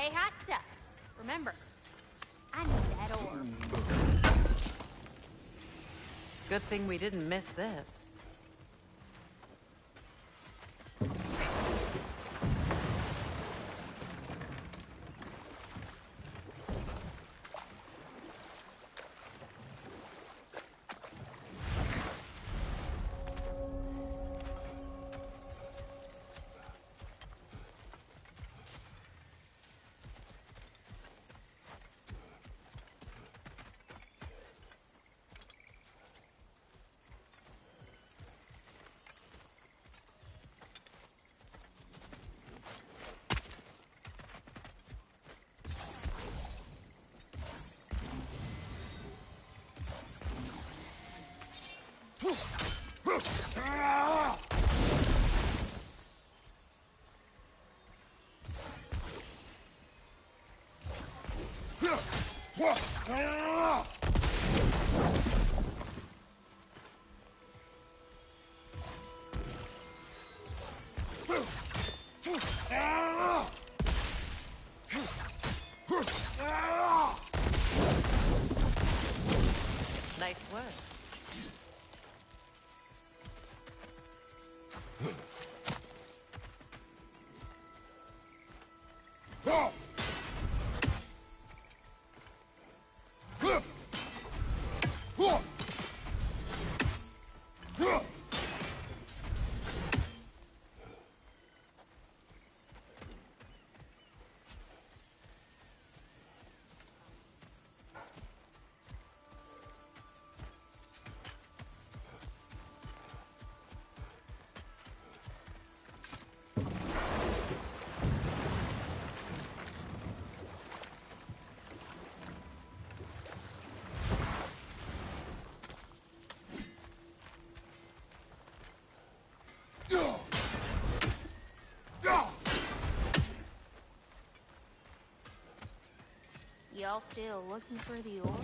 Hey, hot stuff. Remember, I need that orb. Good thing we didn't miss this. Nice work. Y'all still looking for the orb?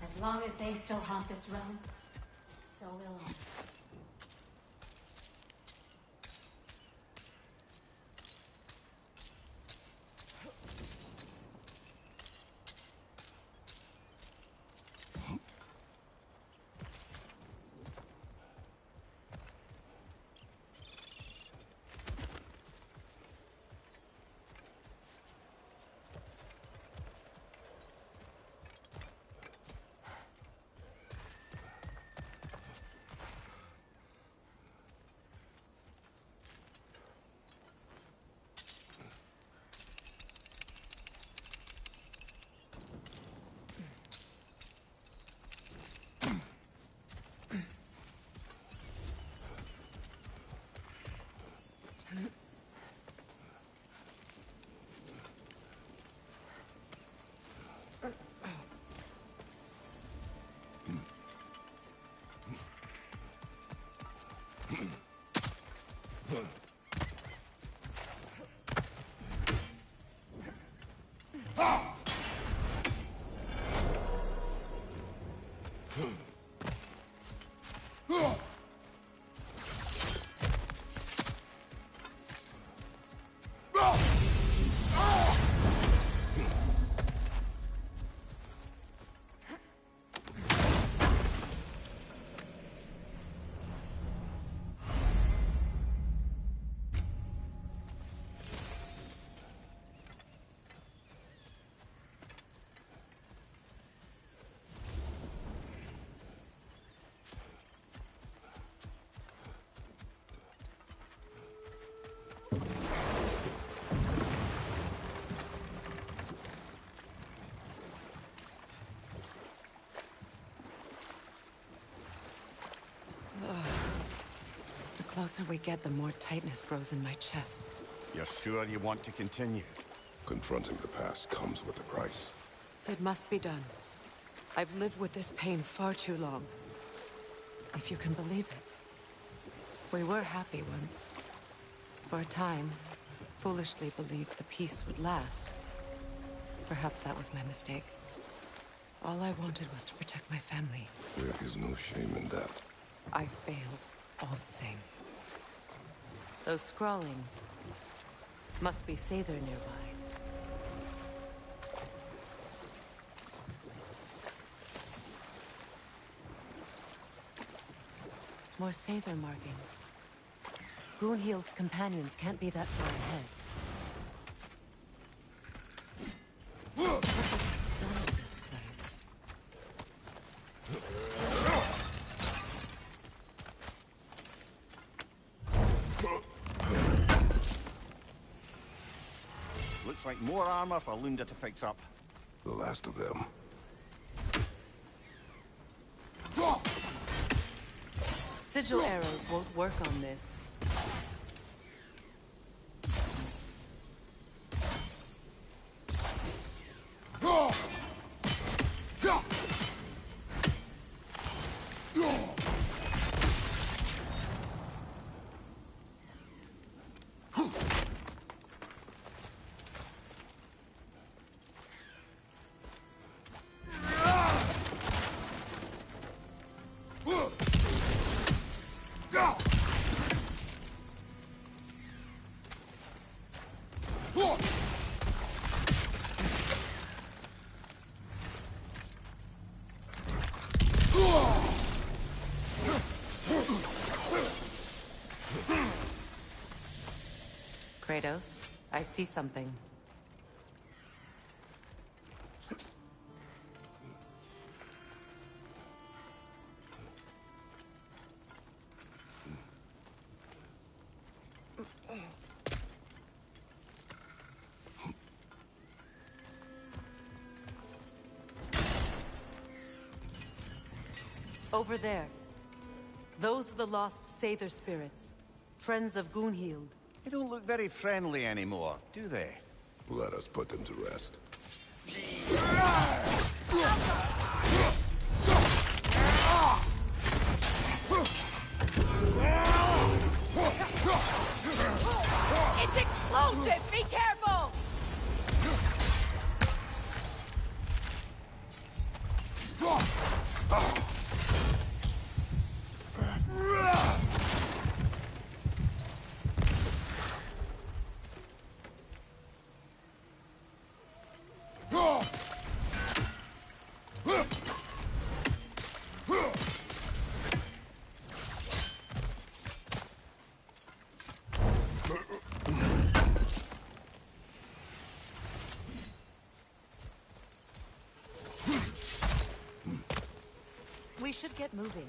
As long as they still haunt this realm, so will I. The closer we get, the more tightness grows in my chest. You're sure you want to continue? Confronting the past comes with a price. It must be done. I've lived with this pain far too long. If you can believe it. We were happy once. For a time, foolishly believed the peace would last. Perhaps that was my mistake. All I wanted was to protect my family. There is no shame in that. I failed, all the same. Those scrawlings must be Sather nearby. More Sather markings. Gunhild's companions can't be that far ahead. What have they done to this place? Looks like more armor for Lunda to fix up. The last of them. Sigil arrows won't work on this. Kratos, I see something. Over there. Those are the lost Sather spirits. Friends of Gunhild. They don't look very friendly anymore, do they? Let us put them to rest. It's explosive! Be careful! We should get moving.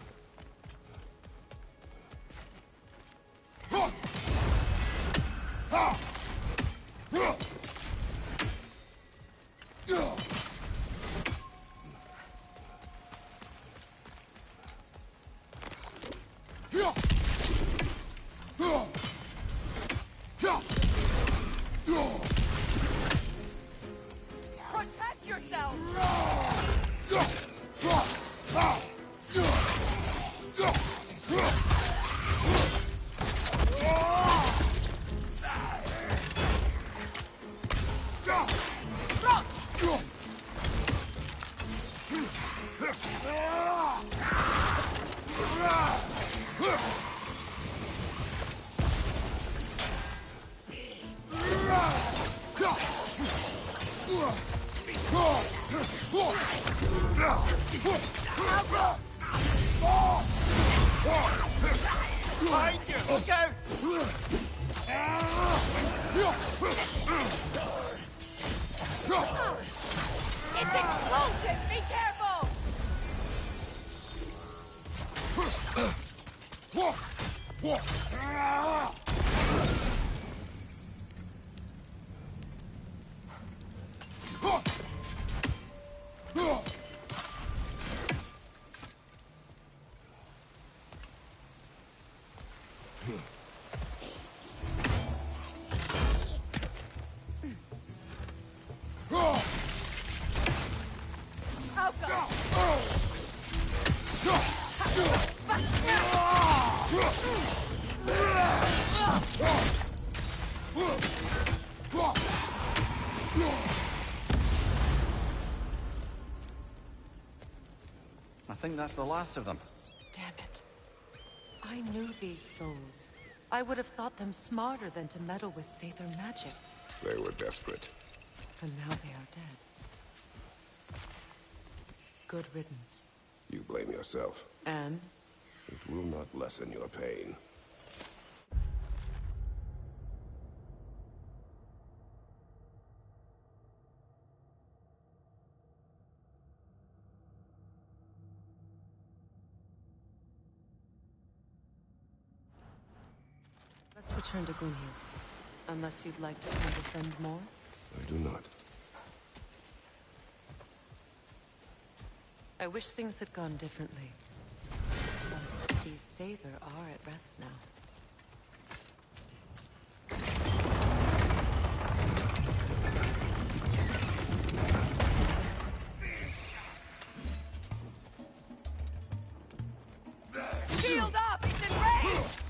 Protect yourself! Behind you! Look out! It's explosive! Be careful! think that's the last of them. Damn it. I knew these souls. I would have thought them smarter than to meddle with Sather magic. They were desperate. And now they are dead. Good riddance. You blame yourself. And? It will not lessen your pain. Let's return to Gunhild. Unless you'd like to condescend more? I do not. I wish things had gone differently. But these Sather are at rest now. Shield up! It's enraged!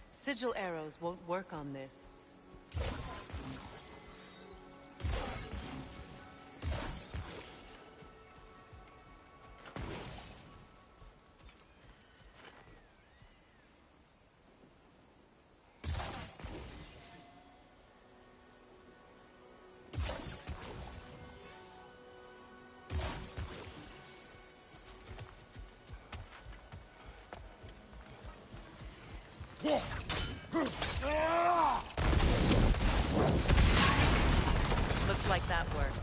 Sigil arrows won't work on this. Looks like that worked.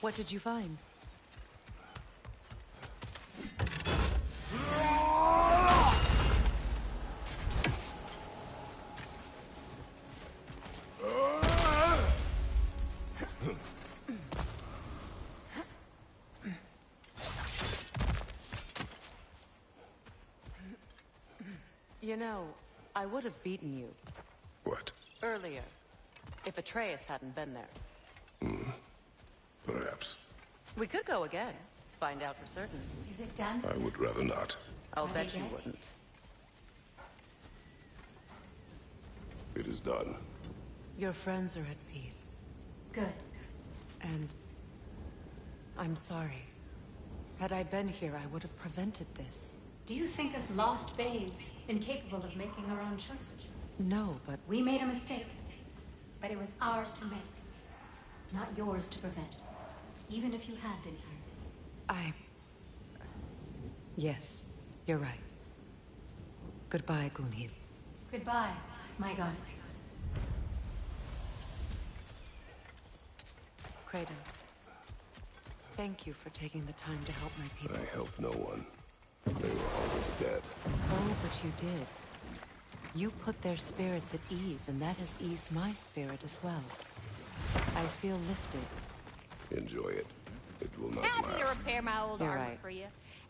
What did you find? You know, I would have beaten you What? earlier if Atreus hadn't been there. Perhaps. We could go again, find out for certain. Is it done? I would rather not. I'll Are bet they you dead? wouldn't. It is done. Your friends are at peace. Good. And I'm sorry. Had I been here, I would have prevented this. Do you think us lost babes, incapable of making our own choices? No, but We made a mistake, but it was ours to make, not yours to prevent. Even if you had been here. Yes, you're right. Goodbye, Gunhild. Goodbye, my goddess. Kratos. Thank you for taking the time to help my people. I helped no one. They were already dead. Oh, but you did. You put their spirits at ease, and that has eased my spirit as well. I feel lifted. Enjoy it. It will not Happy to last. repair my old You're armor right. for you.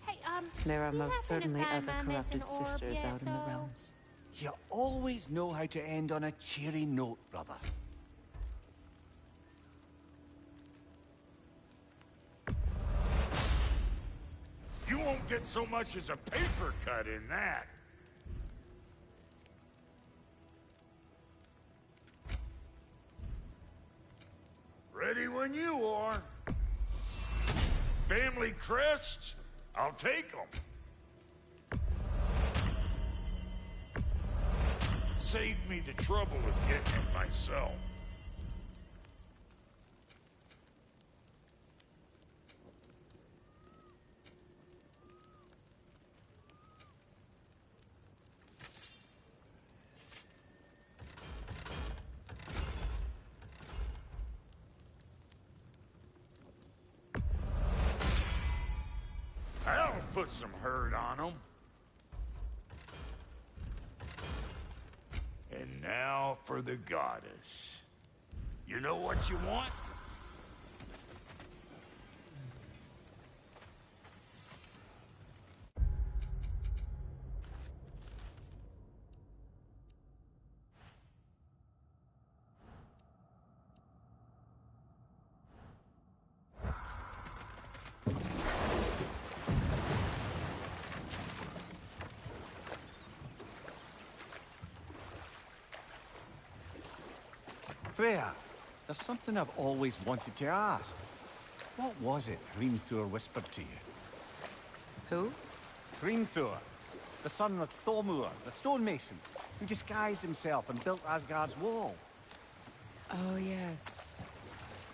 Hey, There are you most happen to certainly find other my corrupted missing orb sisters yet, out in the though? realms. You always know how to end on a cheery note, brother. You won't get so much as a paper cut in that. Ready when you are. Family crests? I'll take them. Saved me the trouble of getting it myself. That'll put some hurt on them. And now for the goddess. You know what you want? Freya, there's something I've always wanted to ask. What was it Hrimthur whispered to you? Who? Hrimthur, the son of Thormur, the stonemason, who disguised himself and built Asgard's wall. Oh, yes.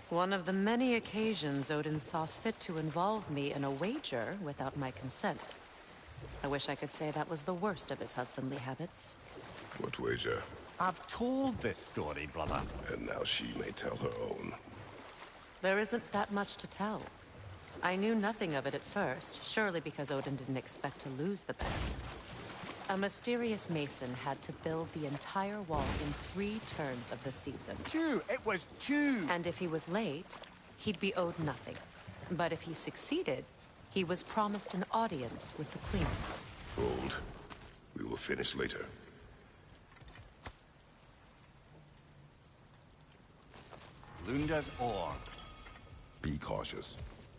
One of the many occasions Odin saw fit to involve me in a wager without my consent. I wish I could say that was the worst of his husbandly habits. What wager? I've told this story, brother. And now she may tell her own. There isn't that much to tell. I knew nothing of it at first, surely because Odin didn't expect to lose the bet. A mysterious mason had to build the entire wall in 3 turns of the season. 2! It was 2! And if he was late, he'd be owed nothing. But if he succeeded, he was promised an audience with the queen. Hold. We will finish later. Lunda's orb. Be cautious.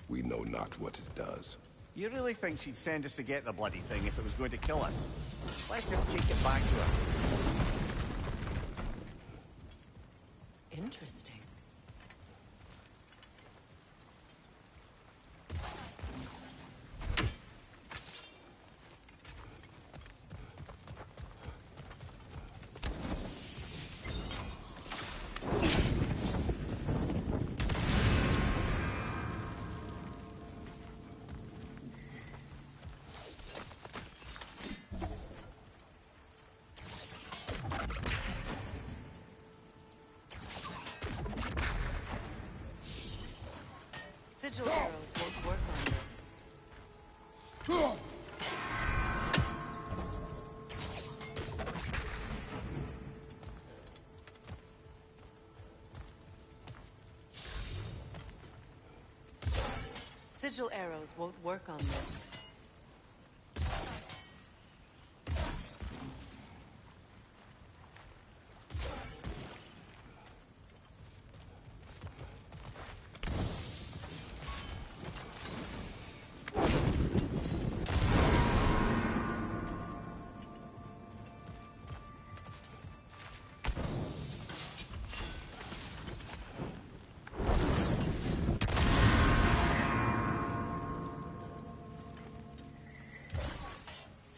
We know not what it does. You really think she'd send us to get the bloody thing if it was going to kill us? Let's just take it back to her. Interesting. Sigil arrows won't work on this. Sigil arrows won't work on this.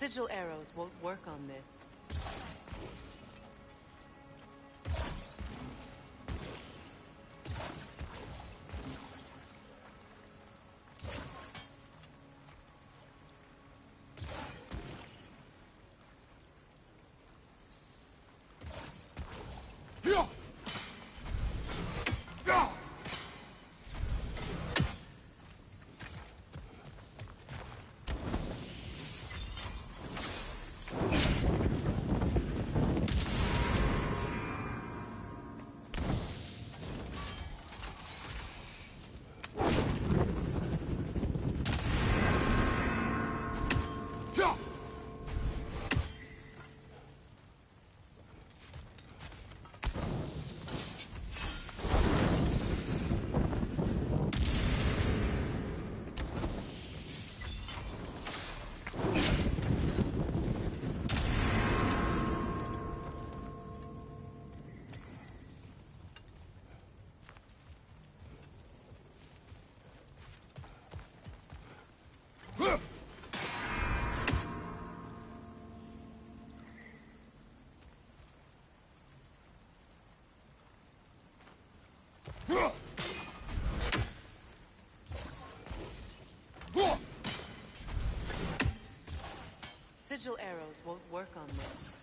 Sigil arrows won't work on this. Sigil arrows won't work on this.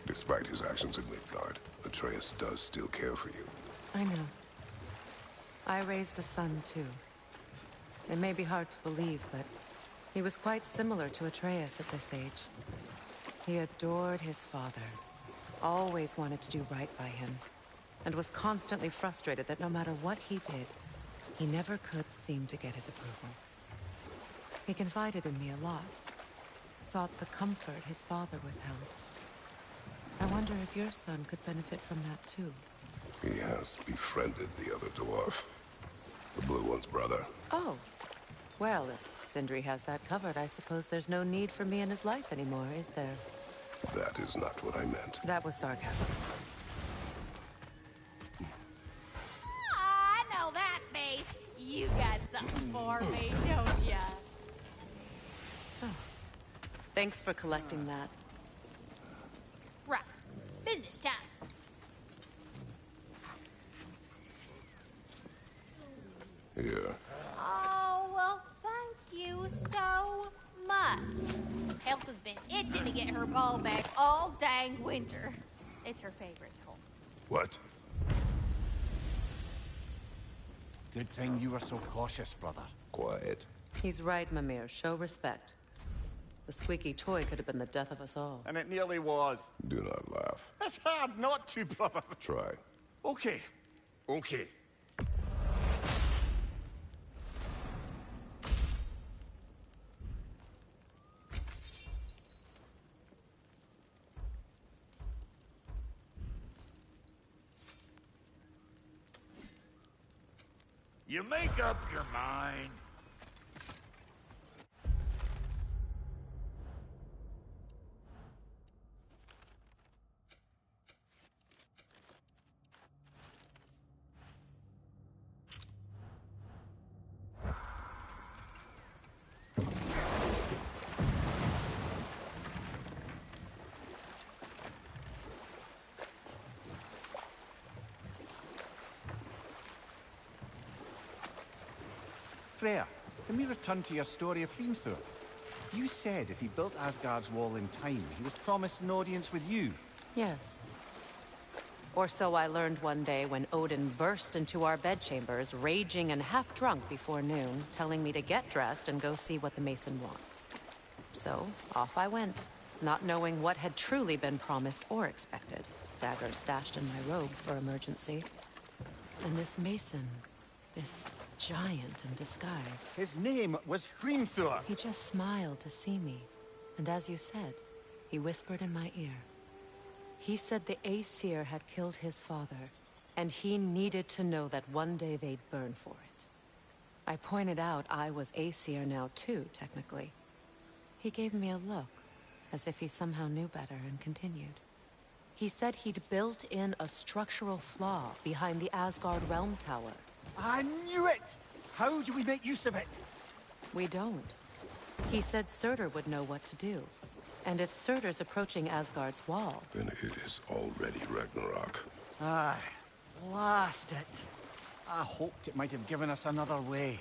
Despite his actions in Midgard, Atreus does still care for you. I know. I raised a son, too. It may be hard to believe, but he was quite similar to Atreus at this age. He adored his father, always wanted to do right by him, and was constantly frustrated that no matter what he did, he never could seem to get his approval. He confided in me a lot, sought the comfort his father withheld. I wonder if your son could benefit from that, too. He has befriended the other dwarf. The blue one's brother. Oh. Well, if Sindri has that covered, I suppose there's no need for me in his life anymore, is there? That is not what I meant. That was sarcasm. I know that face. You got something for me, don't ya? Oh. Thanks for collecting that. Right. Business time. Here. Oh, well, thank you so much. Help was fallback all dang winter. It's her favorite home. What? Good thing you were so cautious, brother. Quiet. He's right, Mimir. Show respect. The squeaky toy could have been the death of us all. And it nearly was. Do not laugh. It's hard not to, brother. Try. Okay. Okay. You make up your mind. Freya, can we return to your story of Hrimthur? You said if he built Asgard's wall in time, he was promised an audience with you. Yes. Or so I learned one day when Odin burst into our bedchambers, raging and half drunk before noon, telling me to get dressed and go see what the Mason wants. So, off I went, not knowing what had truly been promised or expected. Dagger stashed in my robe for emergency. And this Mason, this giant in disguise. His name was Hrimthur. He just smiled to see me. And as you said, he whispered in my ear. He said the Aesir had killed his father, and he needed to know that one day they'd burn for it. I pointed out I was Aesir now too, technically. He gave me a look, as if he somehow knew better, and continued. He said he'd built in a structural flaw behind the Asgard Realm Tower. I knew it! How do we make use of it? We don't. He said Surtur would know what to do. And if Surtur's approaching Asgard's wall... Then it is already Ragnarok. Aye. Blast it. I hoped it might have given us another way.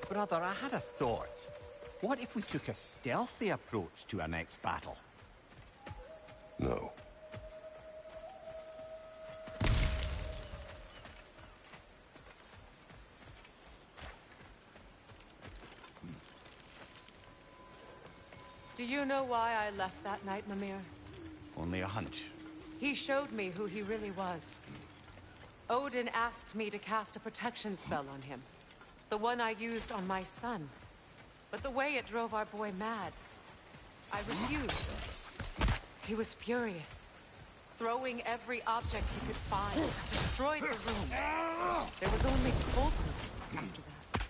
Brother, I had a thought. What if we took a stealthy approach to our next battle? No. Do you know why I left that night, Mimir? Only a hunch. He showed me who he really was. Odin asked me to cast a protection spell on him. The one I used on my son. But the way it drove our boy mad. I refused. He was furious. throwing every object he could find, destroyed the room. There was only coldness after that.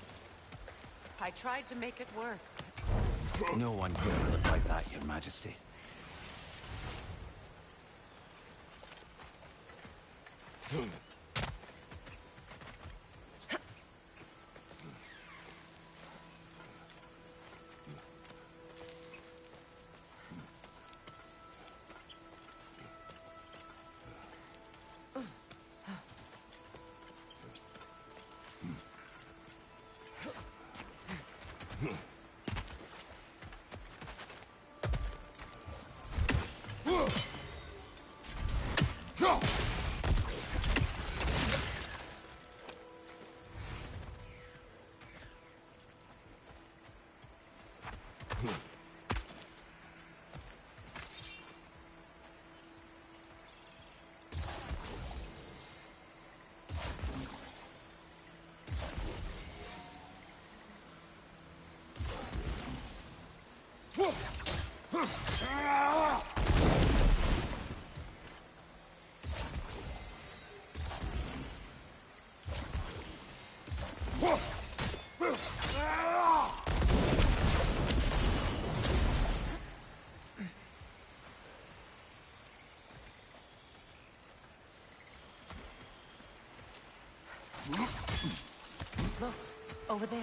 I tried to make it work. No one could live like that, Your Majesty. Look, over there.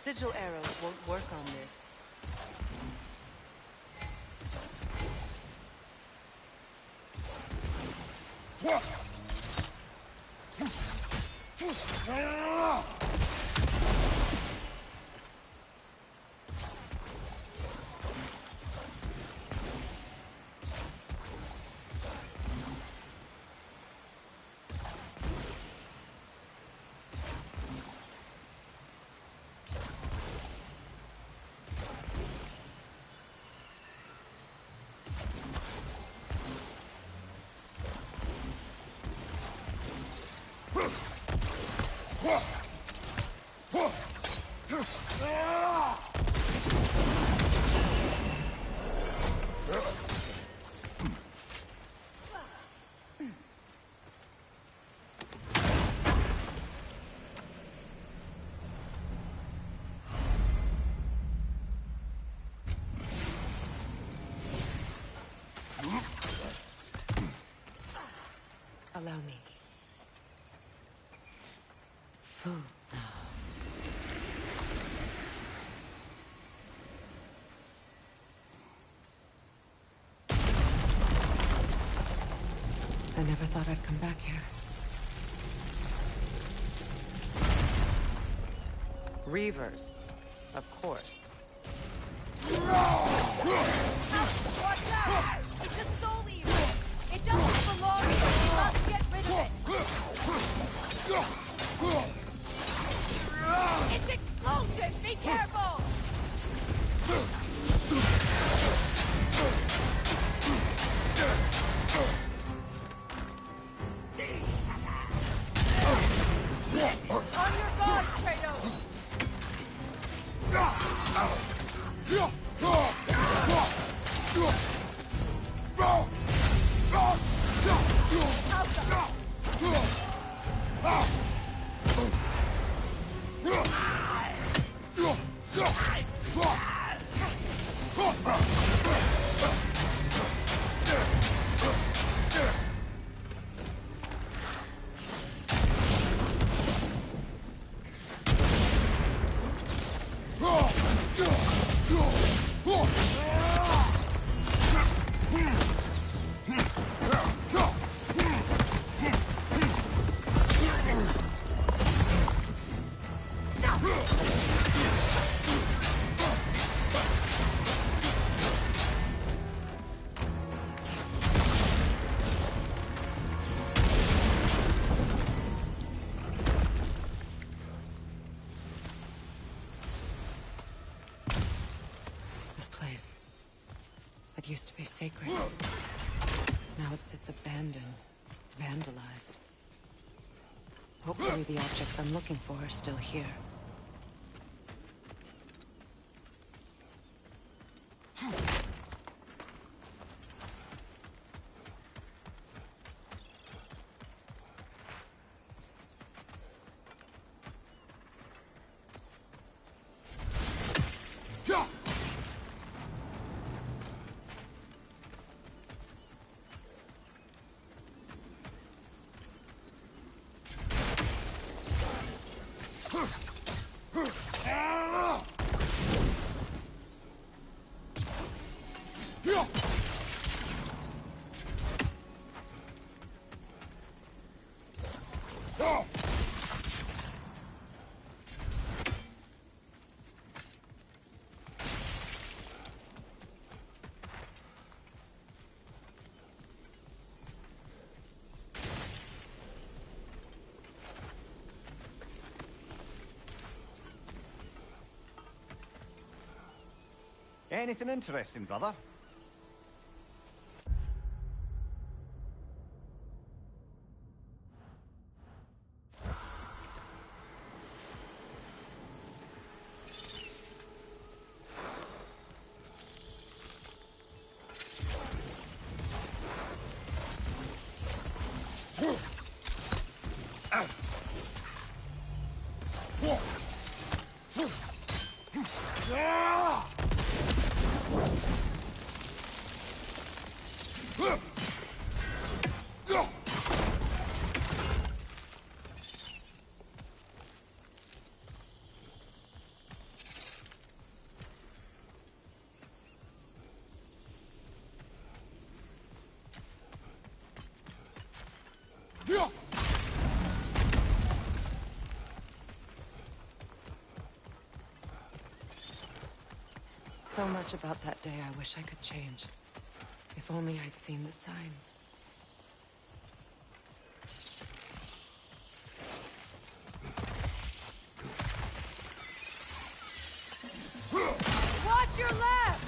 Sigil arrows won't work on this. Allow me. Food now. I never thought I'd come back here. Reavers, of course. Watch out! It's a soul eater! It doesn't belong here! We must get rid of it! It's explosive! Be careful! On your guard, Kratos! this place? It used to be sacred. Now it sits abandoned, vandalized. Hopefully the objects I'm looking for are still here. Anything interesting, brother? So much about that day I wish I could change. If only I'd seen the signs. Watch your left!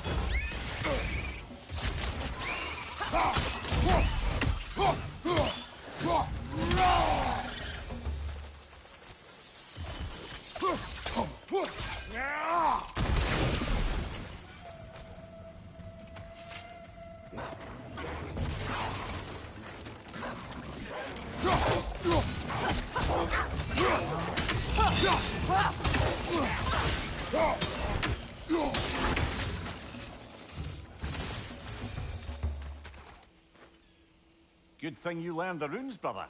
Good thing you learned the runes, brother.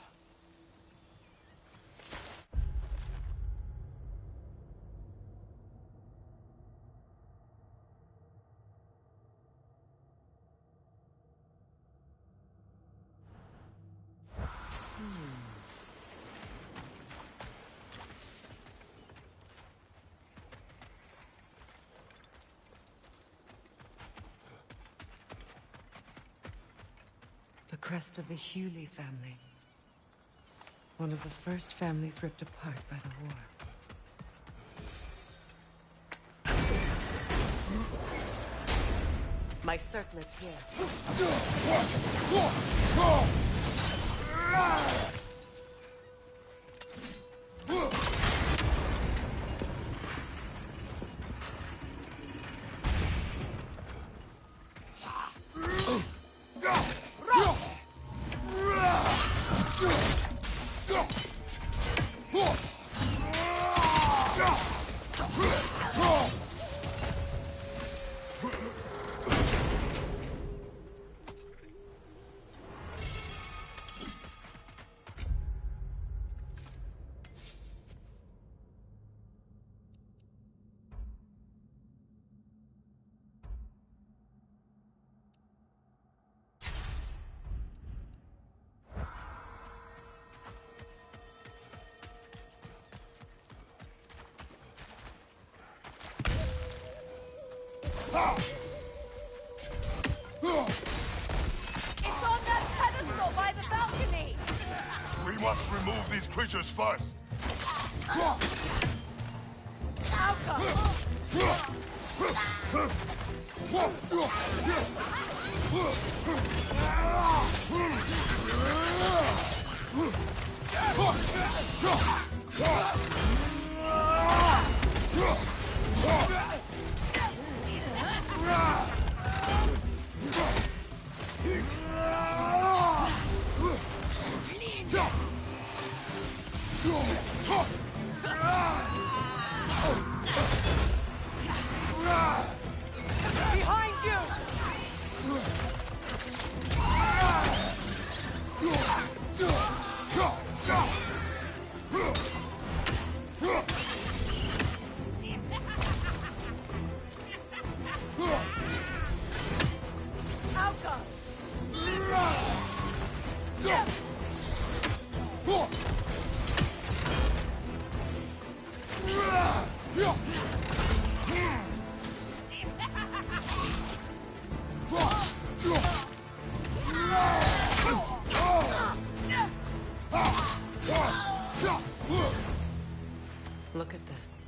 The crest of the Hewley family. One of the first families ripped apart by the war. My circlet's here. It's on that pedestal by the balcony! We must remove these creatures first. Outcome! Behind you! Outcome! Look at this.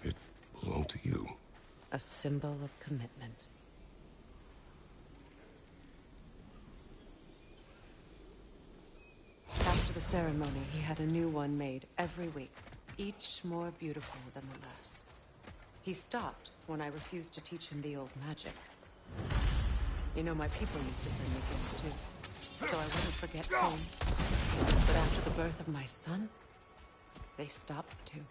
It belonged to you. A symbol of commitment. After the ceremony, he had a new one made every week, each more beautiful than the last. He stopped when I refused to teach him the old magic. You know, my people used to send me gifts too, so I wouldn't forget home. But after the birth of my son, they stopped too.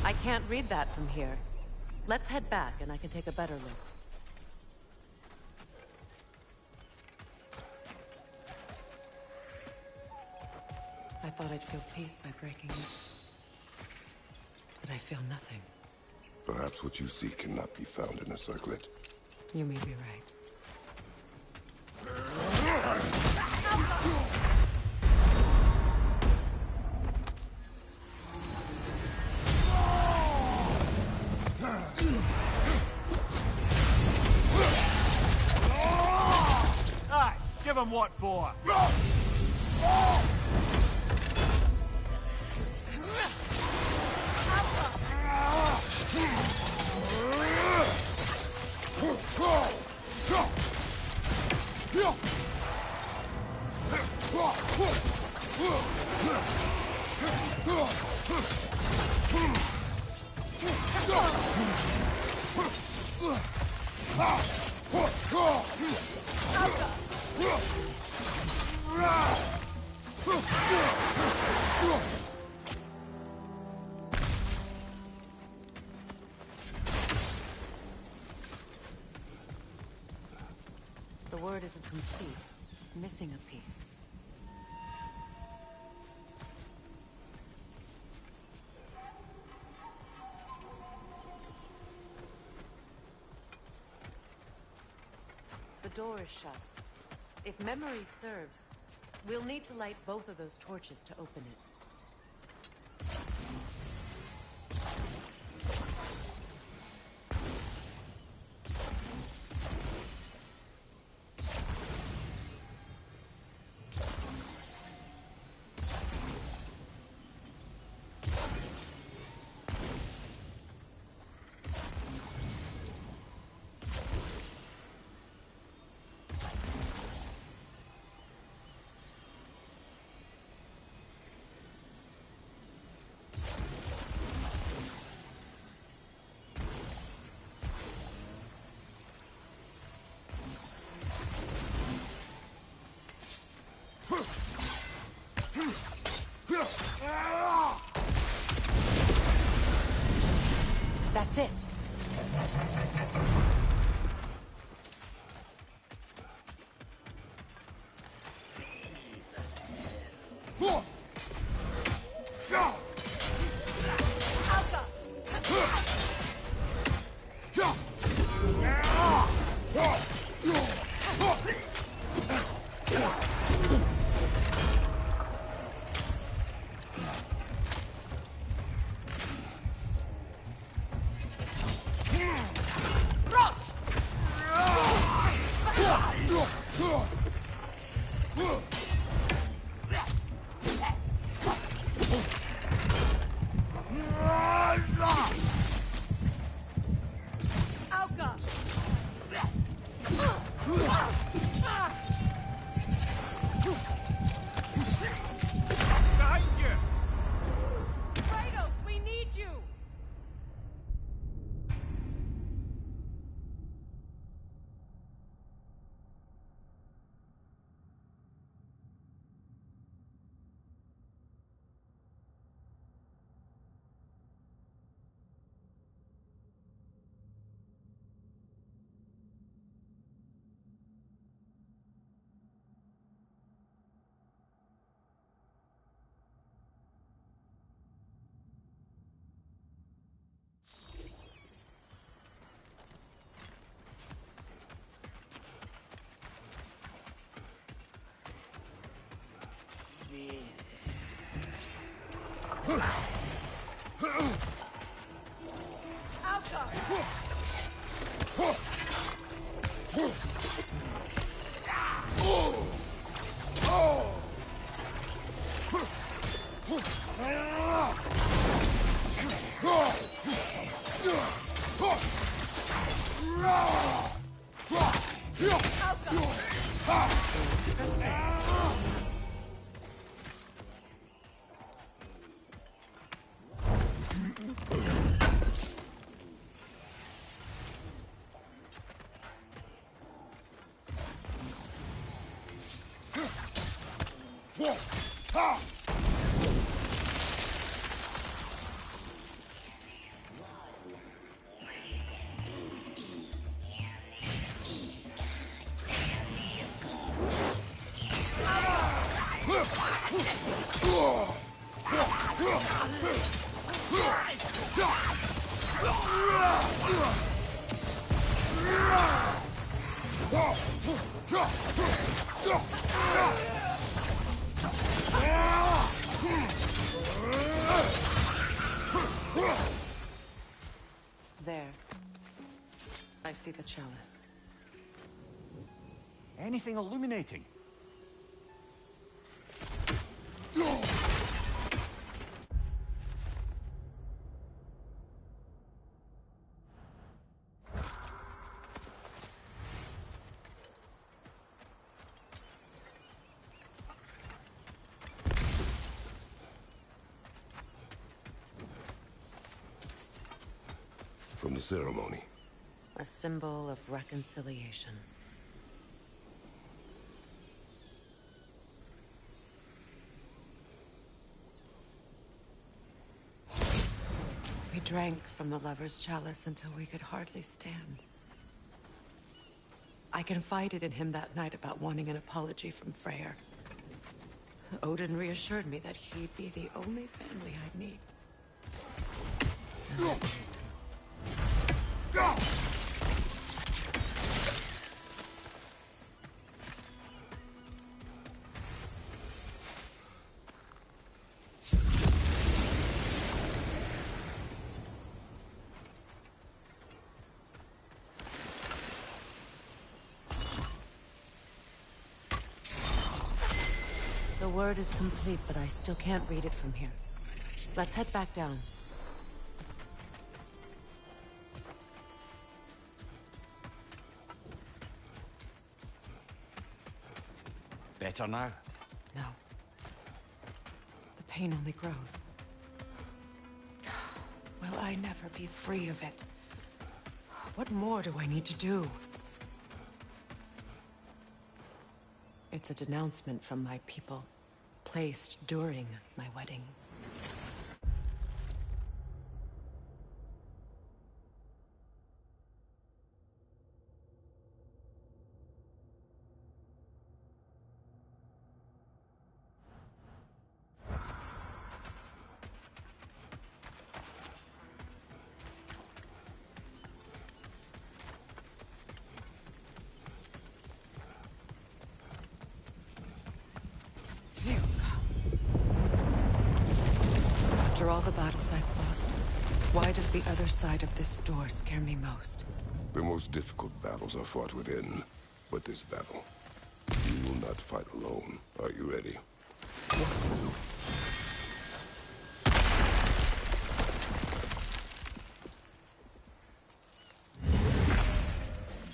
I can't read that from here. Let's head back and I can take a better look. I thought I'd feel peace by breaking it. But I feel nothing. Perhaps what you seek cannot be found in a circlet. You may be right. Aye, give him what for? The word isn't complete. It's missing a piece. The door is shut. If memory serves, we'll need to light both of those torches to open it. That's it. Behind you! Kratos, we need you! There. I see the chalice. Anything illuminating? From the ceremony. A symbol of reconciliation. We drank from the lover's chalice until we could hardly stand. I confided in him that night about wanting an apology from Freyr. Odin reassured me that he'd be the only family I'd need. And I did. The word is complete, but I still can't read it from here. Let's head back down. Better now? No. The pain only grows. Will I never be free of it? What more do I need to do? It's a denouncement from my people, placed during my wedding. all the battles I've fought, why does the other side of this door scare me most? The most difficult battles are fought within, but this battle, you will not fight alone. Are you ready?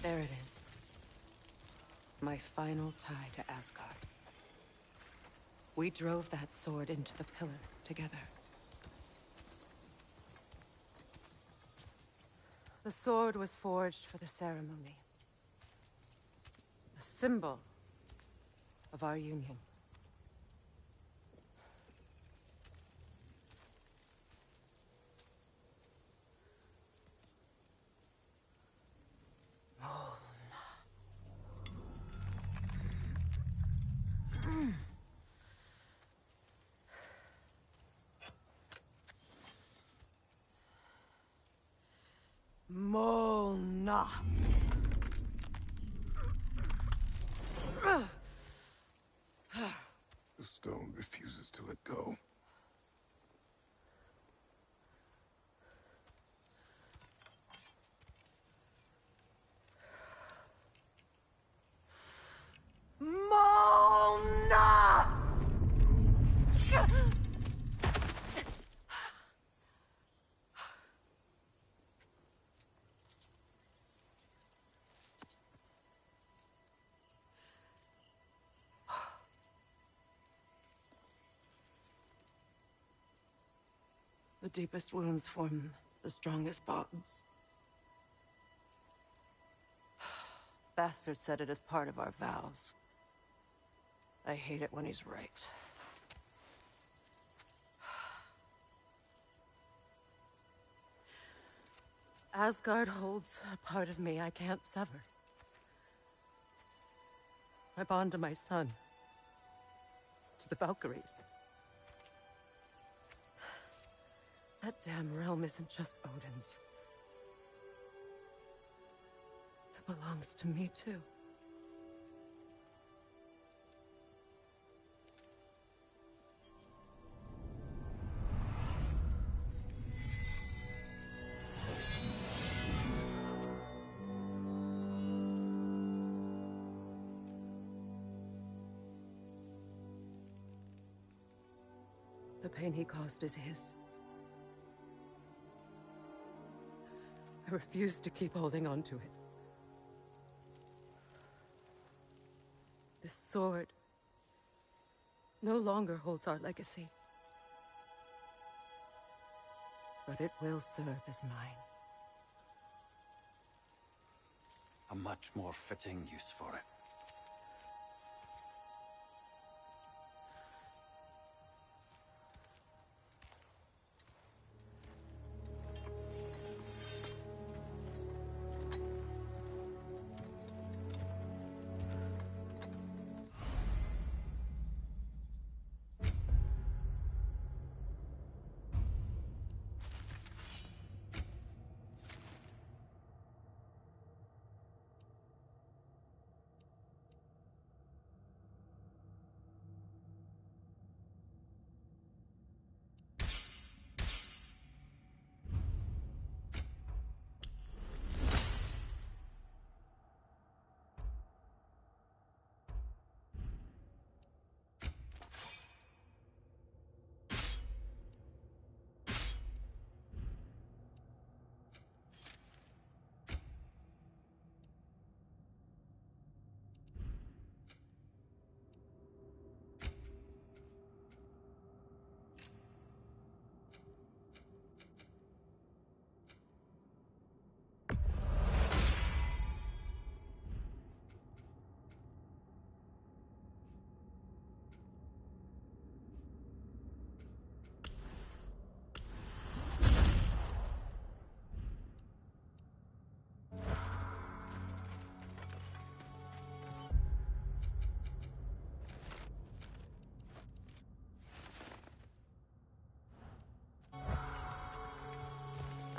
There it is. My final tie to Asgard. We drove that sword into the pillar together. The sword was forged for the ceremony. A symbol of our union. Mona. The stone refuses to let go. Mona! The deepest wounds form the strongest bonds. Bastard said it as part of our vows. I hate it when he's right. Asgard holds a part of me I can't sever. My bond to my son. To the Valkyries. That damn realm isn't just Odin's. It belongs to me, too. The pain he caused is his. I refuse to keep holding on to it. This sword no longer holds our legacy. But it will serve as mine. A much more fitting use for it.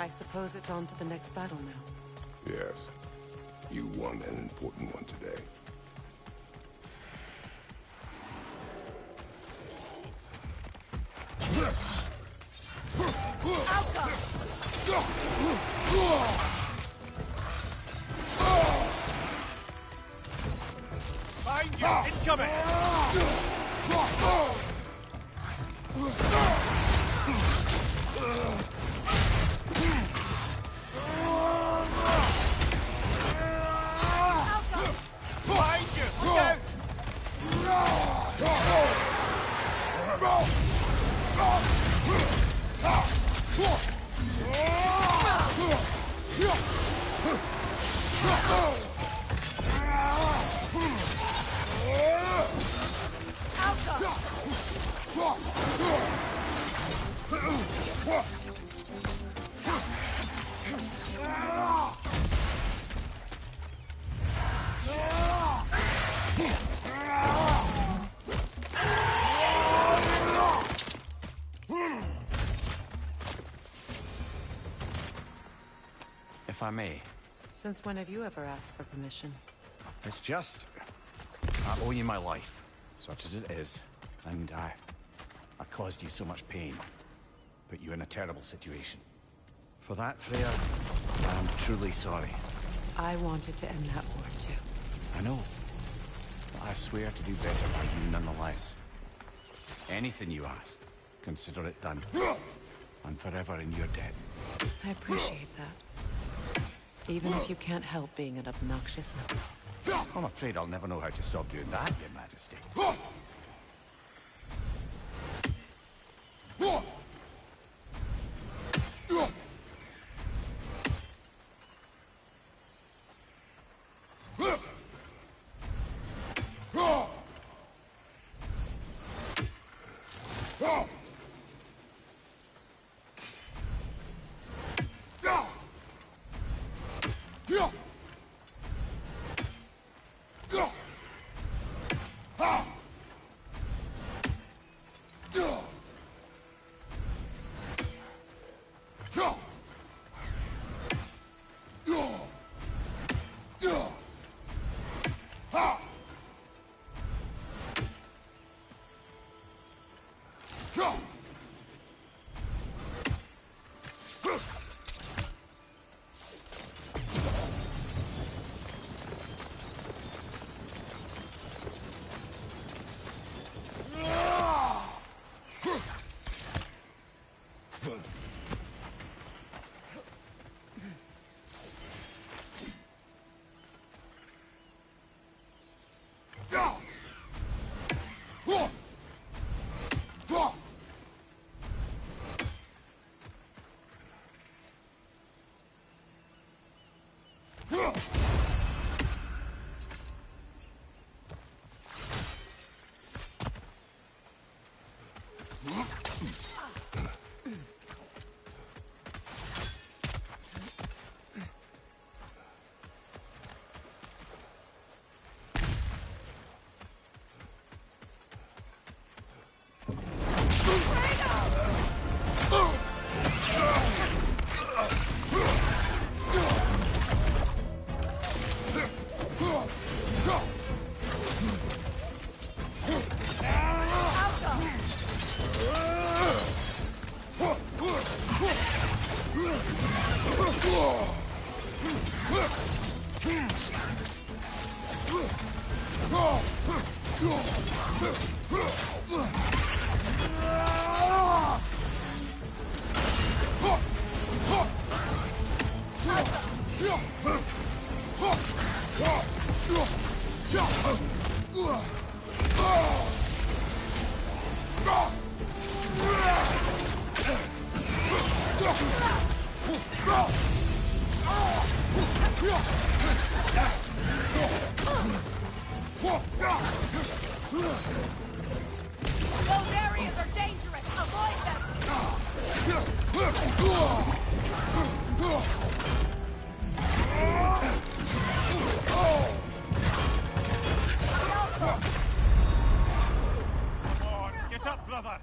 I suppose it's on to the next battle now. Yes. You won an important one today. Find you! Incoming! Find you! Look out! If I may, Since when have you ever asked for permission? it's just... I owe you my life, such as it is. And I caused you so much pain. Put you in a terrible situation. For that, Freya, I am truly sorry. I wanted to end that war too. I know. But I swear to do better by you nonetheless. Anything you ask, consider it done. I'm forever in your debt. I appreciate that. Even if you can't help being an obnoxious knuckle. I'm afraid I'll never know how to stop doing that, Your Majesty. Those areas are dangerous. Avoid them. Come on, get up, brother!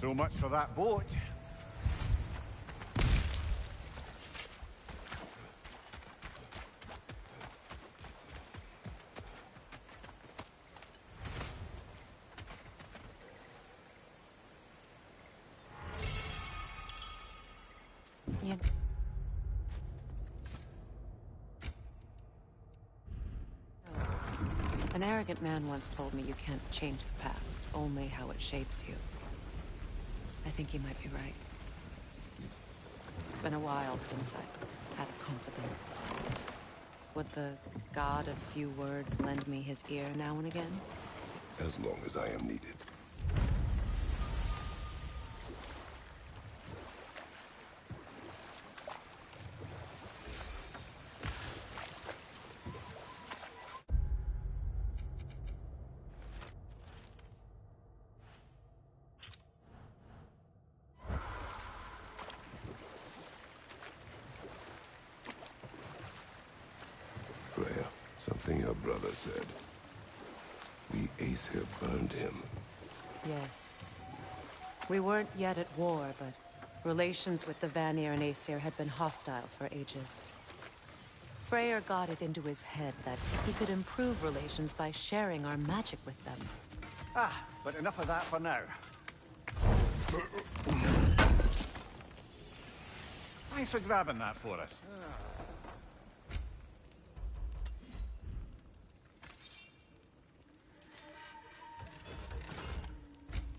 So much for that boat. Yeah. An arrogant man once told me you can't change the past, only how it shapes you. I think he might be right. It's been a while since I had a confidant. Would the god of few words lend me his ear now and again? As long as I am needed. Something your brother said. The Aesir burned him. Yes. We weren't yet at war, but relations with the Vanir and Aesir had been hostile for ages. Freyr got it into his head that he could improve relations by sharing our magic with them. Ah, but enough of that for now. Thanks for grabbing that for us.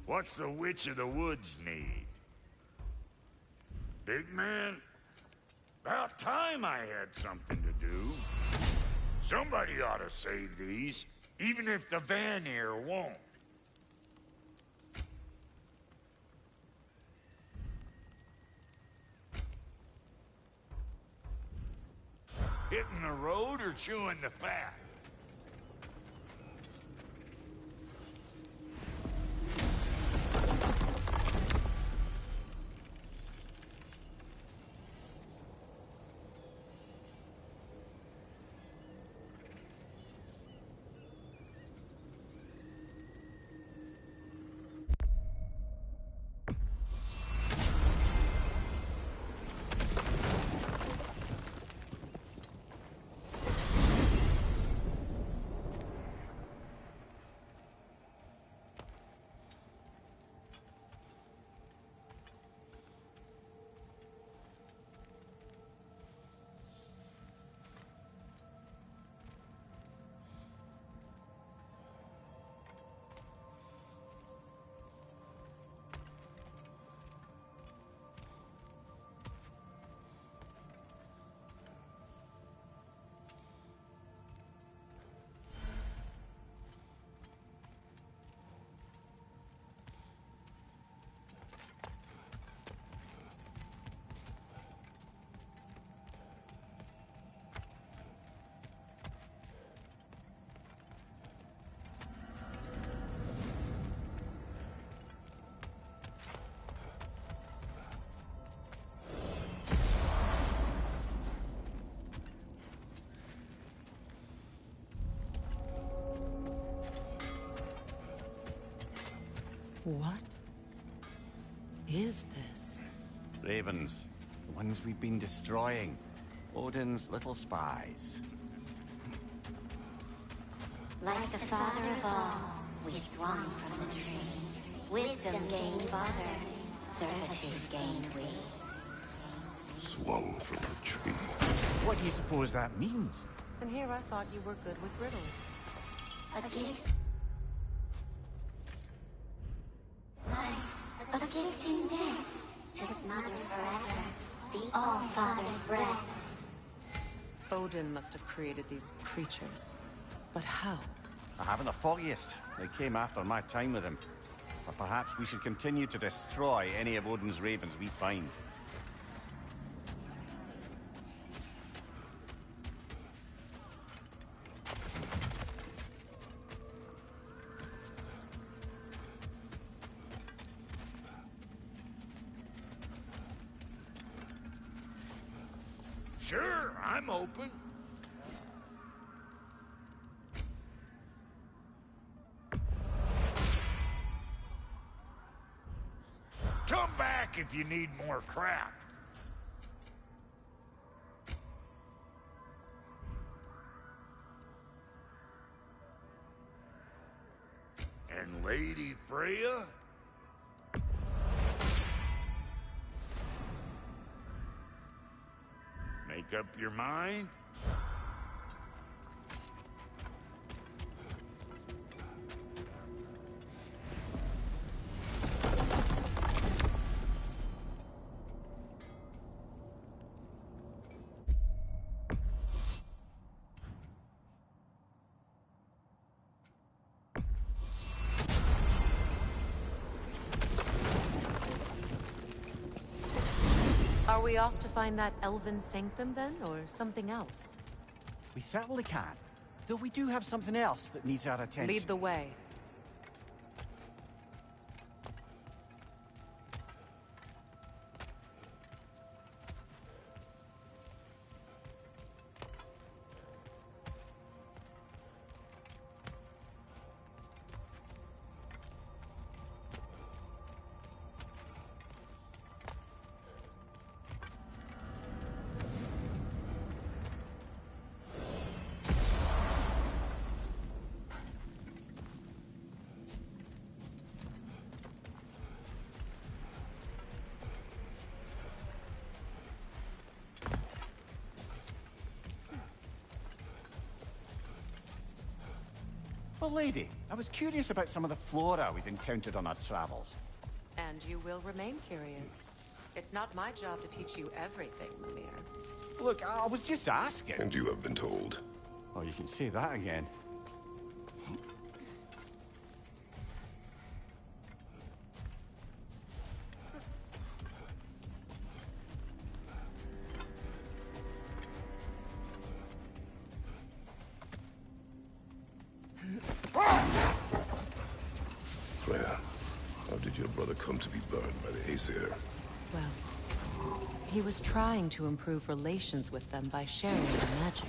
What's the Witch of the Woods need? Big man? About time I had something to do. Somebody ought to save these, even if the Vanir won't. Hitting the road or chewing the fat? What is this? Ravens. The ones we've been destroying. Odin's little spies. Like the father of all, we swung from the tree. Wisdom gained father, servitude gained we. Swung from the tree. What do you suppose that means? And here I thought you were good with riddles. A gift. A gift in death, to smother forever the All-Father's breath. Odin must have created these creatures. But how? I haven't the foggiest. They came after my time with him. Or perhaps we should continue to destroy any of Odin's ravens we find. Sure, I'm open. Come back if you need more crap. And Lady Freya? Make up your mind? Are we off to find that elven sanctum then, or something else? We certainly can. Though we do have something else that needs our attention. Lead the way. Well, lady, I was curious about some of the flora we've encountered on our travels. And you will remain curious. It's not my job to teach you everything, Mimir. Look, I was just asking. And you have been told. Oh, you can say that again. Freya, how did your brother come to be burned by the Aesir? Well, he was trying to improve relations with them by sharing their magic.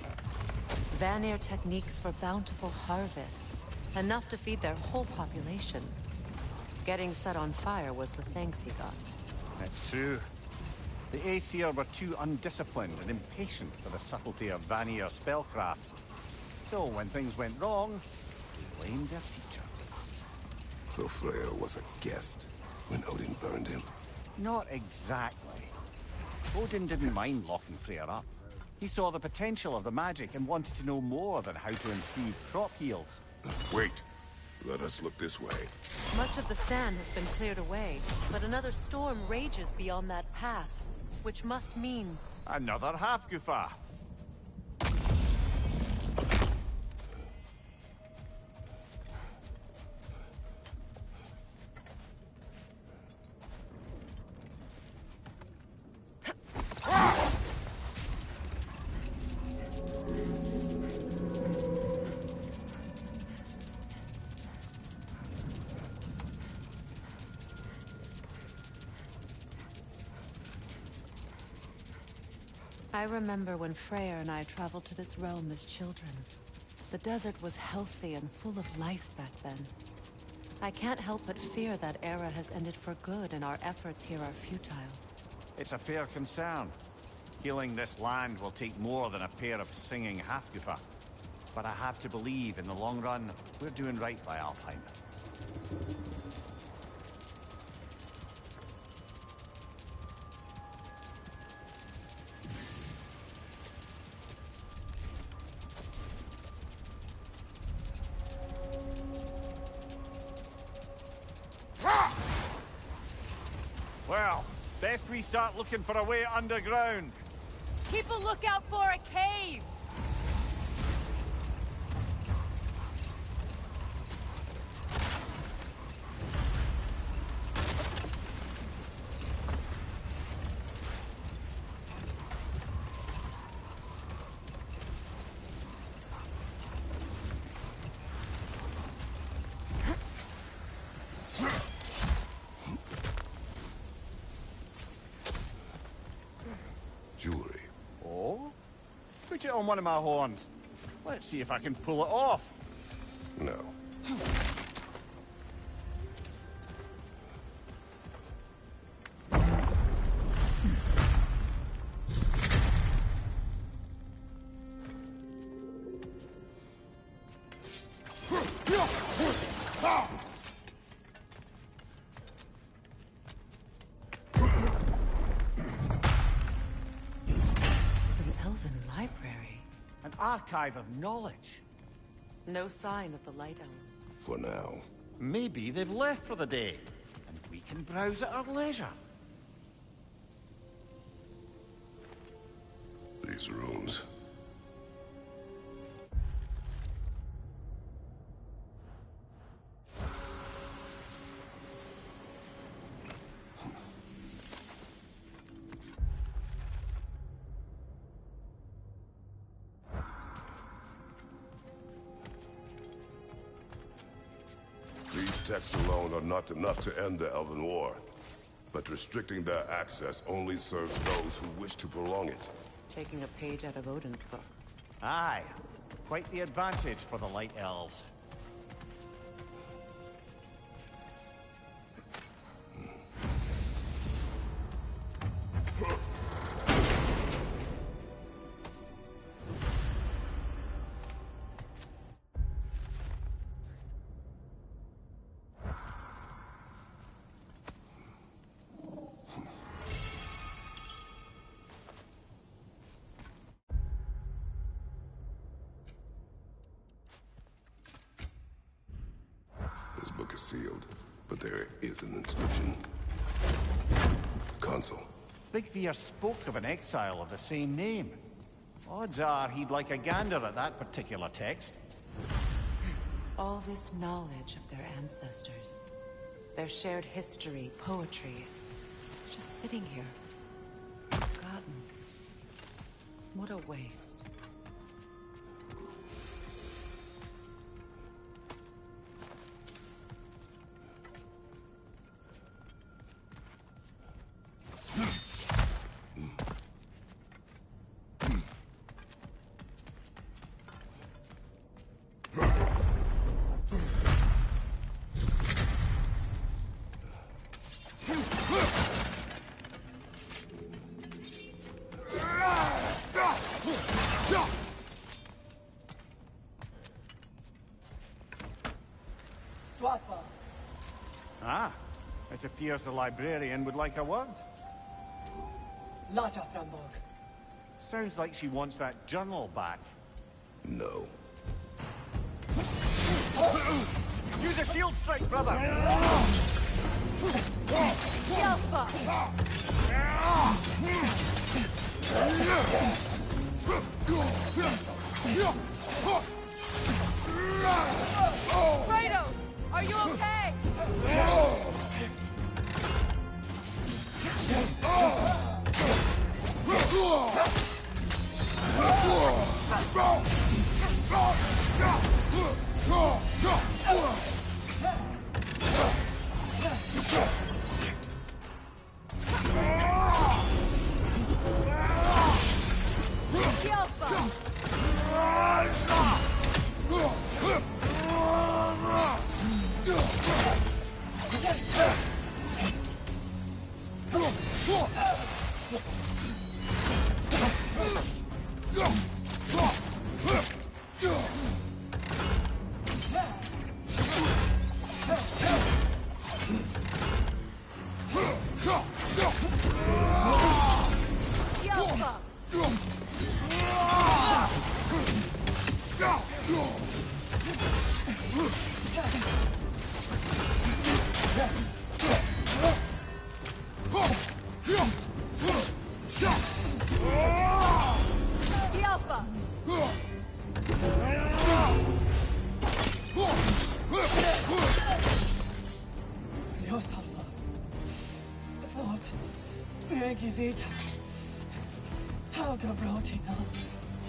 Vanir techniques for bountiful harvests, enough to feed their whole population. Getting set on fire was the thanks he got. That's true. The Aesir were too undisciplined and impatient for the subtlety of Vanir spellcraft. So when things went wrong, they blamed their teacher. So Freya was a guest when Odin burned him? Not exactly. Odin didn't mind locking Freya up. He saw the potential of the magic and wanted to know more than how to improve crop yields. Wait. Let us look this way. Much of the sand has been cleared away, but another storm rages beyond that pass, which must mean... Another Hafgufa. I remember when Freyr and I traveled to this realm as children. The desert was healthy and full of life back then. I can't help but fear that era has ended for good and our efforts here are futile. It's a fair concern. Healing this land will take more than a pair of singing Hafgufa. But I have to believe, in the long run, we're doing right by Alfheim. Well, best we start looking for a way underground. Keep a lookout for a cave! Put it on one of my horns. Let's see if I can pull it off. No. Archive of knowledge. No sign of the Light Elves. For now. Maybe they've left for the day, and we can browse at our leisure. These runes. Texts alone are not enough to end the Elven War, but restricting their access only serves those who wish to prolong it. Taking a page out of Odin's book. Aye, quite the advantage for the Light Elves. This book is sealed, but there is an inscription. Consul. Big Veer spoke of an exile of the same name. Odds are he'd like a gander at that particular text. All this knowledge of their ancestors, their shared history, poetry, just sitting here, forgotten. What a waste. Ah, it appears the librarian would like a word. Lata Framborg. Sounds like she wants that journal back. No. Use a shield strike, brother! Kratos, are you okay?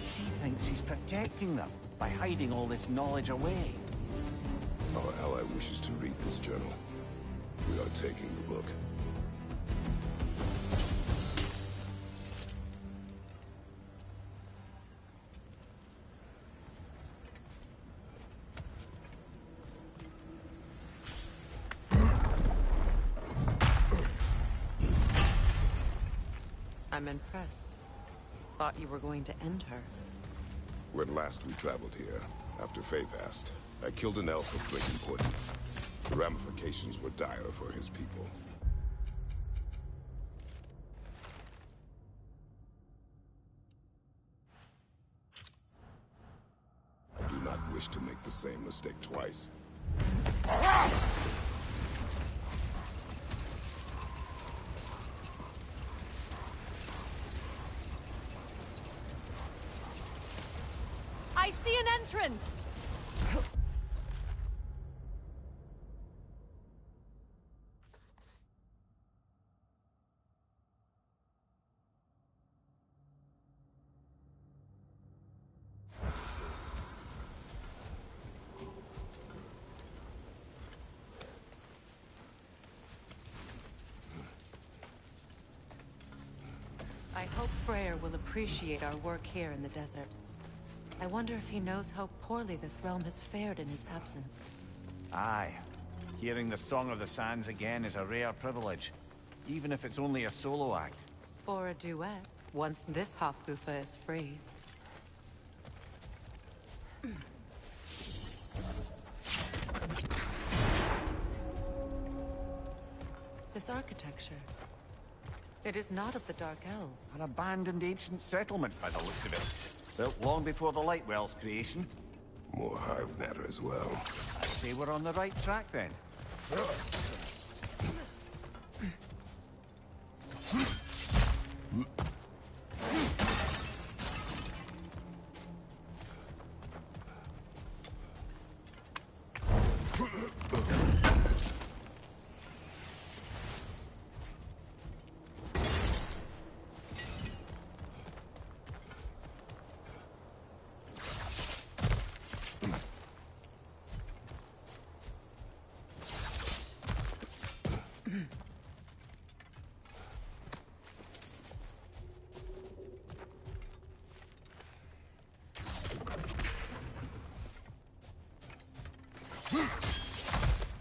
She thinks she's protecting them by hiding all this knowledge away. Our ally wishes to read this journal. We are taking the book. I'm impressed. Thought you were going to end her. When last we traveled here, after Faye passed, I killed an elf of great importance. The ramifications were dire for his people. I do not wish to make the same mistake twice. I see an entrance! I hope Freyr will appreciate our work here in the desert. I wonder if he knows how poorly this realm has fared in his absence. Aye. Hearing the Song of the Sands again is a rare privilege, even if it's only a solo act. Or a duet, once this Hofgufa is free. This architecture. It is not of the Dark Elves. An abandoned ancient settlement by the looks of it. Built long before the Lightwell's creation. More hive matter as well. I'd say we're on the right track then.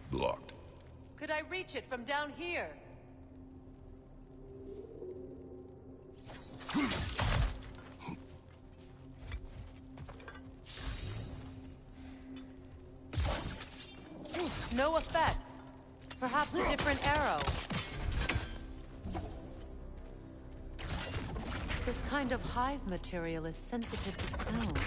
Blocked. Could I reach it from down here? No effect. Perhaps a different arrow. This kind of hive material is sensitive to sound.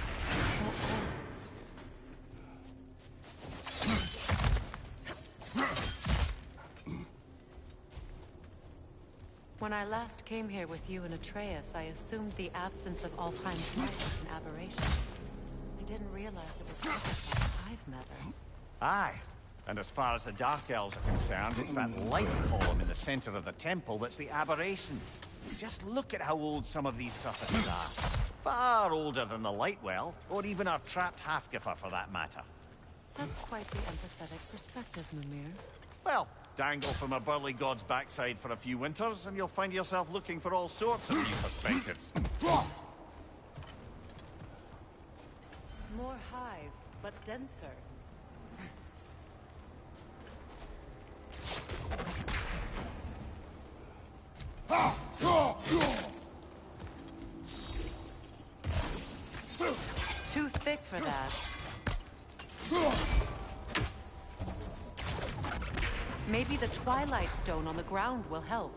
When I last came here with you and Atreus, I assumed the absence of Alfheim's light was an aberration. I didn't realize it was caused by hive matter. Aye. And as far as the Dark Elves are concerned, it's that light column in the center of the temple that's the aberration. Just look at how old some of these surfaces are. Far older than the Lightwell, or even our trapped Halfgiffer for that matter. That's quite the empathetic perspective, Mimir. Well, dangle from a burly god's backside for a few winters, and you'll find yourself looking for all sorts of new perspectives. More hive, but denser. Too thick for that. Maybe the Twilight Stone on the ground will help.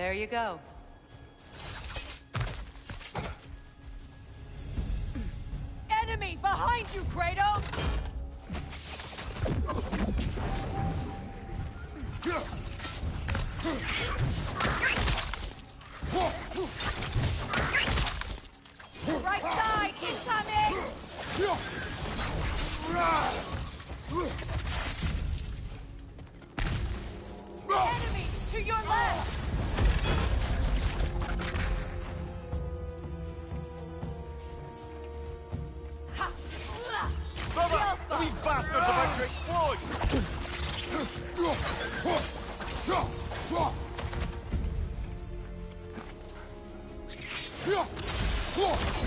There you go. Enemy behind you, Kratos! Right side, incoming! Enemy to your left! Brother, these bastards about to explode!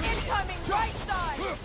Incoming, right side!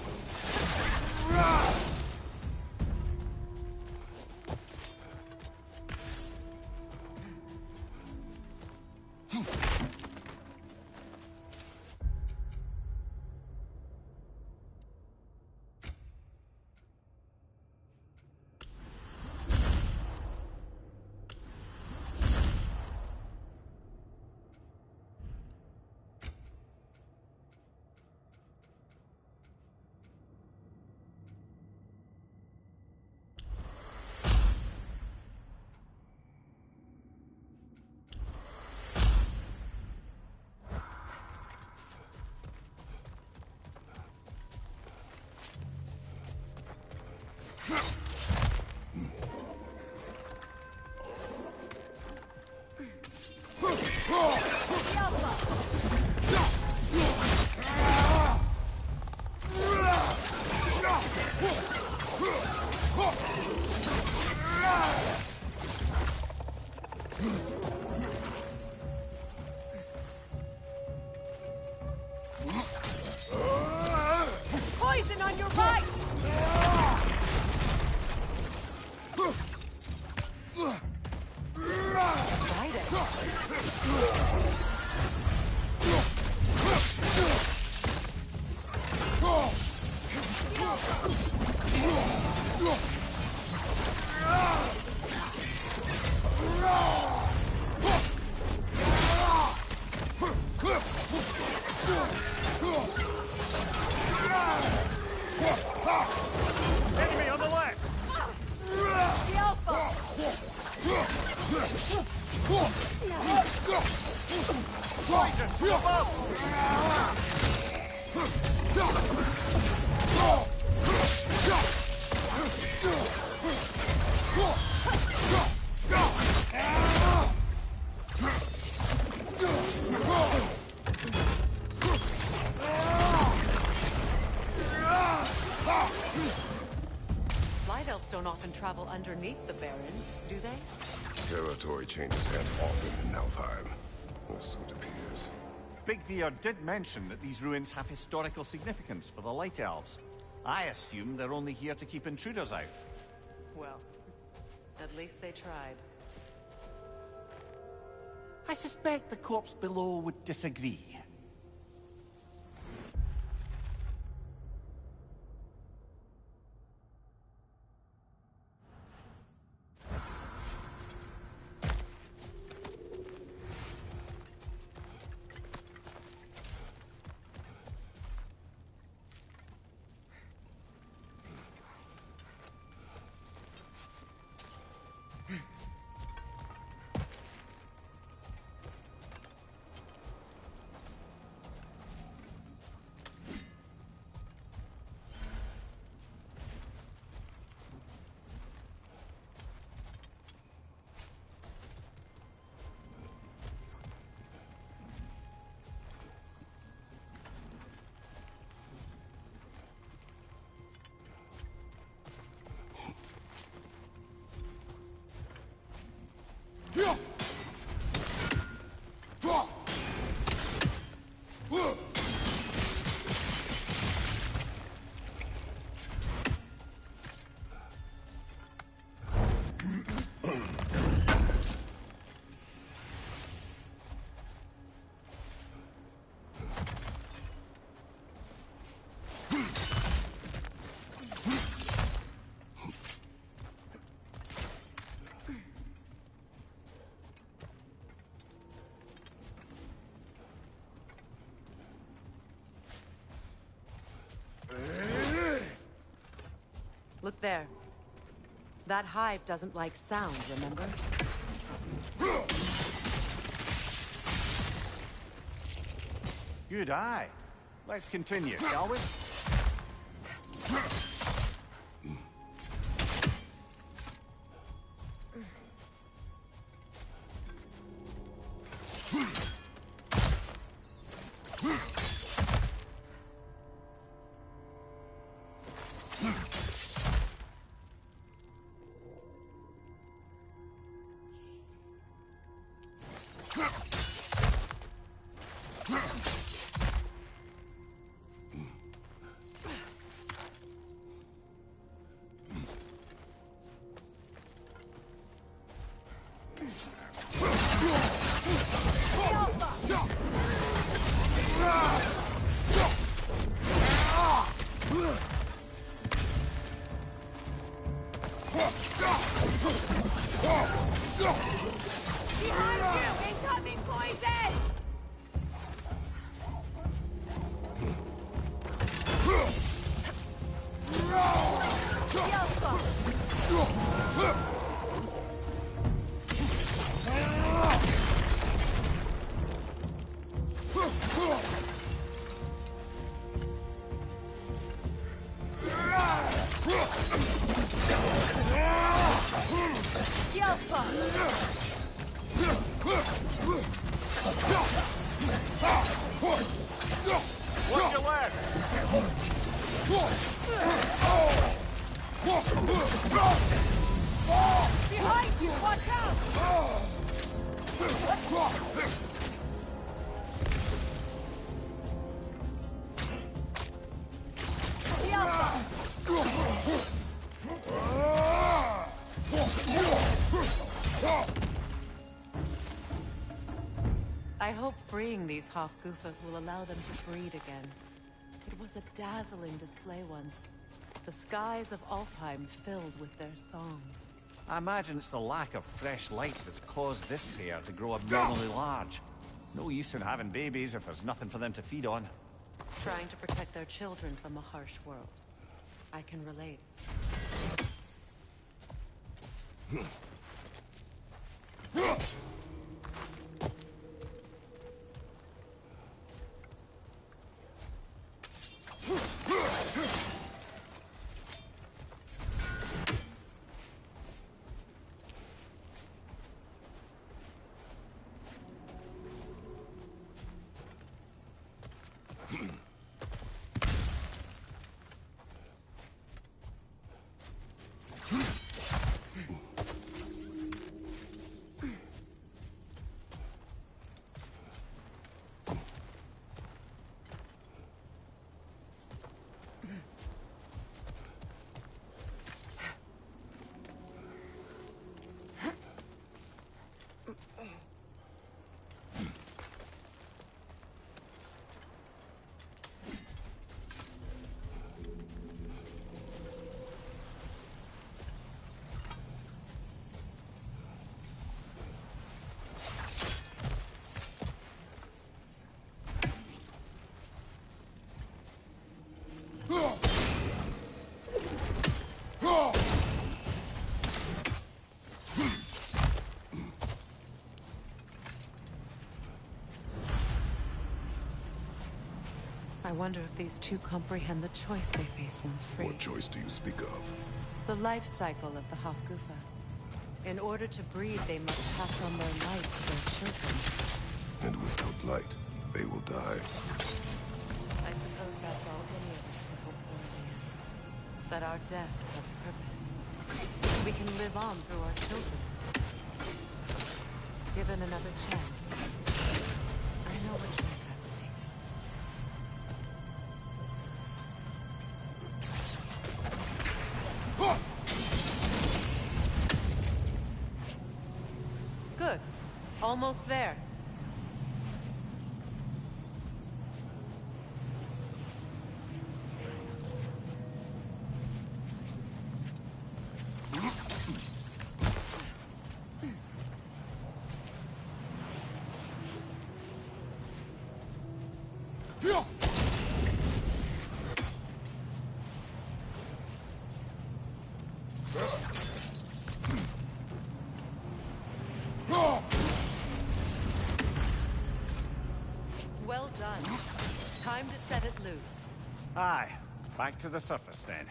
Poison on your right! Enemy on the left! The Alpha! Poison from above! Light elves don't often travel underneath the Barrens, do they? Territory changes hands often in Alfheim. Or so it appears. Big Veer did mention that these ruins have historical significance for the Light Elves. I assume they're only here to keep intruders out. Well, at least they tried. I suspect the corpse below would disagree. Look there. That hive doesn't like sound, remember? Good eye. Let's continue, shall we? Behind you! Incoming poison! Watch your left! Behind you! Watch out! I hope freeing these Hofgufas will allow them to breed again. It was a dazzling display once. The skies of Alfheim filled with their song. I imagine it's the lack of fresh light that's caused this pair to grow abnormally large. No use in having babies if there's nothing for them to feed on. Trying to protect their children from a harsh world. I can relate. I wonder if these two comprehend the choice they face once free. What choice do you speak of? The life cycle of the Hofgufa. In order to breed, they must pass on their light to their children. And without light, they will die. I suppose that's all any of us can hope for in the end. That our death has purpose. We can live on through our children. Given another chance, I know what choice I will make. Good. Almost there. loose. Aye. Back to the surface then.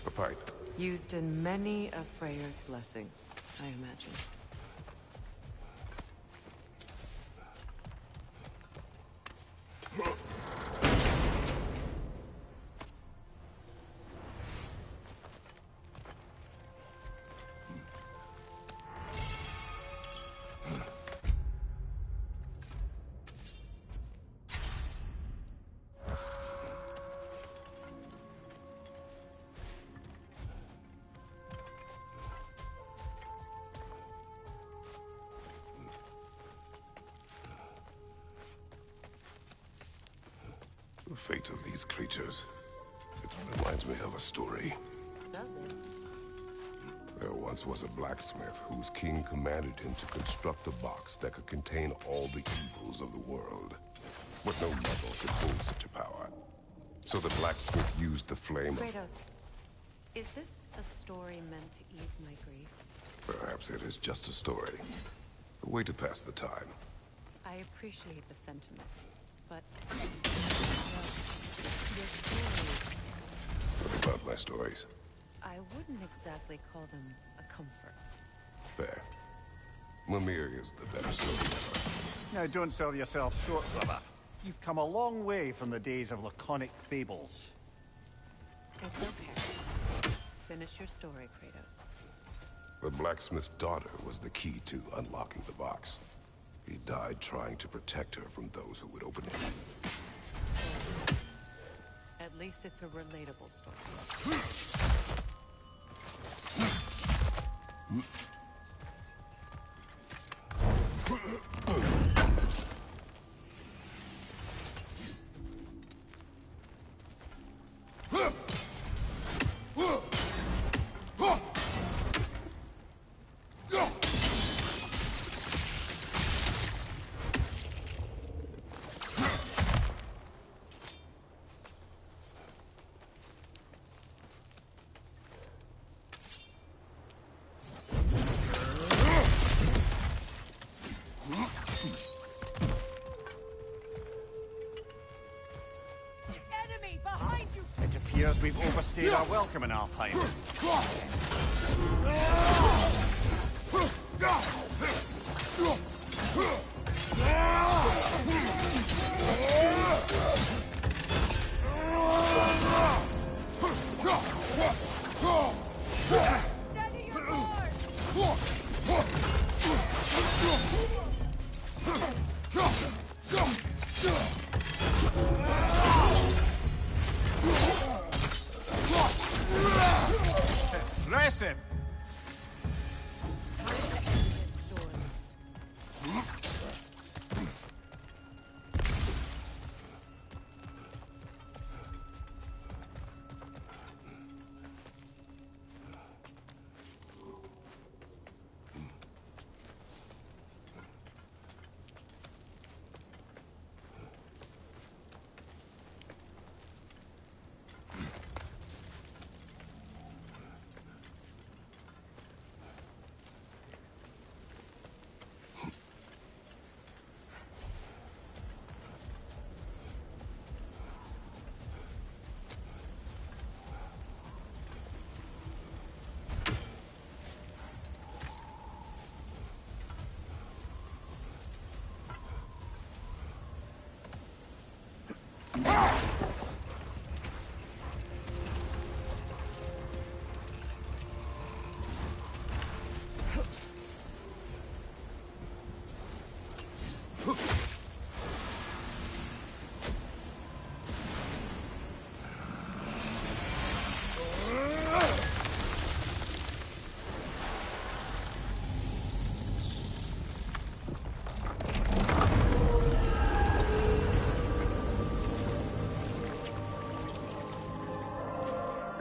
A pipe. Used in many of Freyr's blessings, I imagine. The fate of these creatures. It reminds me of a story. Does it? There once was a blacksmith whose king commanded him to construct a box that could contain all the evils of the world. But no metal could hold such a power. So the blacksmith used the flame of... Kratos, is this a story meant to ease my grief? Perhaps it is just a story. A way to pass the time. I appreciate the sentiment, but... your stories, What about my stories? I wouldn't exactly call them a comfort. Fair. Mimir is the better storyteller. Now don't sell yourself short, brother. You've come a long way from the days of laconic fables. It's okay. Finish your story, Kratos. The blacksmith's daughter was the key to unlocking the box. He died trying to protect her from those who would open it. At least it's a relatable story. Enemy behind you! It appears we've overstayed our welcome in Alpine. Steady your board! Impressive!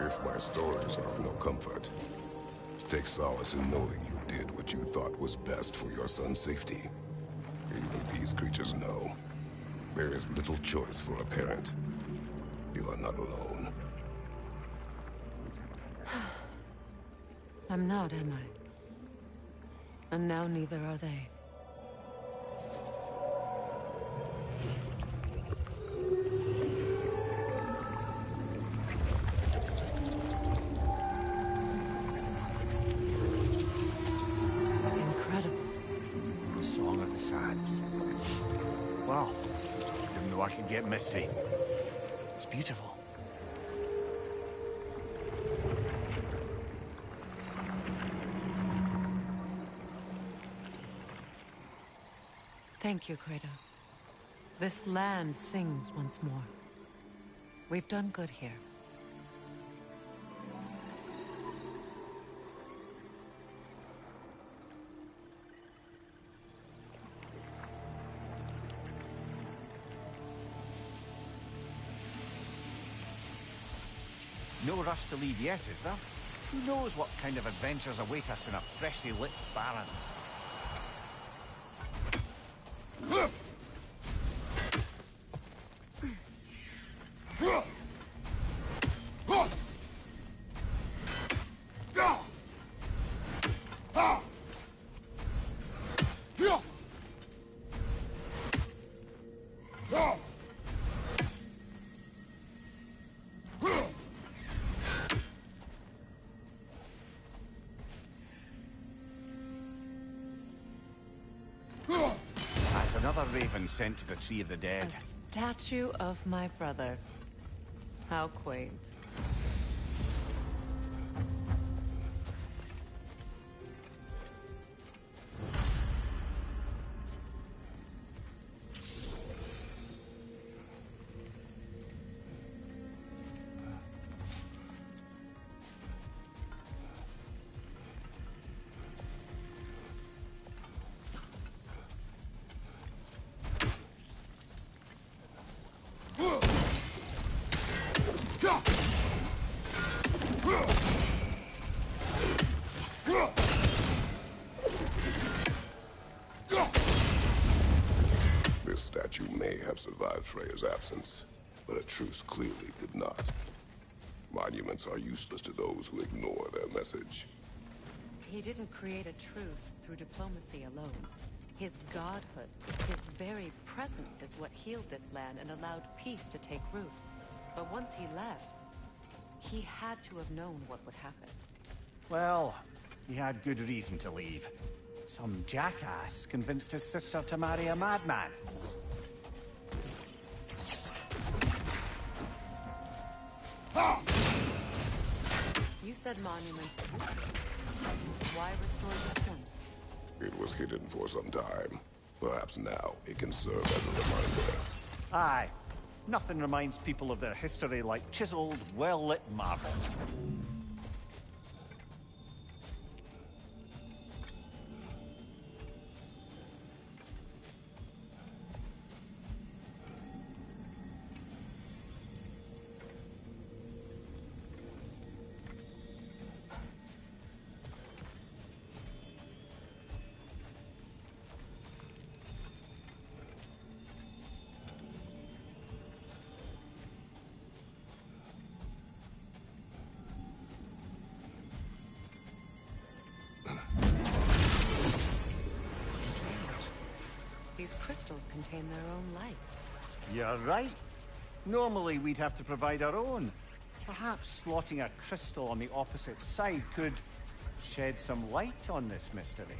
if my stories are of no comfort, take solace in knowing you did what you thought was best for your son's safety. Even these creatures know there is little choice for a parent. You are not alone. I'm not, am I? And now neither are they. Incredible. Song of the Sands. Wow. Didn't know I could get misty. It's beautiful. Thank you, Kratos. This land sings once more. We've done good here. No rush to leave yet, is there? Who knows what kind of adventures await us in a freshly lit Barrens? Another raven sent to the Tree of the Dead. A statue of my brother. How quaint. This statue may have survived Freya's absence, but a truce clearly did not. Monuments are useless to those who ignore their message. He didn't create a truce through diplomacy alone. His godhood, his very presence is what healed this land and allowed peace to take root. But once he left, he had to have known what would happen. Well, he had good reason to leave. Some jackass convinced his sister to marry a madman. You said monuments. Why restore this one? It was hidden for some time. Perhaps now it can serve as a reminder. Aye. Nothing reminds people of their history like chiseled, well-lit marble. These crystals contain their own light. You're right. Normally we'd have to provide our own. Perhaps slotting a crystal on the opposite side could shed some light on this mystery.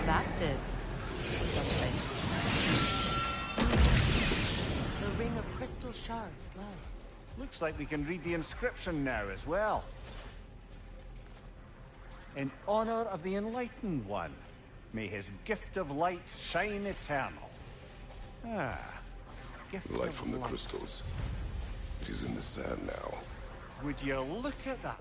That did something. The ring of crystal shards glow. Looks like we can read the inscription now as well. In honor of the Enlightened One, may his gift of light shine eternal. Ah, gift Light of from the light. crystals. It is in the sand now. Would you look at that?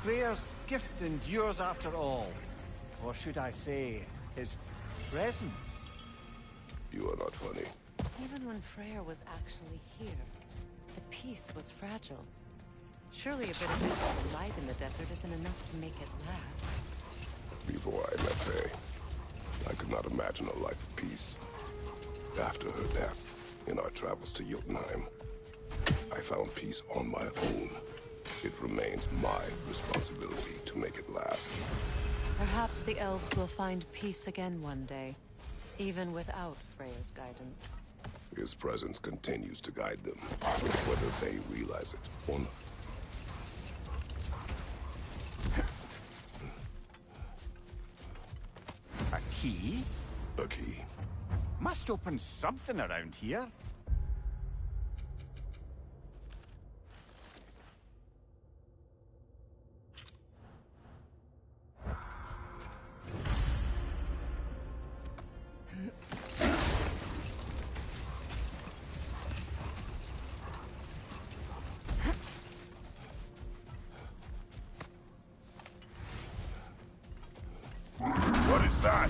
Freyr's gift endures after all. Or should I say, his presence? You are not funny. Even when Freyr was actually here, the peace was fragile. Surely a bit of visible light in the desert isn't enough to make it last. Before I met Faye, I could not imagine a life of peace. After her death, in our travels to Jotunheim, I found peace on my own. It remains my responsibility to make it last. Perhaps the elves will find peace again one day, even without Freyr's guidance. His presence continues to guide them, whether they realize it or not. A key? A key. Must open something around here. What is that?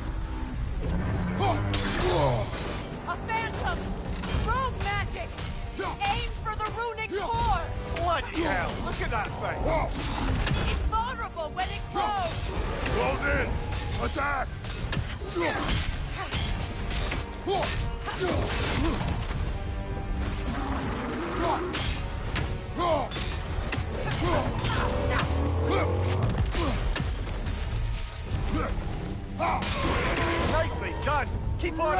A phantom! Rogue magic! Aim for the runic core! Bloody hell! Look at that thing! It's vulnerable when it glows! Close in! Attack! Nicely done! Keep on it!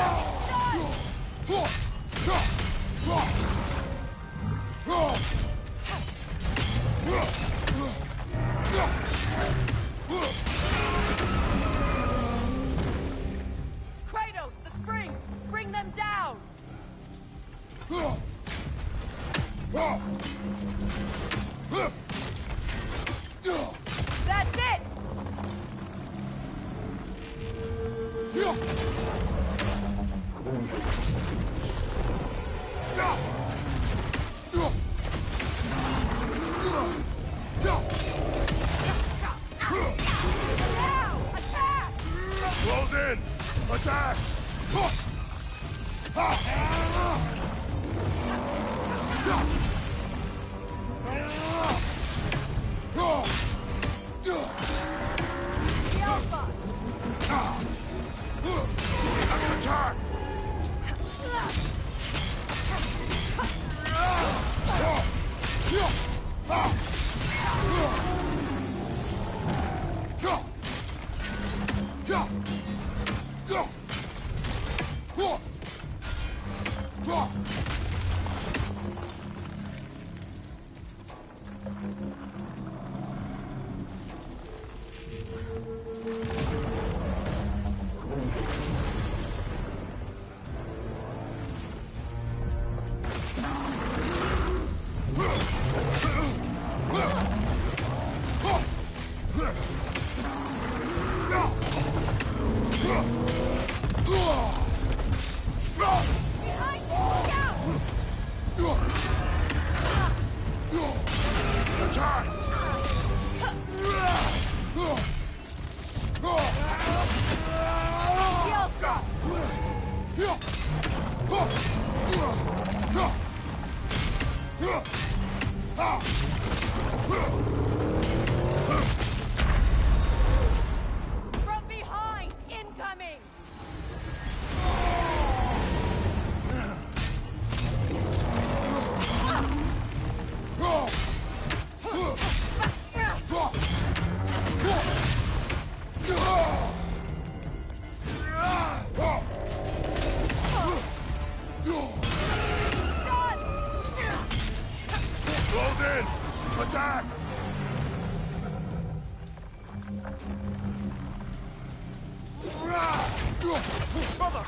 Kratos, the springs! Bring them down! That's it! Now! Attack! Close in! Attack! The Alpha! I'm gonna attack!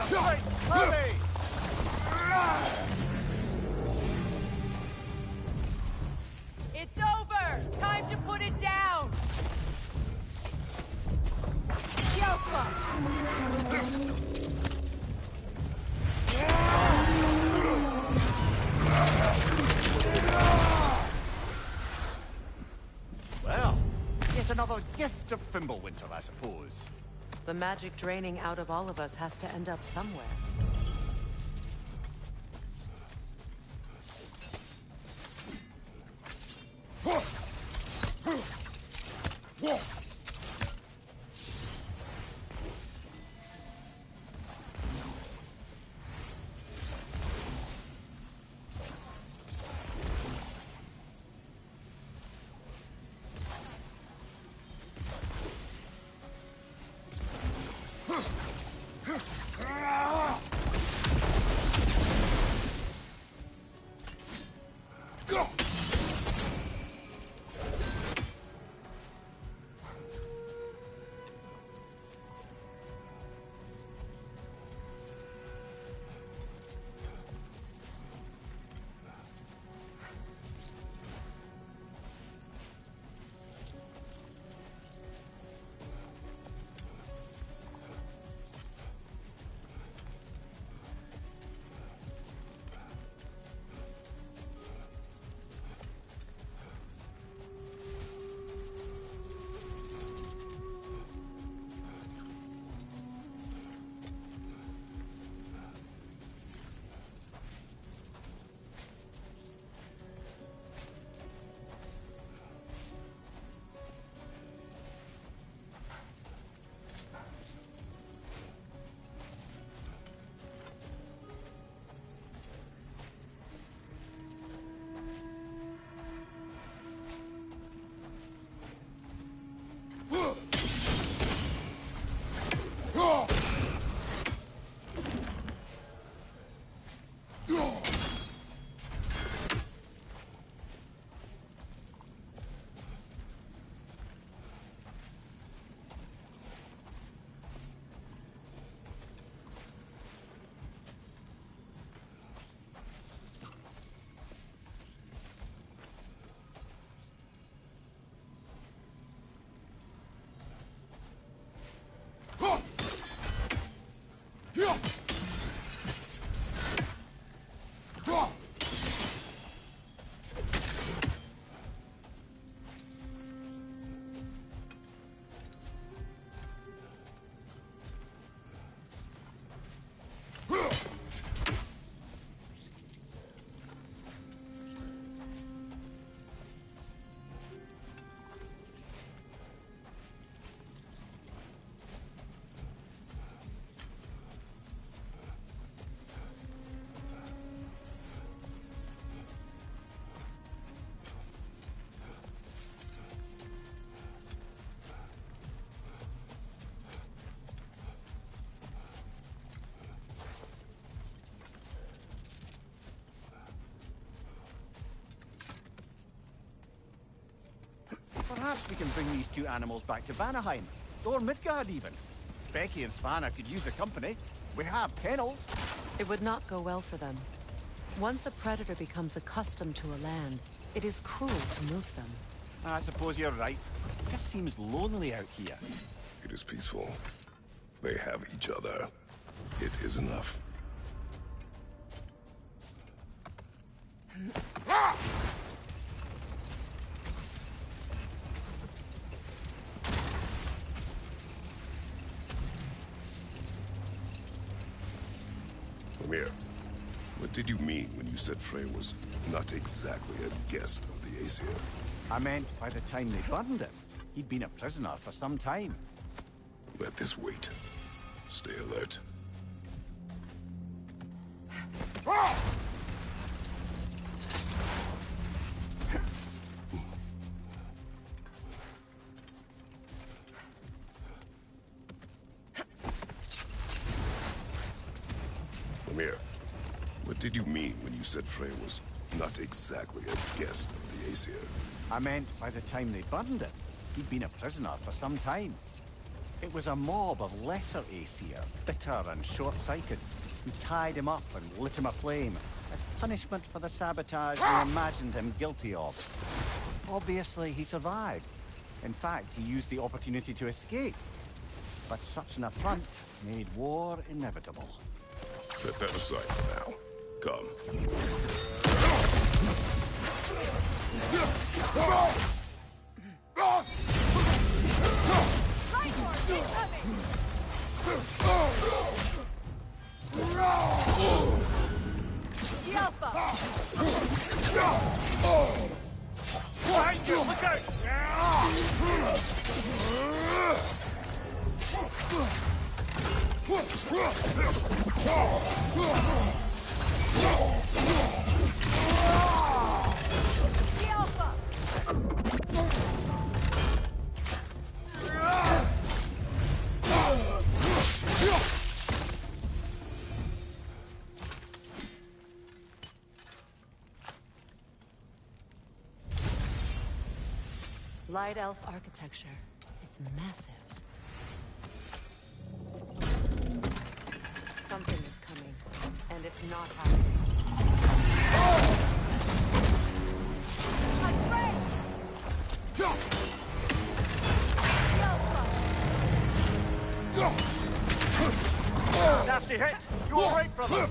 Right, hurry! It's over! Time to put it down! Yofa! Well, yet another gift of Fimbulwinter, I suppose. The magic draining out of all of us has to end up somewhere. Perhaps we can bring these two animals back to Vanaheim, or Midgard even. Specky and Svanna could use the company. We have kennels. It would not go well for them. Once a predator becomes accustomed to a land, it is cruel to move them. I suppose you're right. It just seems lonely out here. It is peaceful. They have each other. It is enough. Mimir, what did you mean when you said Frey was not exactly a guest of the Aesir? I meant by the time they burned him, he'd been a prisoner for some time. Let this wait. Stay alert. Mimir, what did you mean when you said Frey was not exactly a guest of the Aesir? I meant by the time they burned him, he'd been a prisoner for some time. It was a mob of lesser Aesir, bitter and short-sighted, who tied him up and lit him aflame as punishment for the sabotage they imagined him guilty of. Obviously, he survived. In fact, he used the opportunity to escape. But such an affront made war inevitable. Set that aside for now. Come. Behind you! Look out! Light elf architecture. It's massive. Something is coming, and it's not happening. Nasty hit! You all right, brother?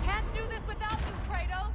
Can't do this without you, Kratos!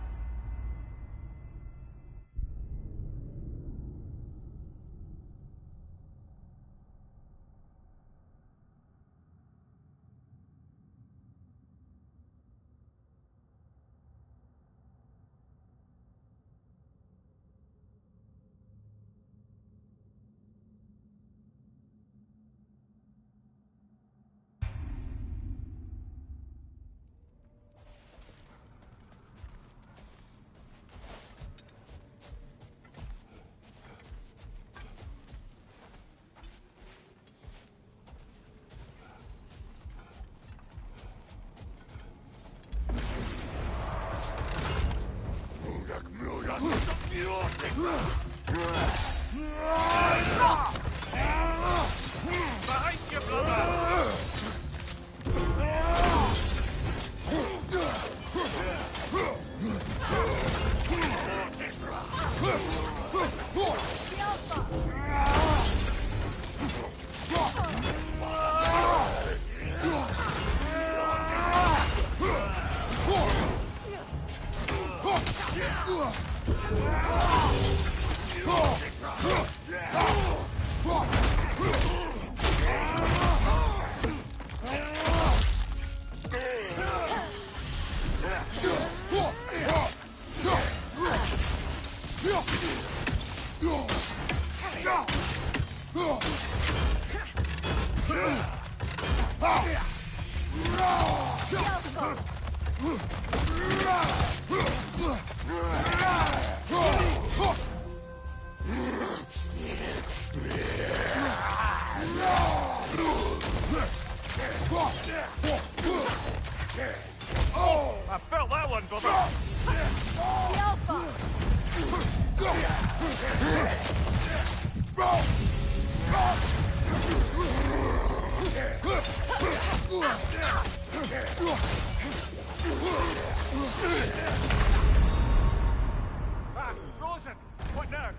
Behind you, brother! I felt that one, brother! Frozen! What now?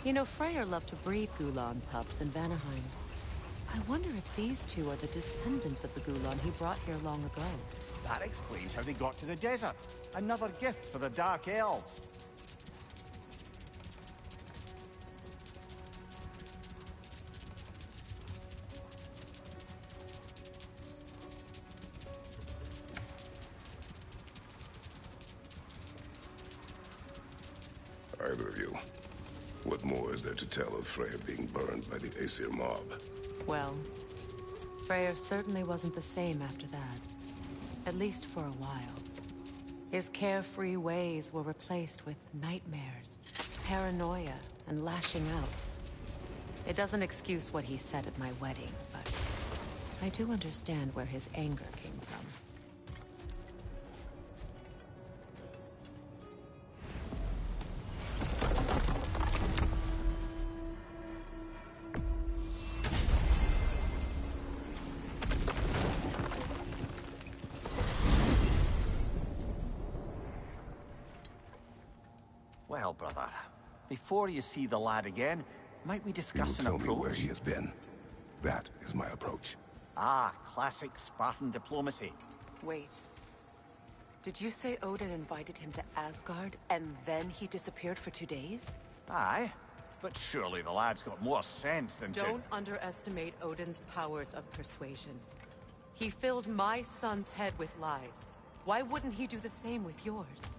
You know, Freyr loved to breed Gulan pups in Vanaheim. I wonder if these two are the descendants of the Gulan he brought here long ago. That explains how they got to the desert. Another gift for the Dark Elves. Either of you, what more is there to tell of Freya being burned by the Aesir mob? Well, Freyr certainly wasn't the same after that. At least for a while. His carefree ways were replaced with nightmares, paranoia, and lashing out. It doesn't excuse what he said at my wedding, but I do understand where his anger came from. Well, brother, before you see the lad again, might we You will discuss an tell me where approach? he has been. That is my approach. Ah, classic Spartan diplomacy. Wait. Did you say Odin invited him to Asgard, and then he disappeared for 2 days? Aye, but surely the lad's got more sense than to... Don't underestimate Odin's powers of persuasion. He filled my son's head with lies. Why wouldn't he do the same with yours?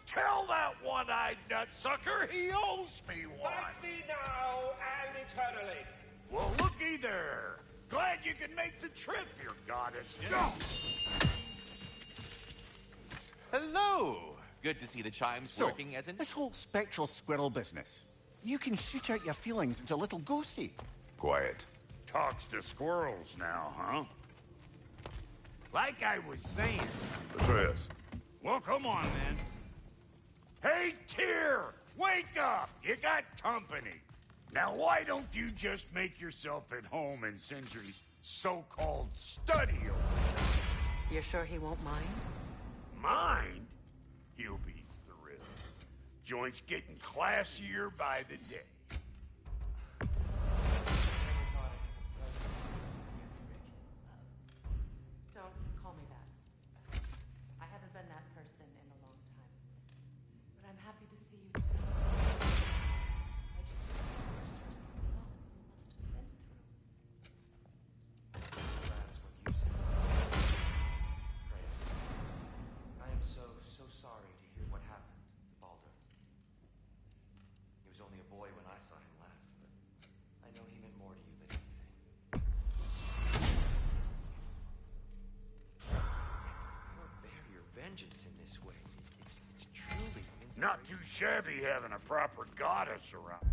Tell that one-eyed nutsucker he owes me one. Fight me now and eternally. Well, looky there. Glad you can make the trip, your goddess. Hello! Good to see the chimes working as in... this whole spectral squirrel business. You can shoot out your feelings into little ghosty. Quiet. Talks to squirrels now, huh? Like I was saying. Atreus. Well, come on, then. Hey, Tyr! Wake up! You got company. Now, why don't you just make yourself at home in Sindri's so-called study over there? You're sure he won't mind? Mind? He'll be thrilled. Joint's getting classier by the day. Don't call me that. I haven't been that person in a long time. But I'm happy to see you too. I just remember so long you must have been through. That's what you said. Freya, I am so sorry to hear what happened to Baldur. He was only a boy when I saw him last, but I know he meant more to you than anything. Never bear your vengeance in this way. It's truly inspiring. Not too shabby having a proper goddess around.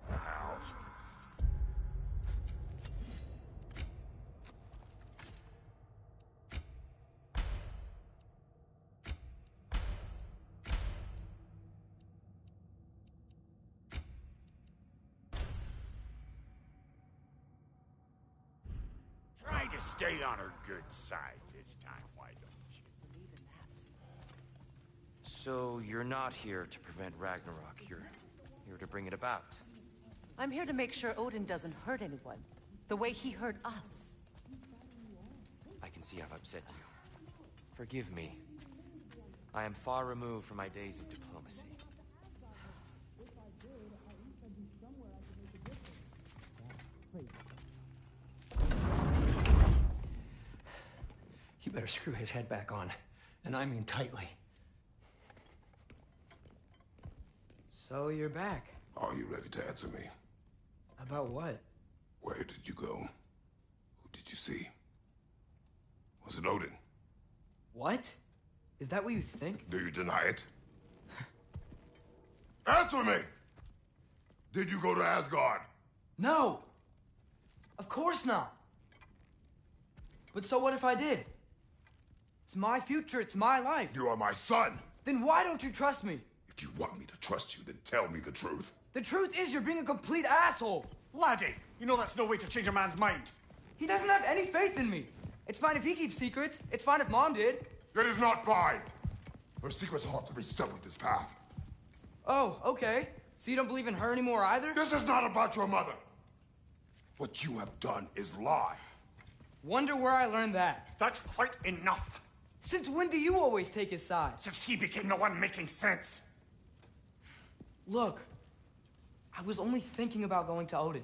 House. Try to stay on her good side this time, why don't you? So you're not here to prevent Ragnarok. You're here to bring it about. I'm here to make sure Odin doesn't hurt anyone. The way he hurt us. I can see I've upset you. Forgive me. I am far removed from my days of diplomacy. You better screw his head back on, and I mean tightly. So you're back. Are you ready to answer me? About what? Where did you go? Who did you see? Was it Odin? What? Is that what you think? Do you deny it? Answer me! Did you go to Asgard? No! Of course not! But so what if I did? It's my future, it's my life. You are my son! Then why don't you trust me? If you want me to trust you, then tell me the truth. The truth is you're being a complete asshole! Laddie, you know that's no way to change a man's mind. He doesn't have any faith in me. It's fine if he keeps secrets. It's fine if Mom did. It is not fine! Her secrets ought to be stuck with this path. Oh, okay. So you don't believe in her anymore either? This is not about your mother. What you have done is lie. Wonder where I learned that. That's quite enough. Since when do you always take his side? Since he became the one making sense. Look, I was only thinking about going to Odin.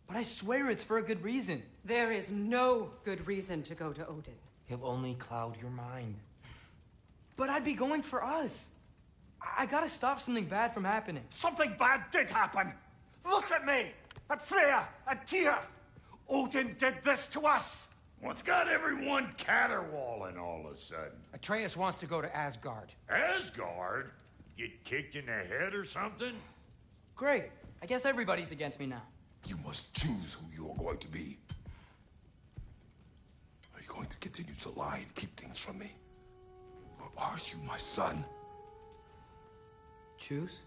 But I swear it's for a good reason. There is no good reason to go to Odin. He'll only cloud your mind. But I'd be going for us. I gotta stop something bad from happening. Something bad did happen. Look at me, at Freya, at Tyr. Odin did this to us. What's got everyone caterwauling all of a sudden? Atreus wants to go to Asgard. Asgard? Get kicked in the head or something? Great. I guess everybody's against me now. You must choose who you are going to be. Are you going to continue to lie and keep things from me? Or are you my son? Choose?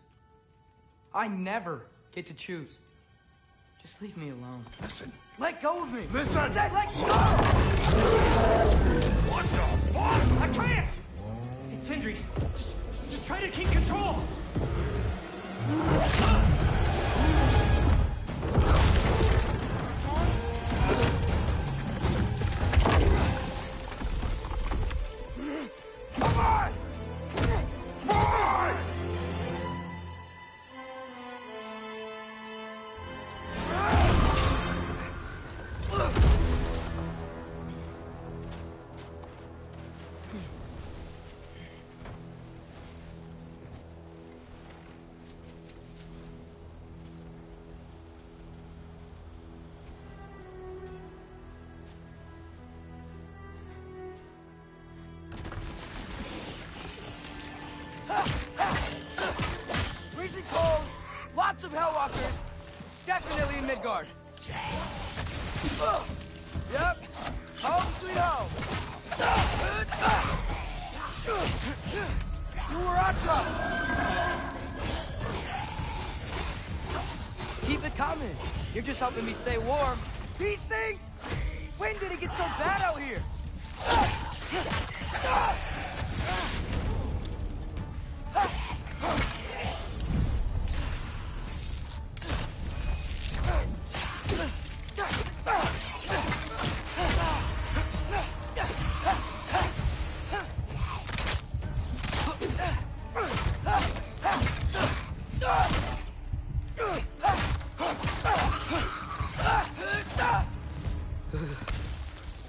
I never get to choose. Just leave me alone. Listen. Let go of me! Listen! I said let go! What the fuck? Atreus! It's Sindri. Just try to keep control. Come on! Boy! Freezing cold, lots of Hellwalkers, definitely in Midgard. Yep, home sweet home. You were on top. Keep it coming. You're just helping me stay warm. These things! When did it get so bad out here?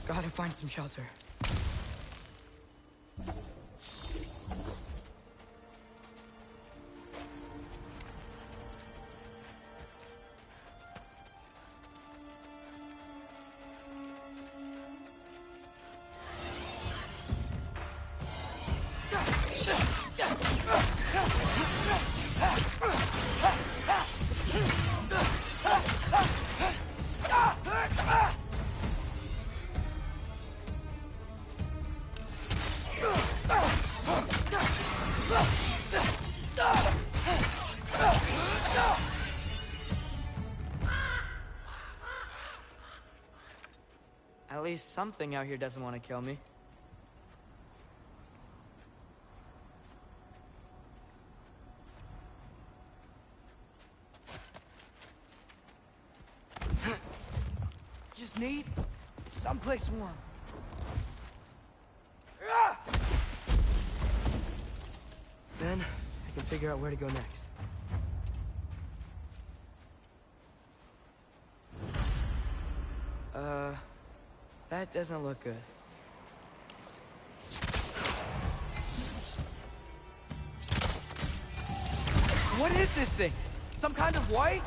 Gotta find some shelter. At least something out here doesn't want to kill me. Just need someplace warm. Then I can figure out where to go next. That doesn't look good. What is this thing? Some kind of white?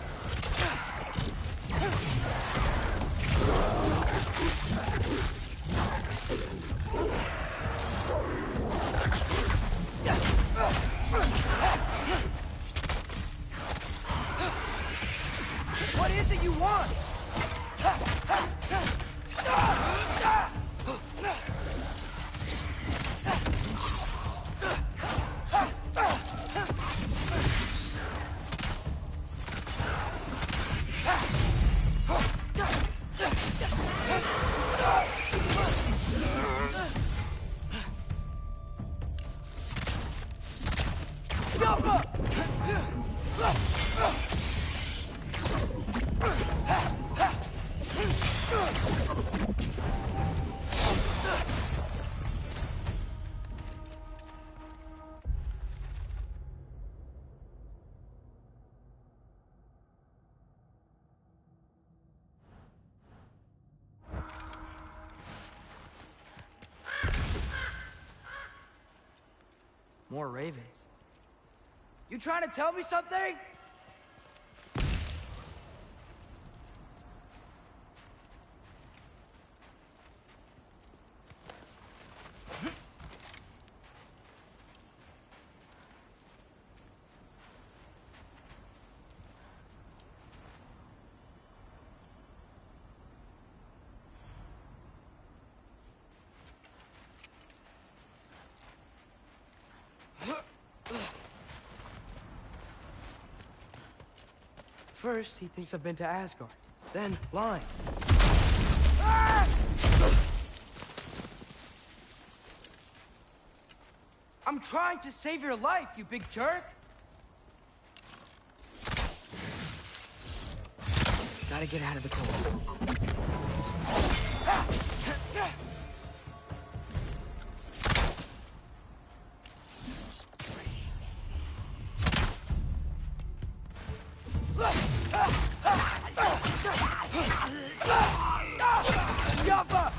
What is it you want? More ravens. You trying to tell me something? First, he thinks I've been to Asgard. Then, lying. Ah! I'm trying to save your life, you big jerk! Gotta get out of the cold. Yapma.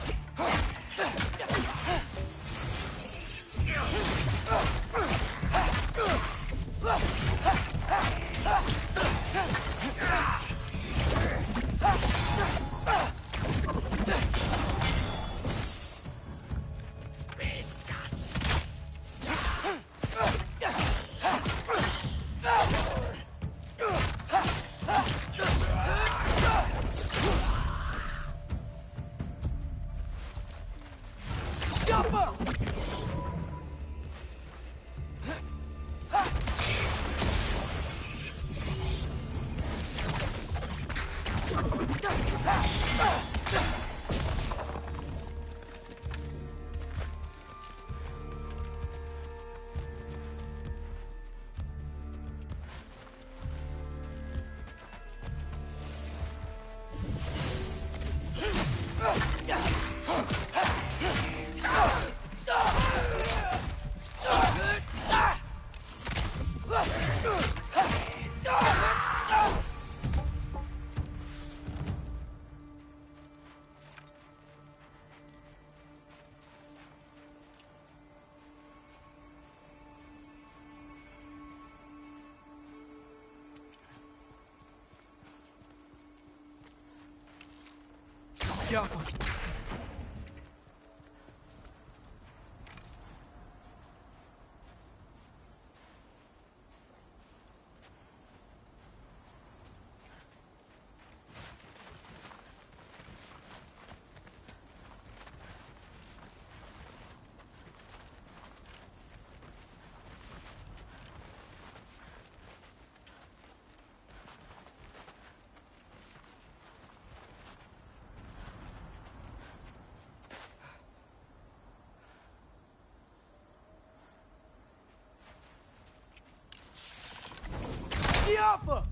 Yapma!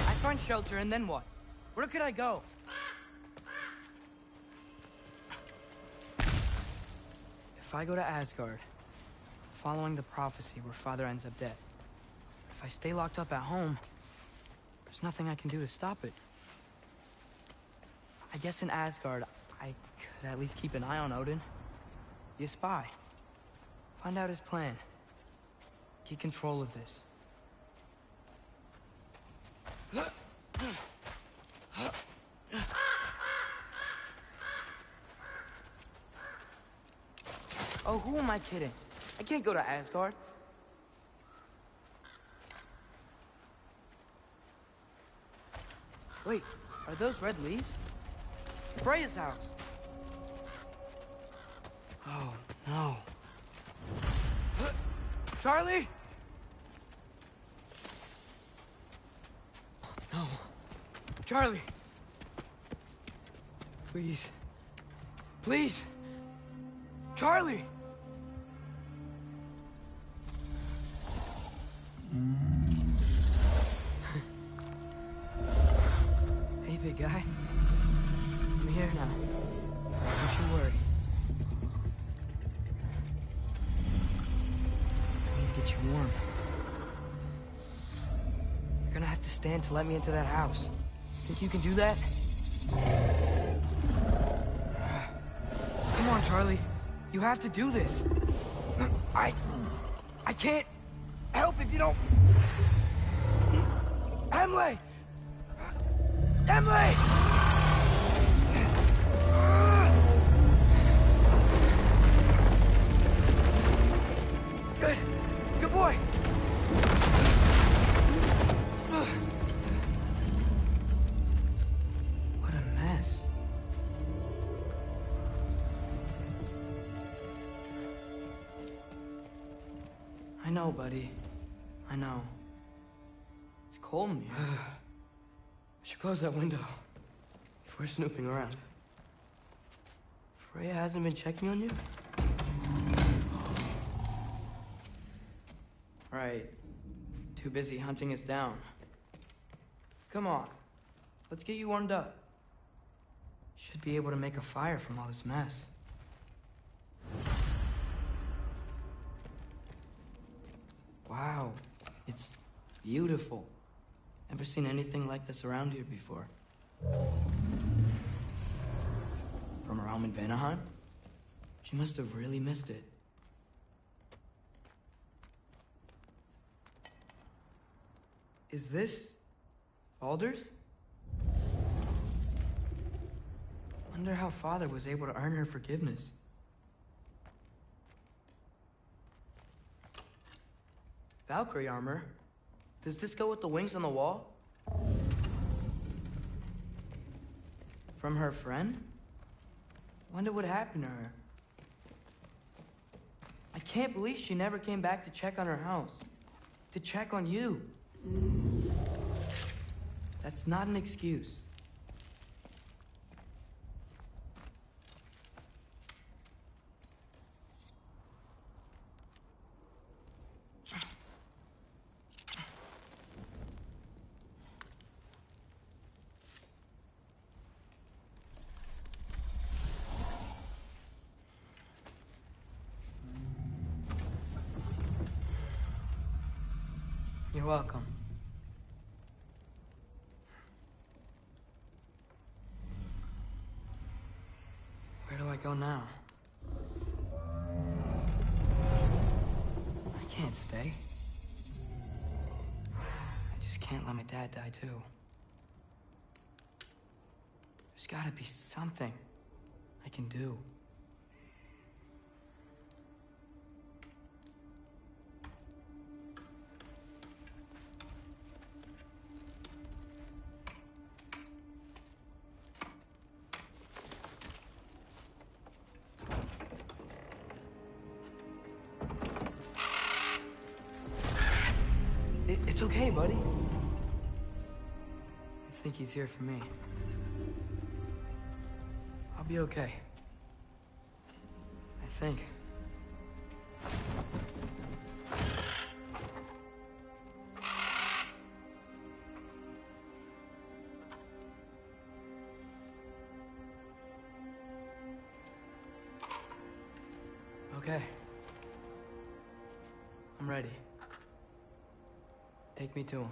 I find shelter and then what? Where could I go? If I go to Asgard, following the prophecy where Father ends up dead, if I stay locked up at home, there's nothing I can do to stop it. I guess in Asgard, I could at least keep an eye on Odin. Be a spy. Find out his plan. Get control of this. Oh, who am I kidding? I can't go to Asgard. Wait, are those red leaves? Freya's house. Oh, no. Charlie? No. Charlie! Please. Please! Charlie! Hey, big guy. I'm here now. Don't you worry. I need to get you warm. You're gonna have to stand to let me into that house. Think you can do that? Come on, Charlie. You have to do this. I can't help if you don't... Emily! Emily! Good. Good boy. What a mess. I know, buddy. I know. It's cold in here. I should close that window if we're snooping around. Freya hasn't been checking on you? Right. Too busy hunting us down. Come on. Let's get you warmed up. Should be able to make a fire from all this mess. Wow. It's beautiful. Never seen anything like this around here before. From her home in Vanaheim? She must have really missed it. Is this Baldur's? Wonder how Father was able to earn her forgiveness. Valkyrie armor? Does this go with the wings on the wall? From her friend? Wonder what happened to her. I can't believe she never came back to check on her house. To check on you. That's not an excuse. You're welcome. Where do I go now? I can't stay. I just can't let my dad die too. There's gotta be something I can do. It's okay, buddy. I think he's here for me. I'll be okay. I think. Okay. I'm ready. Take me to him.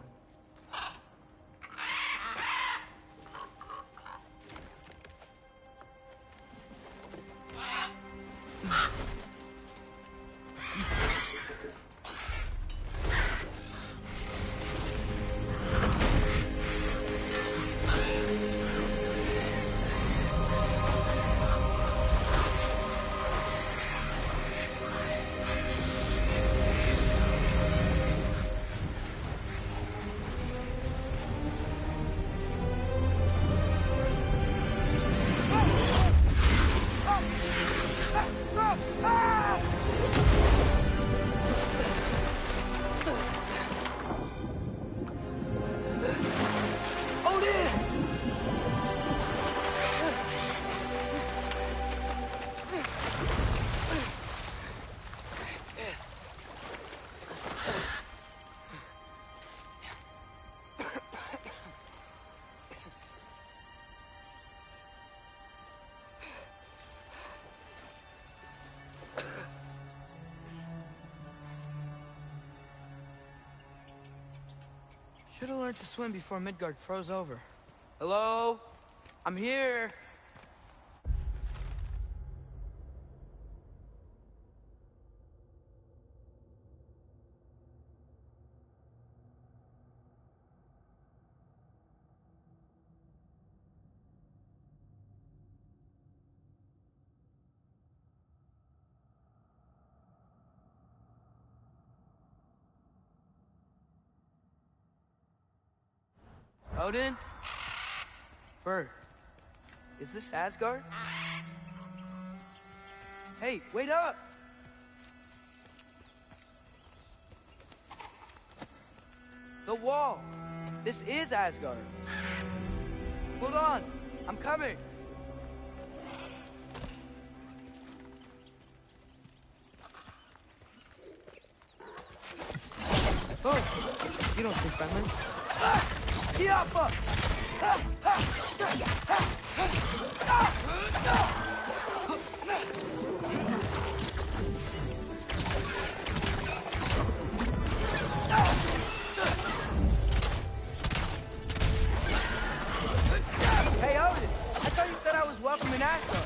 Should have learned to swim before Midgard froze over. Hello? I'm here. Odin? Bird, is this Asgard? Hey, wait up! The wall! This is Asgard! Hold on! I'm coming! Oh! You don't speak friendly. Yapma! Hey, Odin! I thought you said I was welcome in Asgard.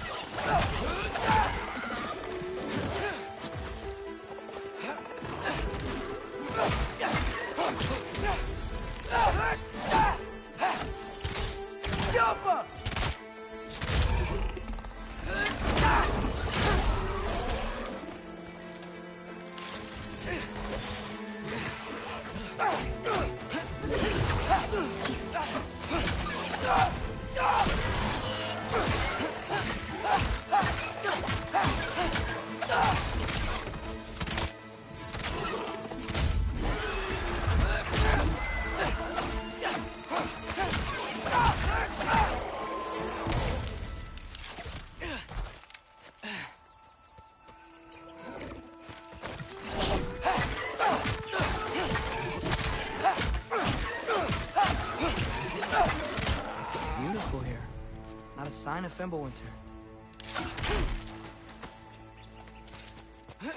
Sign of Fimbulwinter. I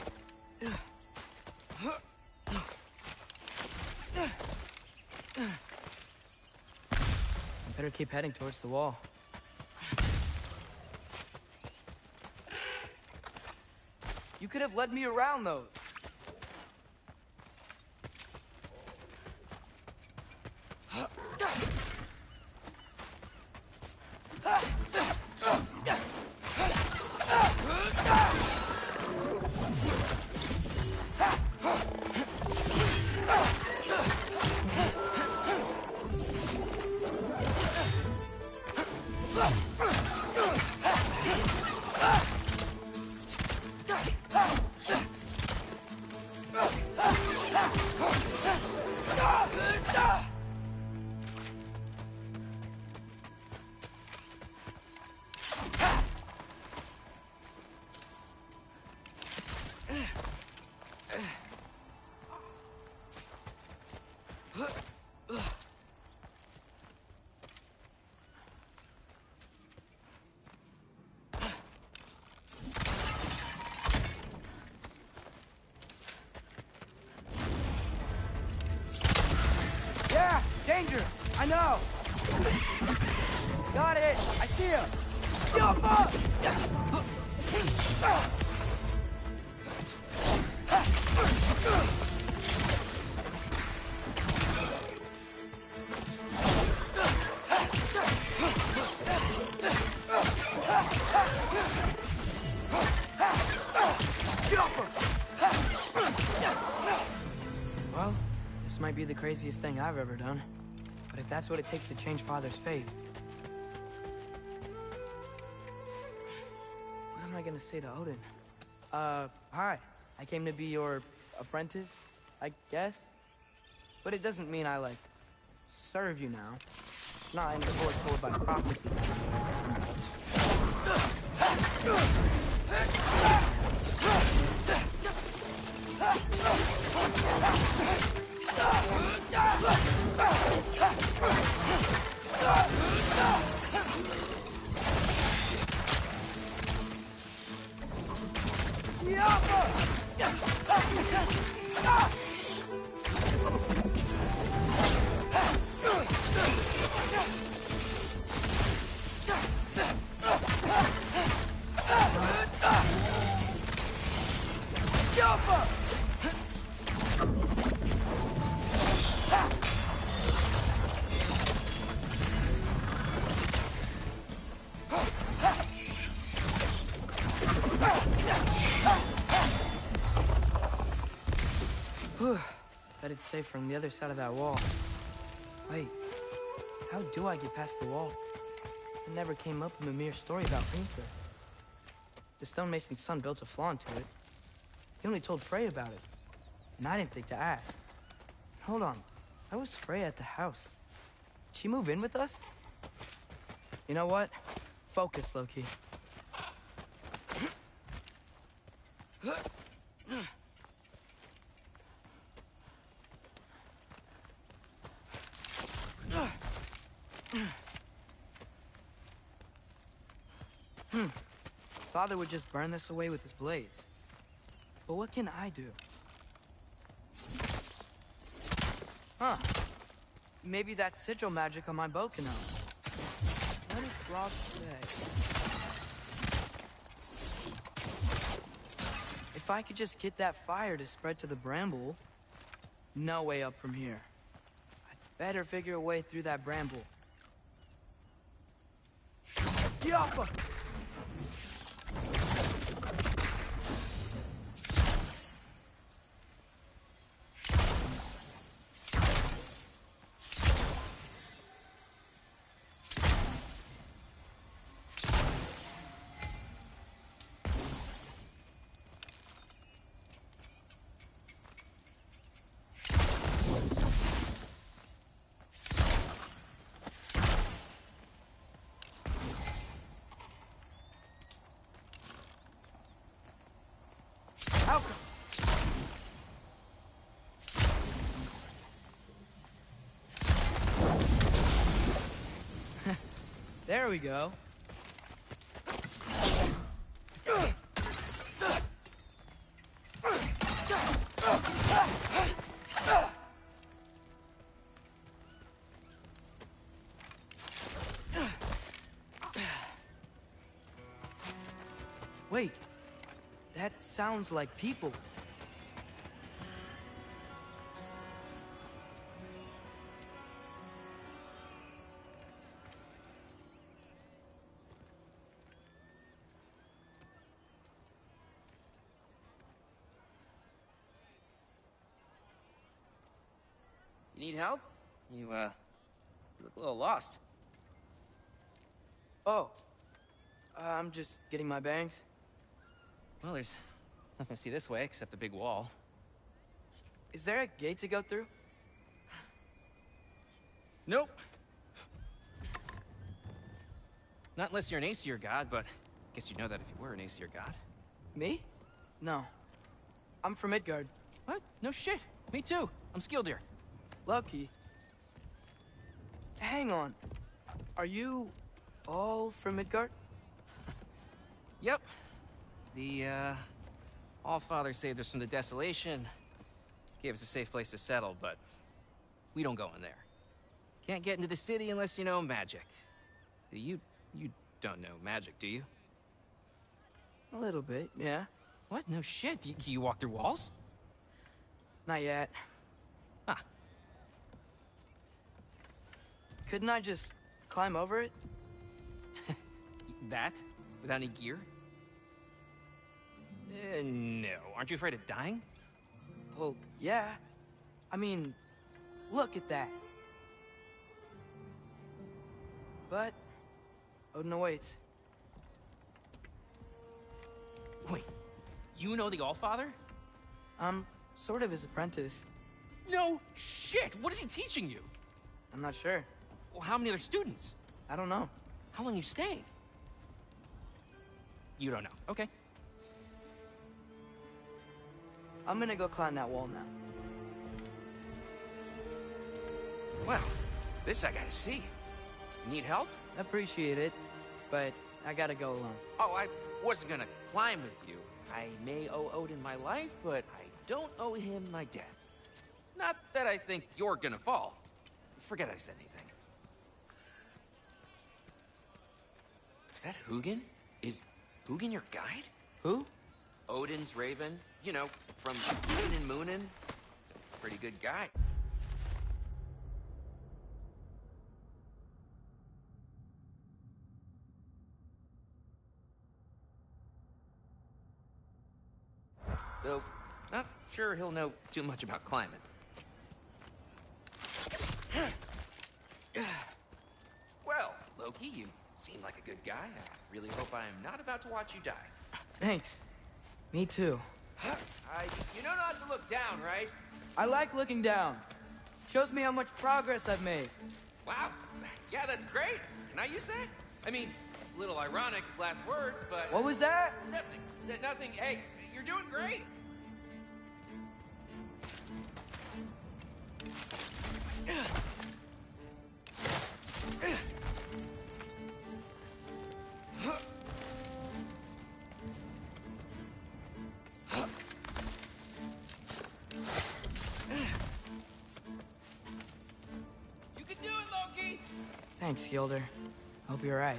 better keep heading towards the wall. You could have led me around those. Danger! I know! Got it! I see him! Yapma! Well, this might be the craziest thing I've ever done. But if that's what it takes to change Father's fate... what am I gonna say to Odin? Hi. I came to be your apprentice, I guess? But it doesn't mean I, like, serve you now. Not in the voice told by prophecy. Bet it's safe from the other side of that wall. Wait, how do I get past the wall? It never came up in Mimir's story about Hringthur. The stonemason's son built a flaw into it. He only told Frey about it, and I didn't think to ask. Hold on, how was Frey at the house? Did she move in with us? You know what? Focus, Loki. Father would just burn this away with his blades. But what can I do? Huh. Maybe that sigil magic on my bow can help. What did Ross say? If I could just get that fire to spread to the bramble, no way up from here. I'd better figure a way through that bramble. Yappa! There we go. Wait, that sounds like people. Need help? You look a little lost. Oh, I'm just getting my bangs. Well, there's nothing to see this way except the big wall. Is there a gate to go through? Nope. Not unless you're an Aesir god, but I guess you'd know that if you were an Aesir god. Me? No. I'm from Midgard. What? No shit. Me too. I'm Skildir. Lucky. Hang on. Are you all from Midgard? Yep. The, Allfather saved us from the desolation. Gave us a safe place to settle, but we don't go in there. Can't get into the city unless you know magic. You don't know magic, do you? A little bit, yeah. What? No shit. You walk through walls? Not yet. Huh. Couldn't I just climb over it? That? Without any gear? No. Aren't you afraid of dying? Well, yeah. I mean, look at that. But Odin awaits. Wait, you know the Allfather? I'm sort of his apprentice. No shit! What is he teaching you? I'm not sure. Well, how many other students? I don't know. How long you staying? You don't know. Okay. I'm gonna go climb that wall now. Well, this I gotta see. Need help? Appreciate it, but I gotta go alone. Oh, I wasn't gonna climb with you. I may owe Odin my life, but I don't owe him my death. Not that I think you're gonna fall. Forget I said anything. Is that Hugin? Is Hugin your guide? Who? Odin's raven. You know, from Moon and Moonin'. He's a pretty good guy. Though, not sure he'll know too much about climbing. Well, Loki, you seem like a good guy. I really hope I am not about to watch you die. Thanks. Me too. You know not to look down, right? I like looking down. Shows me how much progress I've made. Wow. Yeah, that's great. Can I use that? I mean, a little ironic, his last words, but... What was that? Nothing. Nothing. Hey, you're doing great. You can do it, Loki! Thanks, Gilder. Hope you're right.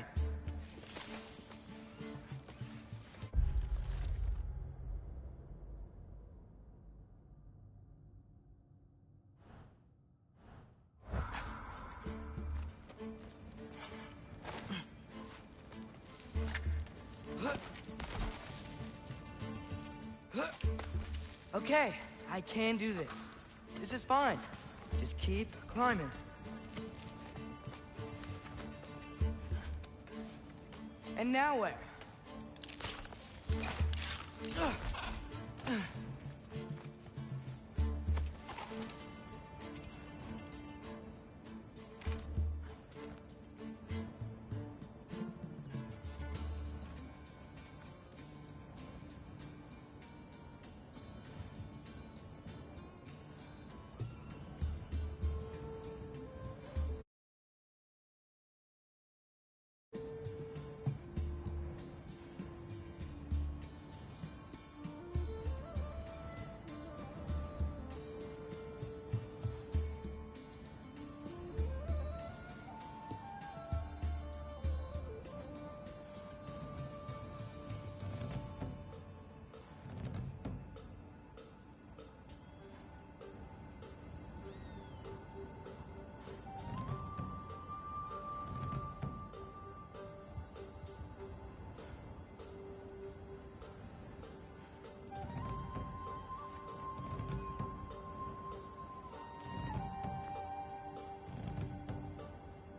Okay, I can do this. This is fine. Just keep climbing. And now where?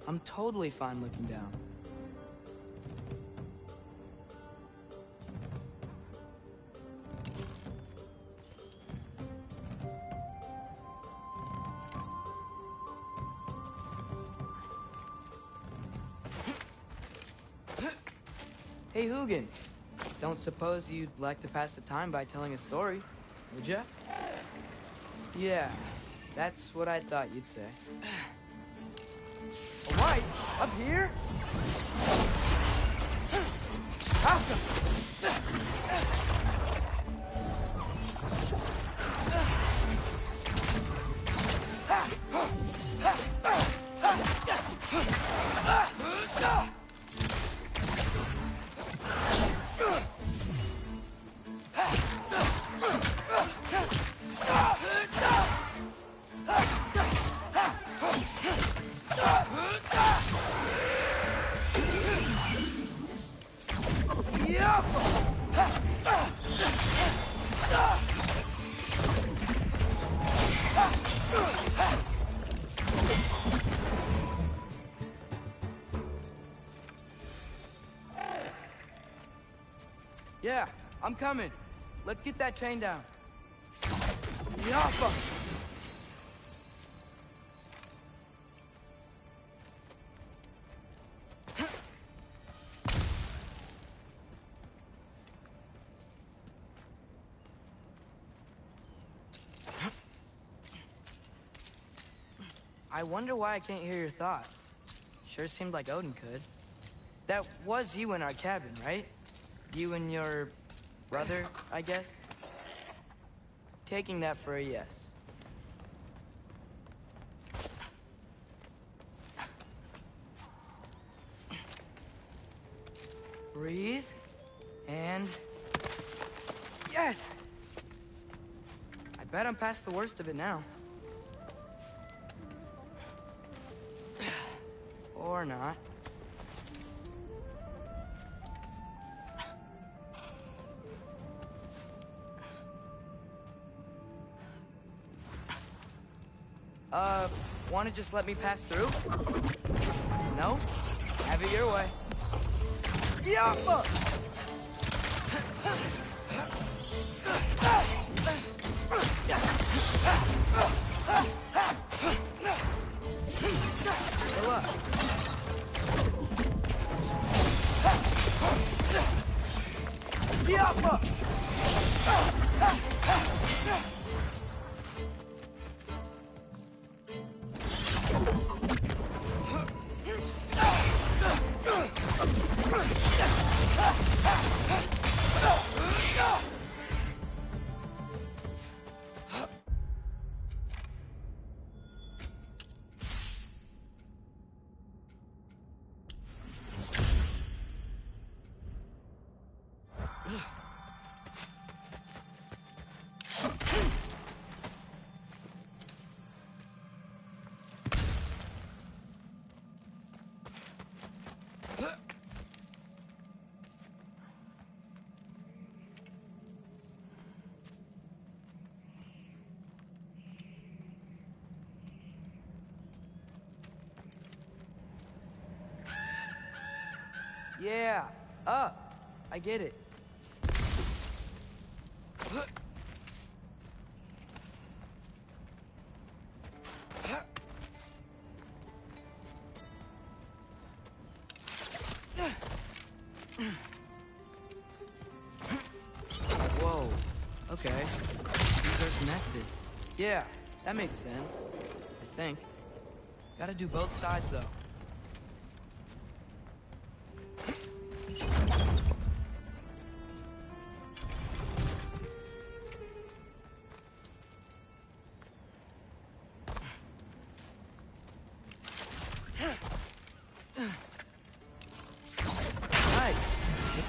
I'm totally fine looking down. Hey, Hugin. Don't suppose you'd like to pass the time by telling a story, would ya? Yeah, that's what I thought you'd say. Right, up here? Awesome. Yeah, I'm coming. Let's get that chain down. Yappa! I wonder why I can't hear your thoughts. Sure seemed like Odin could. That was you in our cabin, right? You and your brother, I guess? Taking that for a yes. Breathe. And... yes! I bet I'm past the worst of it now. Or not. Wanna just let me pass through? No? Have it your way. Yappa! Go up. Yappa! Yeah, up. I get it. Whoa, okay. These are connected. Yeah, that makes sense. I think. Gotta do both sides, though.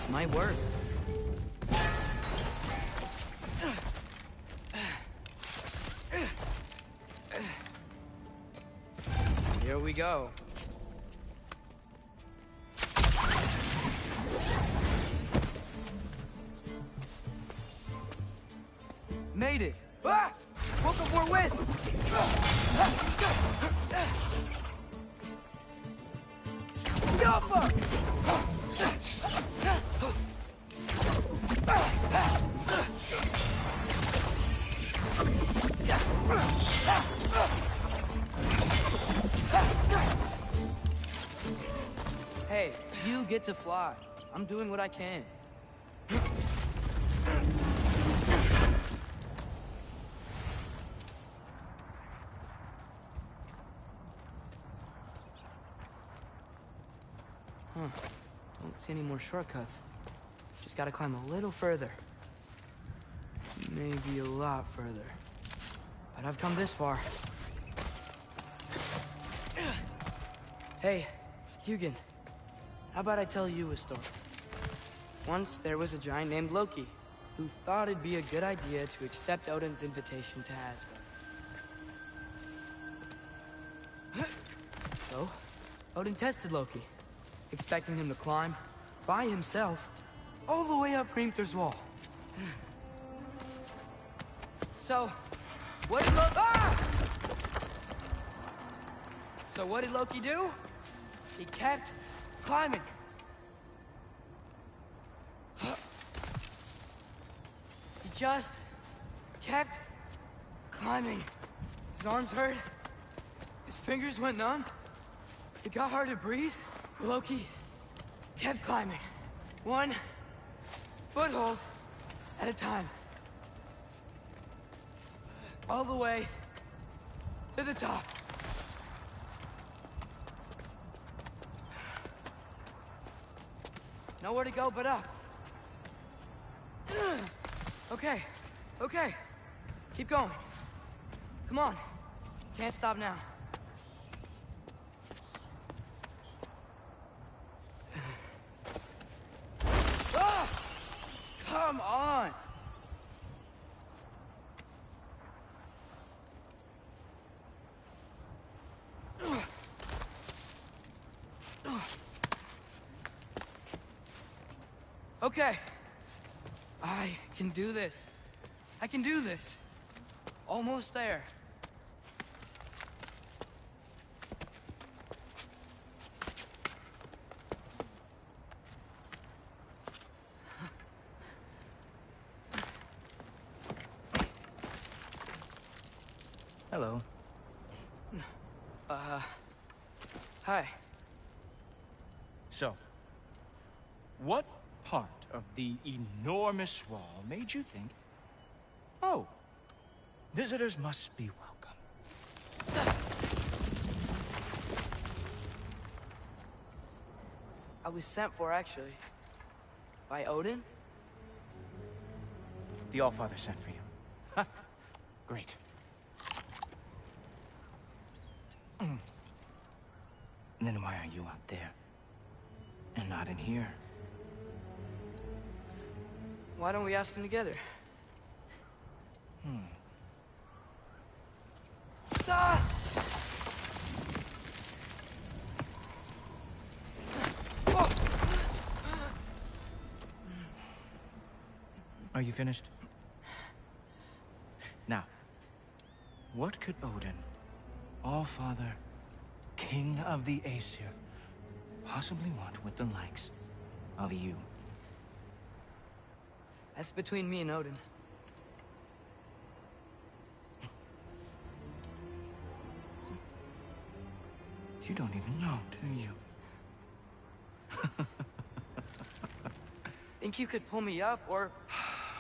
Might work. Here we go. Made it! Ah! Welcome for a whiz! Yappa! Hey, you get to fly. I'm doing what I can. Don't see any more shortcuts. Just gotta climb a little further. Maybe a lot further. But I've come this far. Hey, Hugin. How about I tell you a story? Once there was a giant named Loki, who thought it'd be a good idea to accept Odin's invitation to Asgard. So, Odin tested Loki, expecting him to climb, by himself, all the way up Hrimthur's wall. So, what did Loki do? He kept climbing. just kept climbing. His arms hurt. His fingers went numb. It got hard to breathe. Loki kept climbing. One foothold at a time. All the way to the top. Nowhere to go but up. Okay, okay. Keep going. Come on. Can't stop now. Ah! Come on! Okay. I can do this. I can do this. Almost there. Hello. Hi. So, what part of the enormous wall made you think, oh, visitors must be welcome? I was sent for, actually. By Odin? The Allfather sent for you. Huh. Great. Then why are you out there? And not in here? Why don't we ask them together? Ah! Are you finished? Now, what could Odin, Allfather, King of the Aesir, possibly want with the likes of you? That's between me and Odin. You don't even know, do you? Think you could pull me up, or...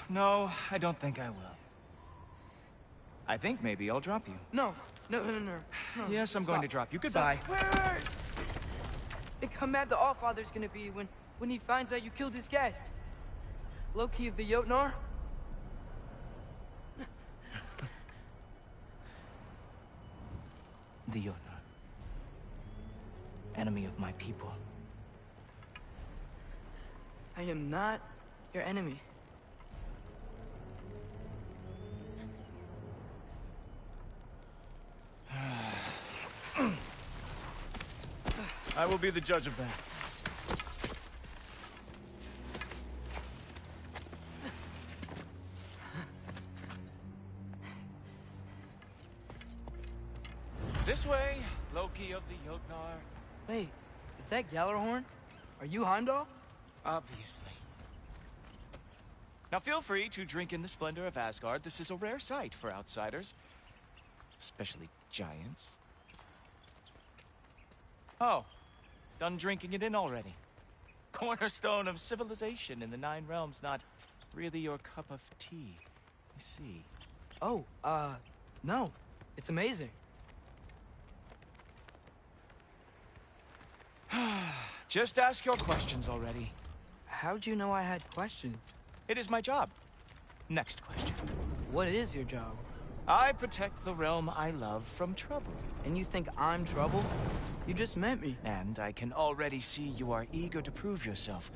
No, I don't think I will. I think maybe I'll drop you. No. Yes, I'm going to drop you. Goodbye. Stop. Wait. Think how mad the Allfather's gonna be when he finds out you killed his guest. Loki of the Jotnar? The Jotnar. Enemy of my people. I am not your enemy. I will be the judge of that. This way, Loki of the Jotnar. Wait, is that Gjallarhorn? Are you Heimdall? Obviously. Now feel free to drink in the splendor of Asgard. This is a rare sight for outsiders. Especially giants. Oh, done drinking it in already. Cornerstone of civilization in the 9 realms, not really your cup of tea, I see. Oh, no. It's amazing. Just ask your questions already. How'd you know I had questions? It is my job. Next question. What is your job? I protect the realm I love from trouble. And you think I'm trouble? You just met me. And I can already see you are eager to prove yourself.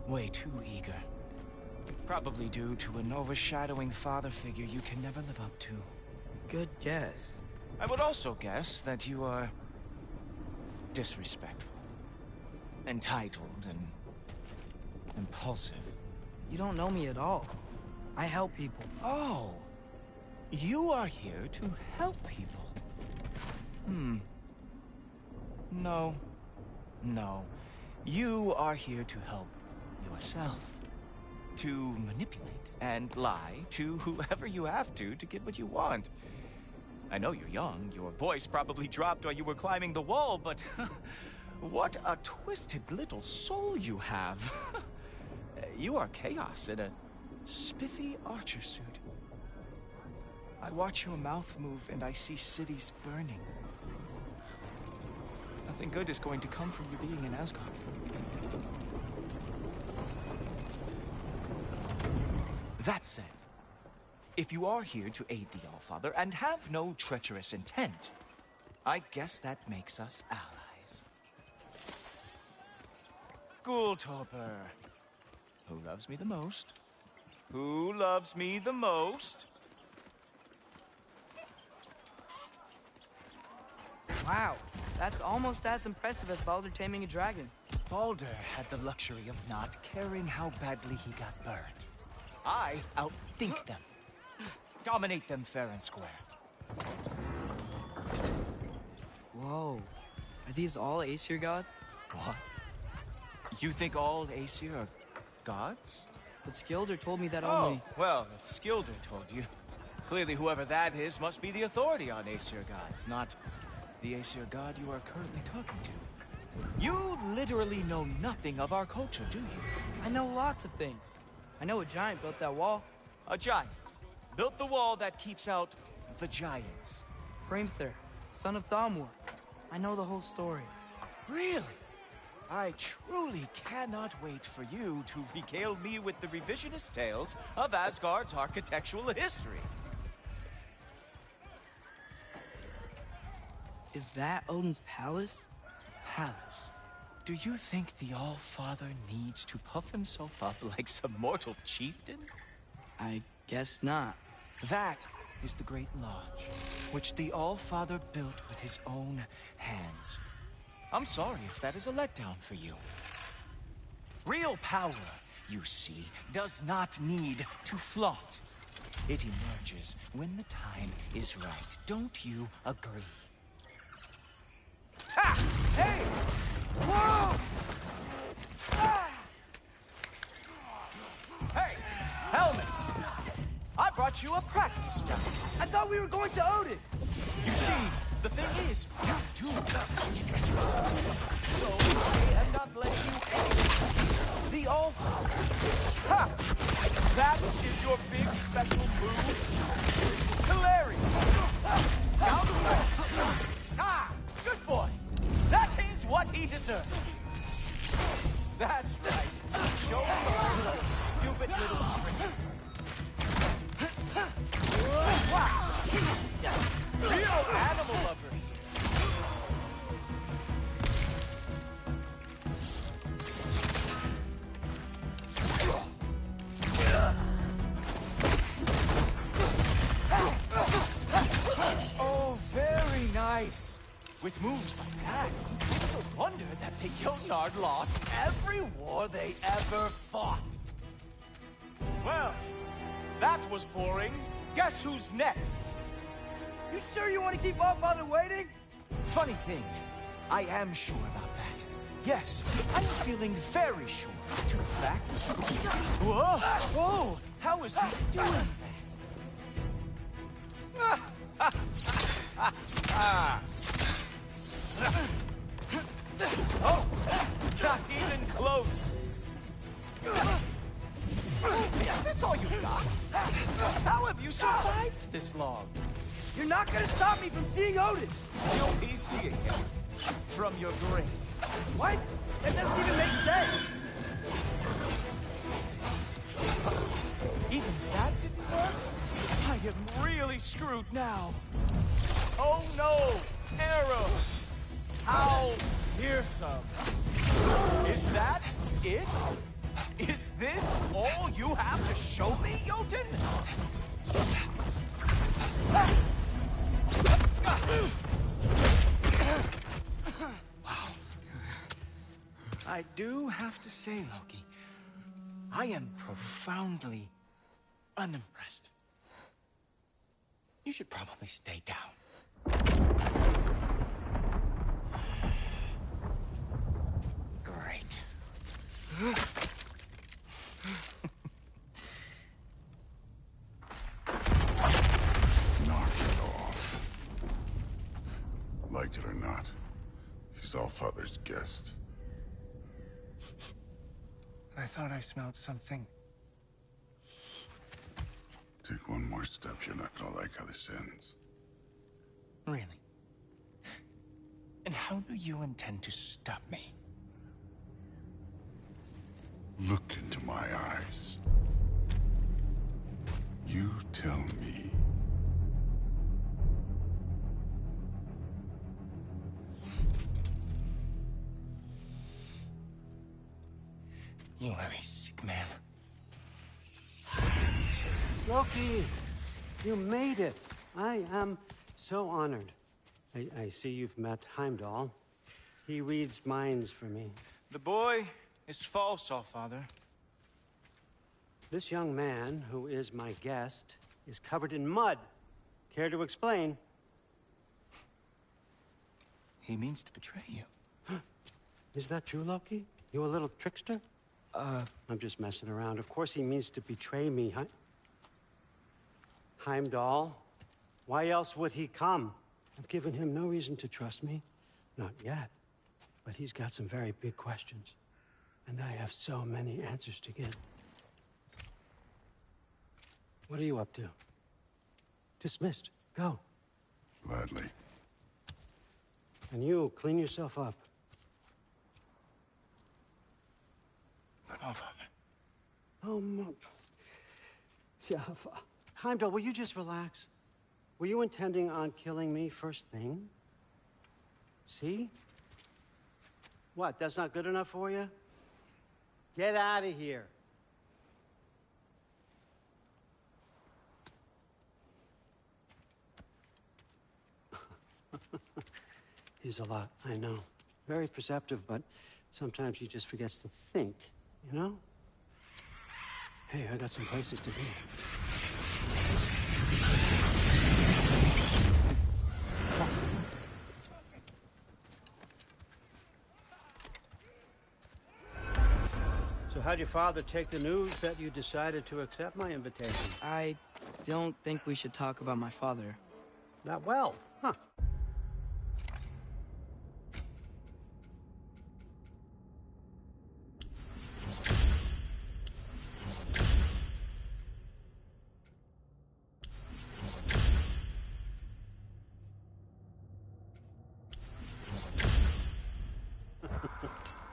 Way too eager. Probably due to an overshadowing father figure you can never live up to. Good guess. I would also guess that you are disrespectful, entitled, and impulsive. You don't know me at all. I help people. Oh, you are here to help people. No. You are here to help yourself. to manipulate and lie to whoever you have to get what you want. I know you're young, your voice probably dropped while you were climbing the wall, but what a twisted little soul you have. You are chaos in a spiffy archer suit. I watch your mouth move and I see cities burning. Nothing good is going to come from you being in Asgard. That said, if you are here to aid the Allfather and have no treacherous intent, I guess that makes us allies. Ghoultoper. Who loves me the most? Who loves me the most? Wow, that's almost as impressive as Baldur taming a dragon. Baldur had the luxury of not caring how badly he got burned. I outthink them. Dominate them fair and square. Whoa. Are these all Aesir gods? What? You think all Aesir are gods? But Skilder told me that only... Oh, well, if Skilder told you, clearly whoever that is must be the authority on Aesir gods, not the Aesir god you are currently talking to. You literally know nothing of our culture, do you? I know lots of things. I know a giant built that wall. A giant built the wall that keeps out the giants. Hrimthur, son of Thamur. I know the whole story. Really? I truly cannot wait for you to regale me with the revisionist tales of Asgard's architectural history. Is that Odin's palace? Palace? Do you think the All-Father needs to puff himself up like some mortal chieftain? I guess not. That is the Great Lodge, which the All-Father built with his own hands. I'm sorry if that is a letdown for you. Real power, you see, does not need to flaunt. It emerges when the time is right. Don't you agree? Ha! Hey! Whoa! Ah! Hey! Helmets! I brought you a practice stone. I thought we were going to Odin! You see, the thing is, you do so I am not letting you aim. The All-Father. Ha! That is your big special move. Hilarious! Down the way. Ah! Good boy! That is what he deserves. That's right. Show him those stupid little tricks. Wow! Real animal lover here. Oh, very nice. With moves like that, it's a wonder that the Jotnar lost every war they ever fought. Well, that was boring. Guess who's next? You sure you want to keep All-Father waiting? Funny thing, I am sure about that. Yes, I'm feeling very sure. To the fact... Whoa! Whoa! How is he doing that? Oh! Not even close! Is this all you got? How have you survived this long? You're not gonna stop me from seeing Odin! You'll be seeing him from your grave. What? That doesn't even make sense! Even that didn't work? I am really screwed now. Oh no! Arrows! How fearsome! Is that it? Is this all you have to show me, Jotun? Wow. I do have to say, Loki, I am profoundly unimpressed. You should probably stay down. Great. like it or not, he's Allfather's guest. I thought I smelled something. Take one more step, you're not gonna like how this ends. Really? And how do you intend to stop me? Look into my eyes. You tell me. You are a sick man. Loki, you made it. I am so honored. I see you've met Heimdall. He reads minds for me. The boy is false, Allfather. This young man, who is my guest, is covered in mud. Care to explain? He means to betray you. Is that true, Loki? You a little trickster? I'm just messing around. Of course he means to betray me, huh? Heimdall? Why else would he come? I've given him no reason to trust me. Not yet. But he's got some very big questions. And I have so many answers to give. What are you up to? Dismissed. Go. Gladly. And you, clean yourself up. But Allfather. Oh, Jaffa. Heimdall, will you just relax? Were you intending on killing me first thing? See? What, that's not good enough for you? Get out of here. He's a lot, I know. Very perceptive, but sometimes he just forgets to think, you know? Hey, I got some places to be. So how'd your father take the news that you decided to accept my invitation? I don't think we should talk about my father. Not well, huh?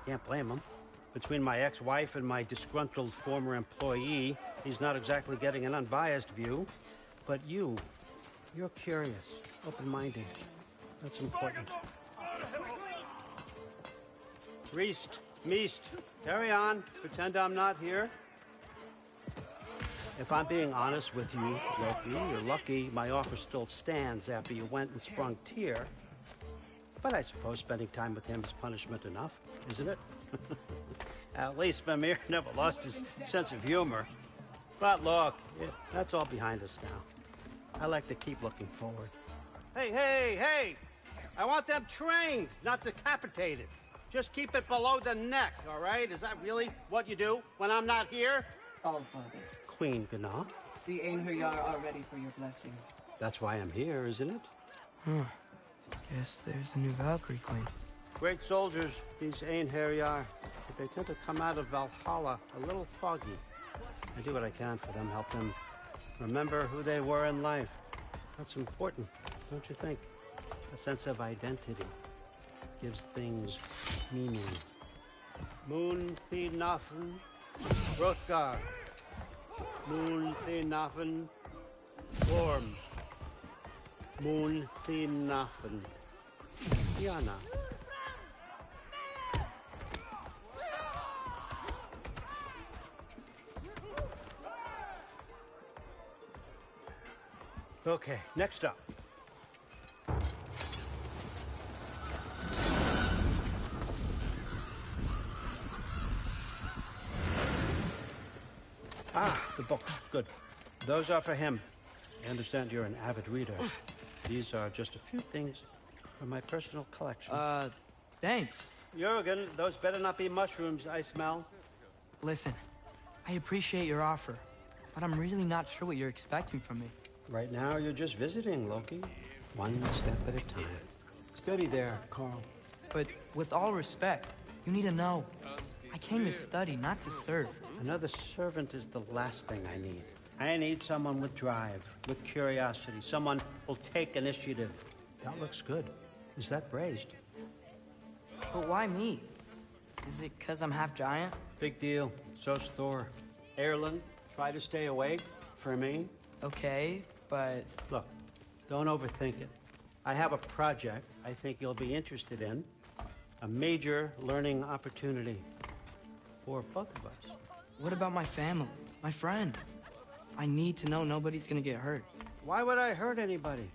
Can't blame him. Between my ex-wife and my disgruntled former employee, he's not exactly getting an unbiased view. But you're curious, open-minded. That's important. Reist, Meest, carry on. Pretend I'm not here. If I'm being honest with you, Loki, you're lucky my offer still stands after you went and sprung Tyr. But I suppose spending time with him is punishment enough, isn't it? At least Mimir never lost his sense of humor. But look, that's all behind us now. I like to keep looking forward. Hey! I want them trained, not decapitated. Just keep it below the neck, all right? Is that really what you do when I'm not here? Allfather. Queen Gná. The Einherjar are ready for your blessings. That's why I'm here, isn't it? Guess there's a new Valkyrie queen. Great soldiers, these Einherjar. But they tend to come out of Valhalla a little foggy. I do what I can for them, help them remember who they were in life. That's important, don't you think? A sense of identity gives things meaning. Moon Thinafen, Hrothgar. Moon Thinafen, Orm. Moon Thinafen, Diana. Okay, next up. The books. Good. Those are for him. I understand you're an avid reader. These are just a few things from my personal collection. Thanks. Jürgen, those better not be mushrooms I smell. Listen, I appreciate your offer, but I'm really not sure what you're expecting from me. Right now, you're just visiting, Loki. One step at a time. Steady there, Carl. But with all respect, you need to know. I came to study, not to serve. Another servant is the last thing I need. I need someone with drive, with curiosity, someone who'll take initiative. That looks good. Is that braised? But why me? Is it because I'm half giant? Big deal. So's Thor. Erlen, try to stay awake for me. Okay, but... Look, don't overthink it. I have a project I think you'll be interested in. A major learning opportunity for both of us. What about my family, my friends? I need to know nobody's gonna get hurt. Why would I hurt anybody?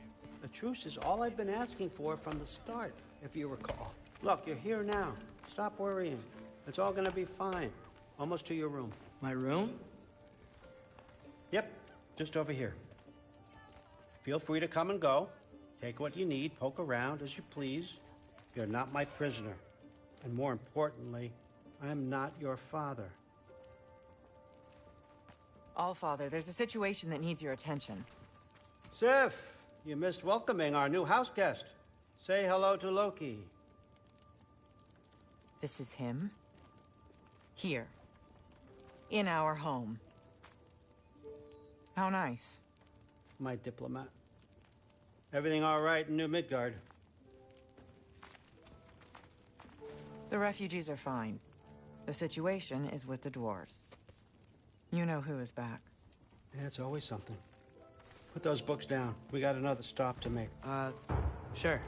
A truce is all I've been asking for from the start, if you recall. Look, you're here now. Stop worrying. It's all gonna be fine. Almost to your room. My room? Yep, just over here. Feel free to come and go. Take what you need, poke around as you please. You're not my prisoner. And more importantly, I'm not your father. Allfather, there's a situation that needs your attention. Sif, you missed welcoming our new house guest. Say hello to Loki. This is him? Here. In our home. How nice. My diplomat. Everything all right in New Midgard? The refugees are fine. The situation is with the dwarves. You know who is back. Yeah, it's always something. Put those books down. We got another stop to make. Sure.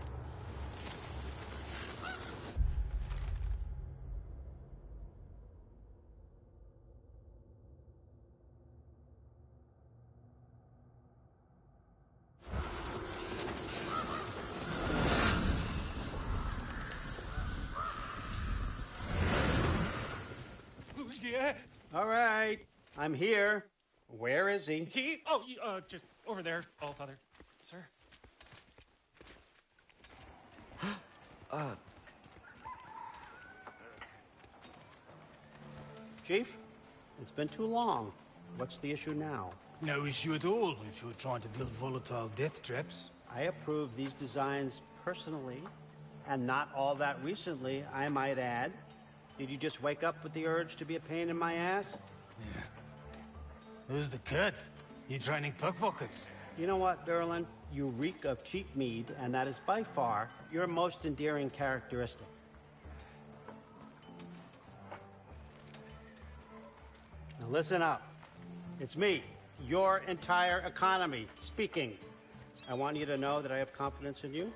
Yeah. All right. I'm here. Where is he? Just over there, Allfather. Sir. Chief, it's been too long. What's the issue now? No issue at all if you're trying to build volatile death traps. I approve these designs personally, and not all that recently, I might add. Did you just wake up with the urge to be a pain in my ass? Yeah. Who's the cut? You training pickpockets? You know what, Derlin? You reek of cheap mead, and that is by far your most endearing characteristic. Now listen up. It's me, your entire economy, speaking. I want you to know that I have confidence in you.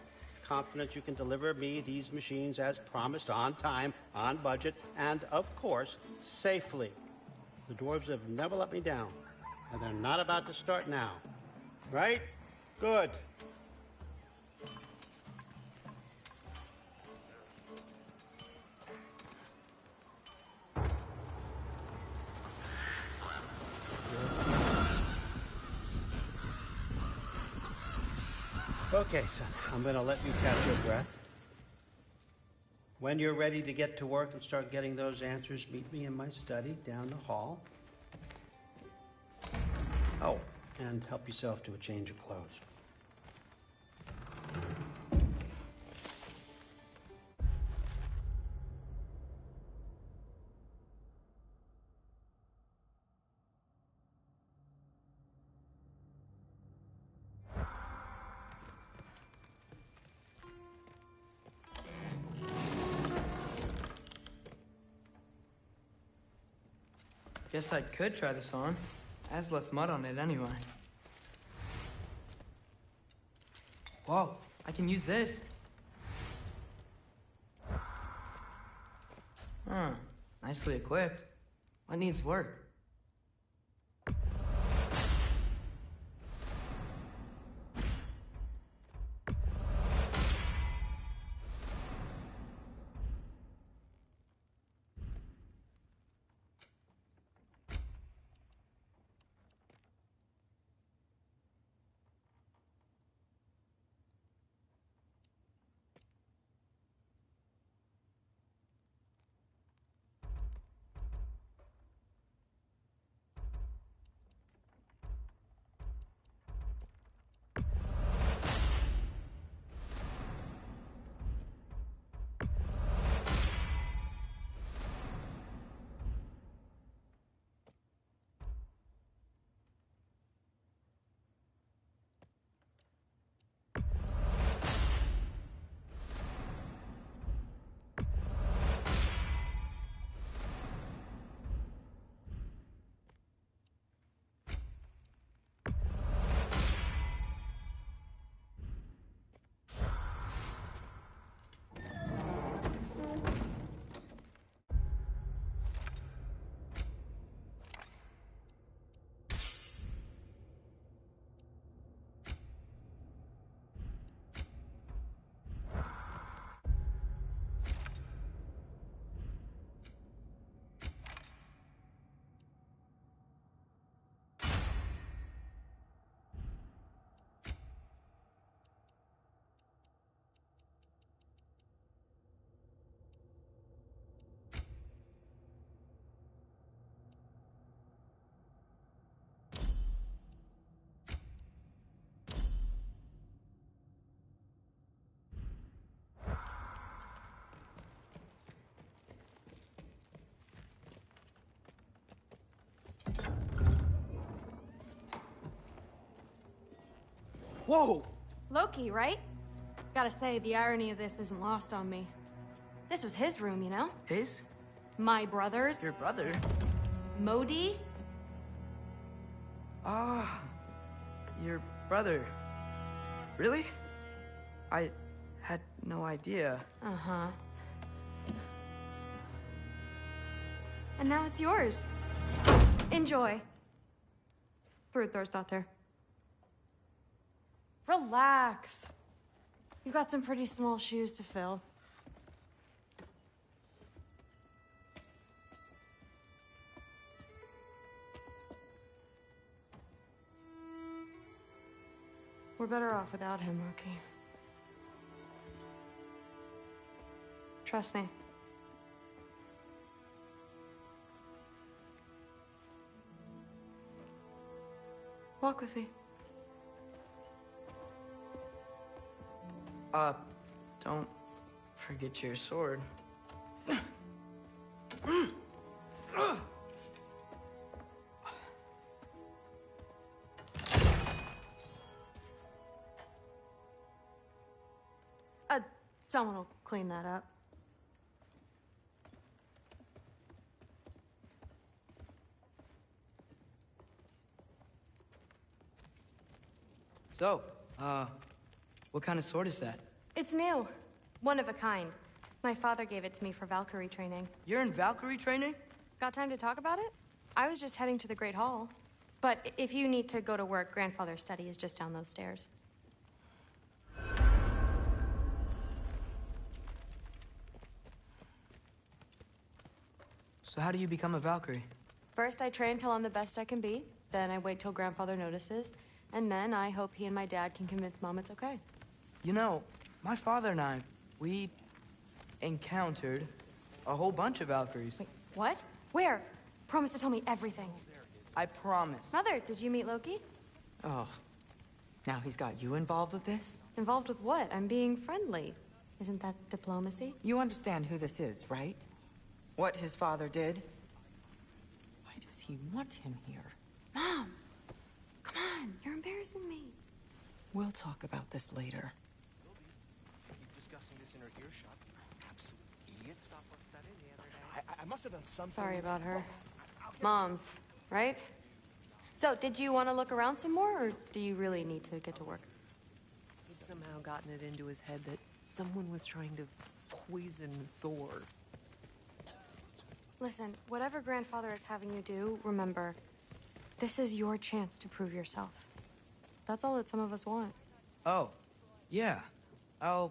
Confidence you can deliver me these machines as promised, on time, on budget, and, of course, safely. The dwarves have never let me down, and they're not about to start now. Right? Good. Okay, son, I'm gonna let you catch your breath. When you're ready to get to work and start getting those answers, meet me in my study down the hall. Oh, and help yourself to a change of clothes. Guess I could try this on. Has less mud on it anyway. Whoa, I can use this. Huh, nicely equipped. What needs work? Whoa! Loki, right? Gotta say, the irony of this isn't lost on me. This was his room, you know? His? My brother's. Your brother? Modi? Ah, your brother. Really? I had no idea. Uh-huh. And now it's yours. Enjoy. Frutdórsdóttir. Relax. You've got some pretty small shoes to fill. We're better off without him, Loki. Trust me. Walk with me. Don't forget your sword. Someone will clean that up. So, what kind of sword is that? It's new. One of a kind. My father gave it to me for Valkyrie training. You're in Valkyrie training? Got time to talk about it? I was just heading to the Great Hall. But if you need to go to work, Grandfather's study is just down those stairs. So how do you become a Valkyrie? First, I train till I'm the best I can be. Then I wait till Grandfather notices. And then I hope he and my dad can convince Mom it's okay. You know, my father and I, we encountered a whole bunch of Valkyries. Wait, what? Where? Promise to tell me everything. I promise. Mother, did you meet Loki? Oh. Now he's got you involved with this? Involved with what? I'm being friendly. Isn't that diplomacy? You understand who this is, right? What his father did? Why does he want him here? Mom! Come on, you're embarrassing me. We'll talk about this later. Discussing this in her earshot. Absolute idiot. I must have done something. Sorry about her. Mom's, right? So, did you want to look around some more, or do you really need to get to work? He'd somehow gotten it into his head that someone was trying to poison Thor. Listen, whatever Grandfather is having you do, remember, this is your chance to prove yourself. That's all that some of us want. Oh, yeah. I'll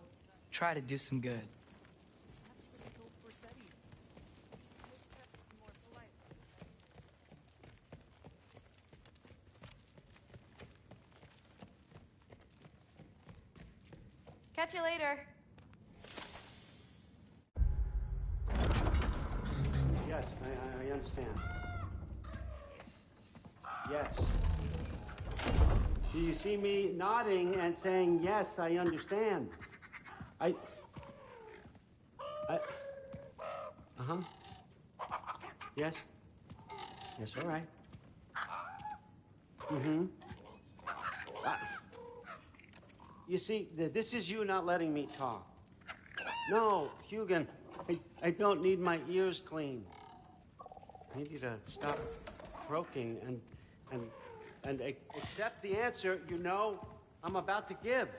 try to do some good. Catch you later. Yes, I understand. Yes. Do you see me nodding and saying, yes, I understand? Uh-huh. Yes? Yes, all right. Mm-hmm. You see, this is you not letting me talk. No, Hugin, I don't need my ears cleaned. I need you to stop croaking and accept the answer you know I'm about to give.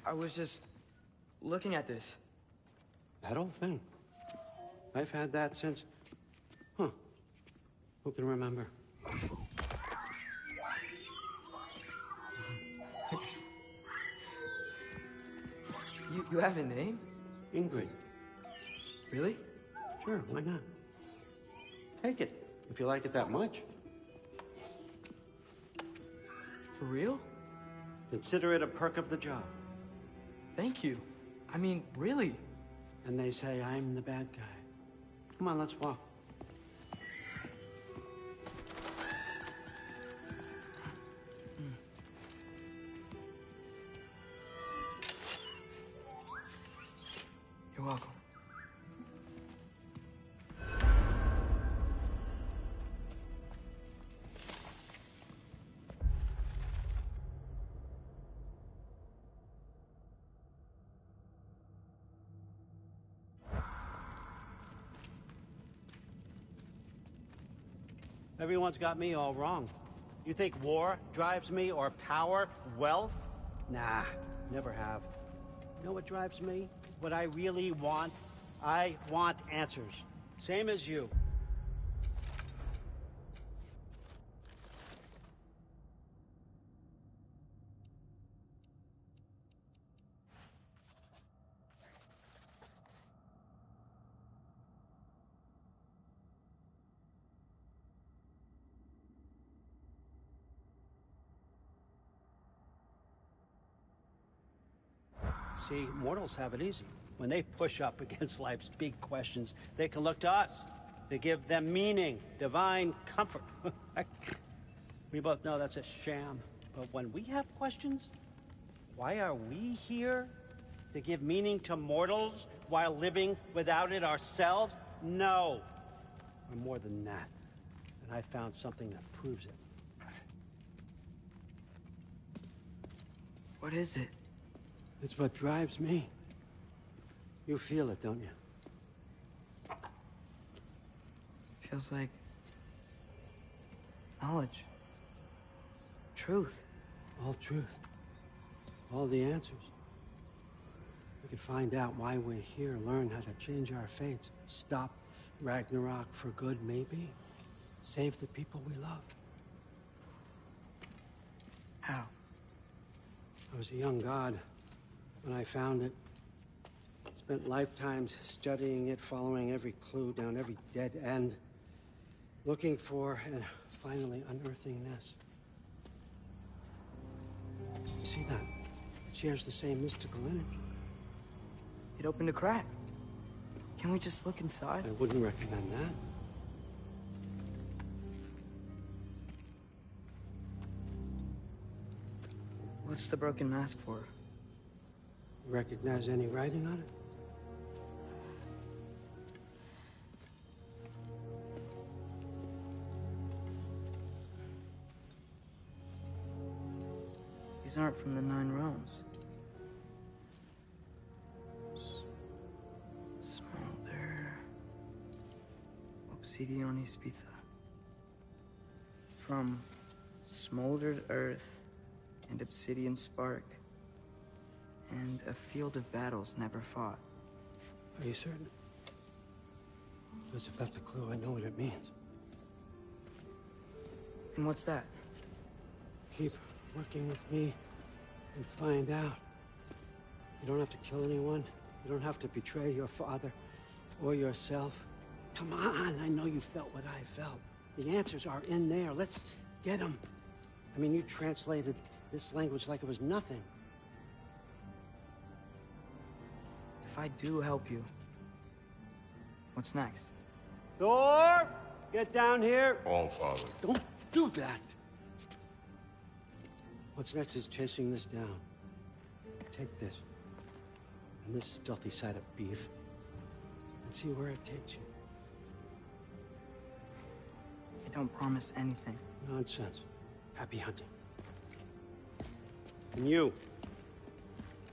I was just looking at this. That old thing. I've had that since... Who can remember? You have a name? Ingrid. Really? Sure, why not? Take it, if you like it that much. For real? Consider it a perk of the job. Thank you. I mean, really. And they say I'm the bad guy. Come on, let's walk. You're welcome. Everyone's got me all wrong. You think war drives me, or power, wealth? Nah, never have. You know what drives me? What I really want? I want answers. Same as you. See, mortals have it easy. When they push up against life's big questions, they can look to us. They give them meaning, divine comfort. We both know that's a sham. But when we have questions, why are we here? To give meaning to mortals while living without it ourselves? No. We're more than that. And I found something that proves it. What is it? It's what drives me. You feel it, don't you? Feels like knowledge. Truth. All truth. All the answers. We could find out why we're here, learn how to change our fates, stop Ragnarök for good, maybe. Save the people we love. How? I was a young god when I found it. Spent lifetimes studying it, following every clue down every dead end, looking for and finally unearthing this. You see that? It shares the same mystical energy. It opened a crack. Can we just look inside? I wouldn't recommend that. What's the broken mask for? Recognize any writing on it? These aren't from the Nine Realms. Smolder. Obsidione Spitha. From smoldered earth and obsidian spark. And a field of battles never fought. Are you certain? Because if that's a clue, I know what it means. And what's that? Keep working with me and find out. You don't have to kill anyone. You don't have to betray your father or yourself. Come on, I know you felt what I felt. The answers are in there. Let's get them. I mean, you translated this language like it was nothing. If I do help you, what's next? Thor! Get down here! All Father. Don't do that! What's next is chasing this down. Take this, and this stealthy side of beef, and see where it takes you. I don't promise anything. Nonsense. Happy hunting. And you,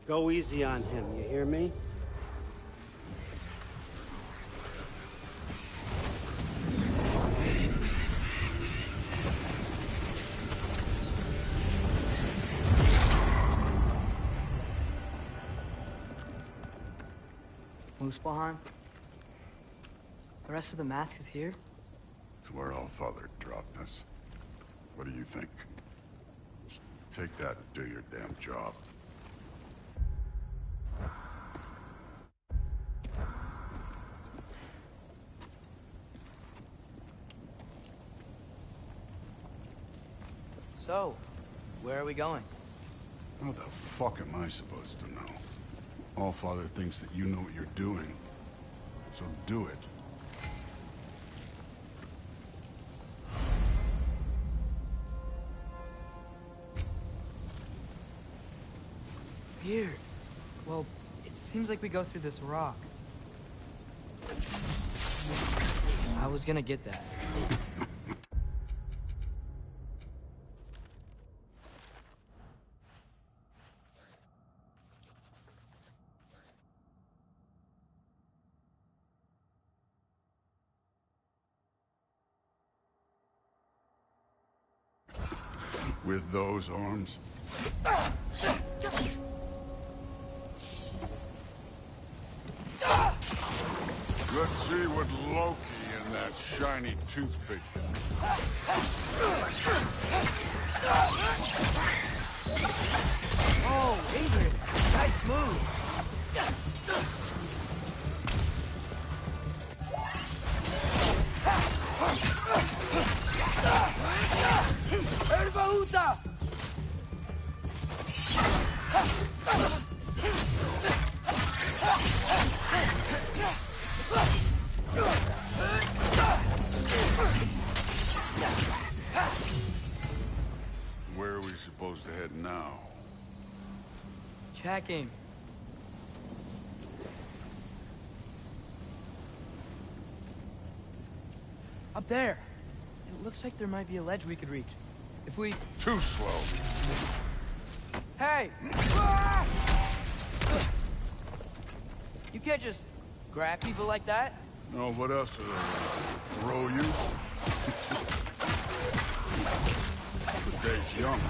go easy on him, you hear me? Muspelheim? The rest of the mask is here? It's where All Father dropped us. What do you think? Just take that and do your damn job. So, where are we going? How the fuck am I supposed to know? All Father thinks that you know what you're doing. So do it. Weird. Well, it seems like we go through this rock. I was gonna get that. With those arms? Let's see what Loki and that shiny toothpick can do. Oh, Ingrid, nice move. Erbaúta! Where are we supposed to head now? Checking. Up there. It looks like there might be a ledge we could reach. If we... Too slow. Hey! You can't just grab people like that. No, what else did I throw you? The day's young.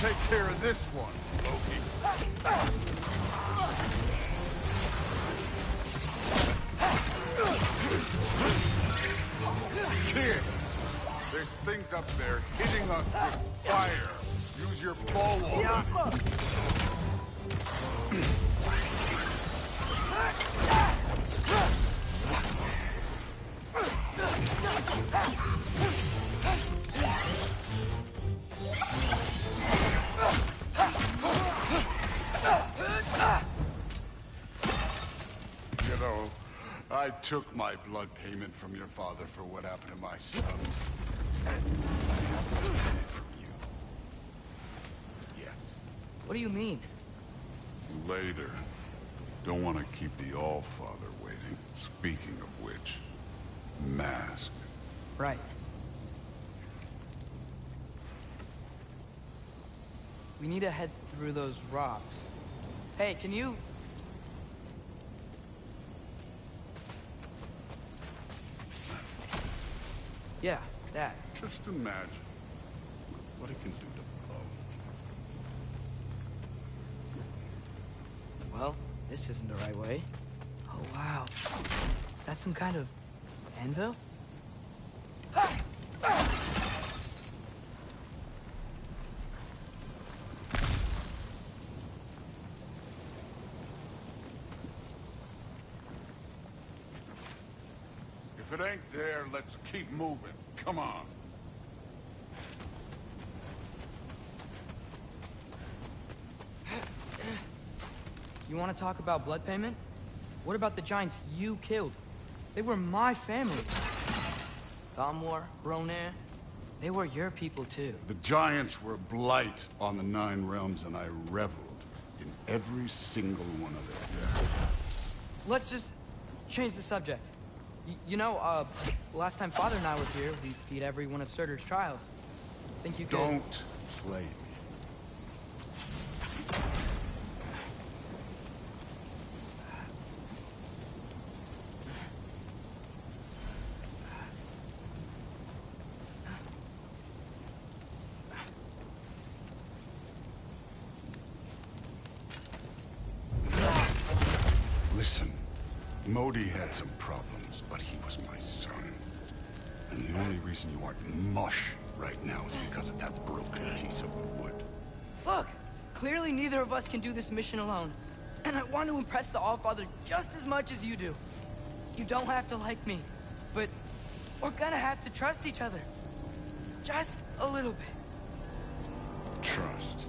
Take care of this one, Loki. Kid, there's things up there hitting us with fire. Use your bow on it. You know, I took my blood payment from your father for what happened to my sons. I haven't taken it from you. Yet. What do you mean? Later. Don't want to keep the All-Father waiting. Speaking of which, mask. Right. We need to head through those rocks. Hey, can you... Yeah, that. Just imagine what it can do to both. Well, this isn't the right way. Oh, wow. Is that some kind of anvil? If it ain't there, let's keep moving. Come on. You want to talk about blood payment? What about the giants you killed? They were my family. Thamor, Ronan, they were your people too. The giants were a blight on the 9 realms, and I reveled in every single one of their deaths. Let's just change the subject. You know, last time Father and I were here, we beat every one of Surtur's trials. Think you could... Don't play me. Listen, Modi had some problems, but he was my son. And the only reason you aren't mush right now is because of that broken piece of wood. Look! Clearly neither of us can do this mission alone. And I want to impress the All-Father just as much as you do. You don't have to like me, but we're gonna have to trust each other. Just a little bit. Trust.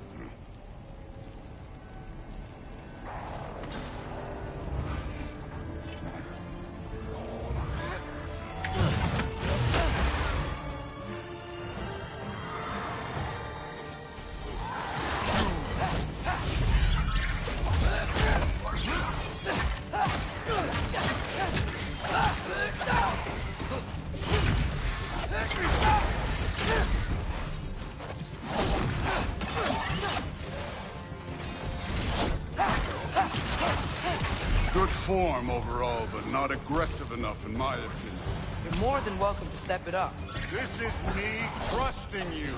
Good form overall, but not aggressive enough in my opinion. You're more than welcome to step it up. This is me trusting you.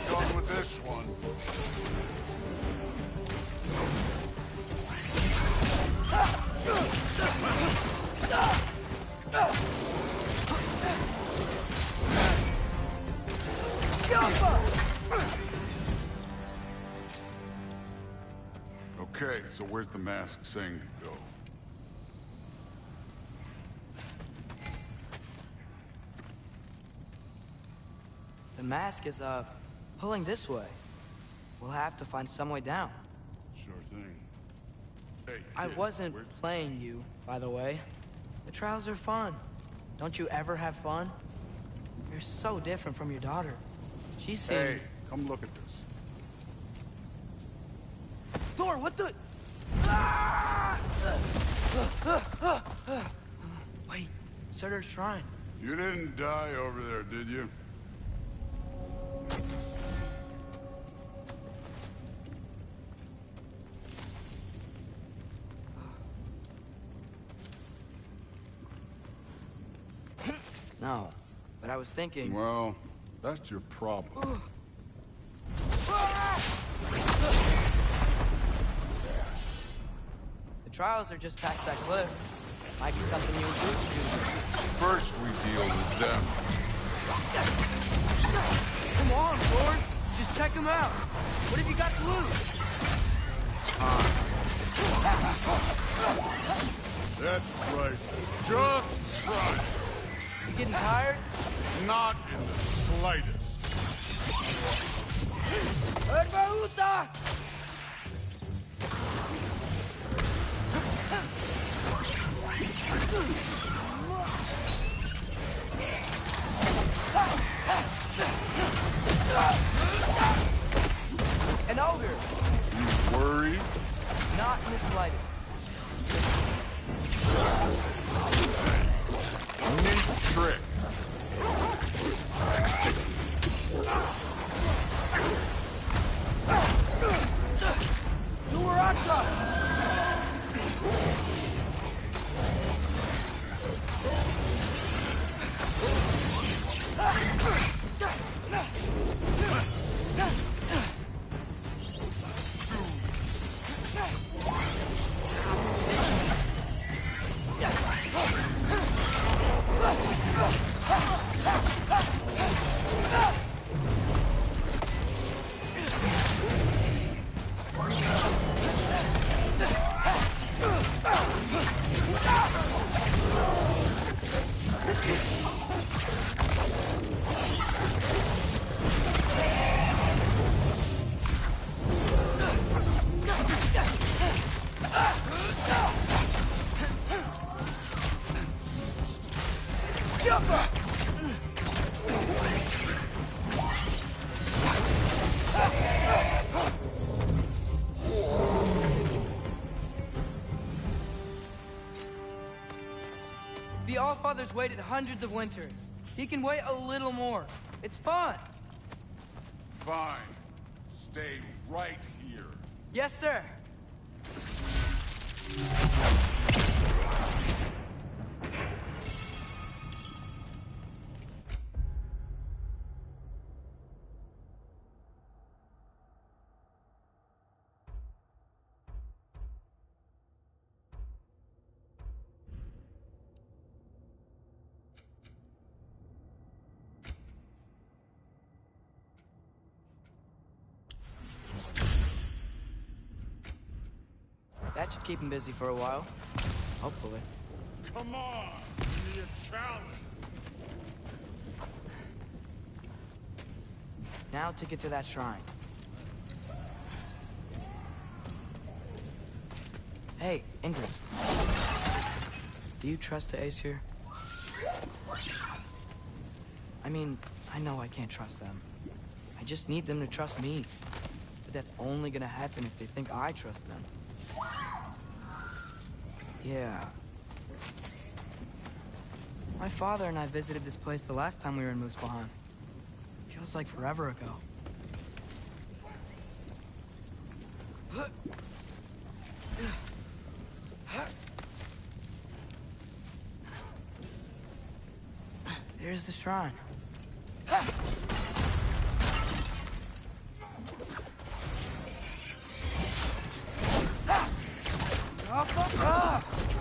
Done with this one. Okay, so where's the mask saying to go? The mask is, pulling this way. We'll have to find some way down. Sure thing. Hey, I kid, wasn't playing you, by the way. The trials are fun. Don't you ever have fun? You're so different from your daughter. She's seen... Hey, come look at this. Thor, what the... Wait, Surtur's shrine. You didn't die over there, did you? No, but I was thinking... Well, that's your problem. The trials are just past that cliff. Might be something you and Groot should do. First we deal with them. Come on, Thor. Just check them out. What have you got to lose? That's right. Just try. You getting tired? Not in the slightest. Hermauta! An ogre. You worried? Not in the slightest. Neat trick. Durata! The Allfather's waited hundreds of winters. He can wait a little more. It's fun. Fine. Stay right here. Yes, sir. That should keep him busy for a while. Hopefully. Come on! Give me a challenge! Now to get to that shrine. Hey, Ingrid. Do you trust the Ace here? I mean, I know I can't trust them. I just need them to trust me. But that's only gonna happen if they think I trust them. Yeah. My father and I visited this place the last time we were in Muspelheim. Feels like forever ago. There's the shrine.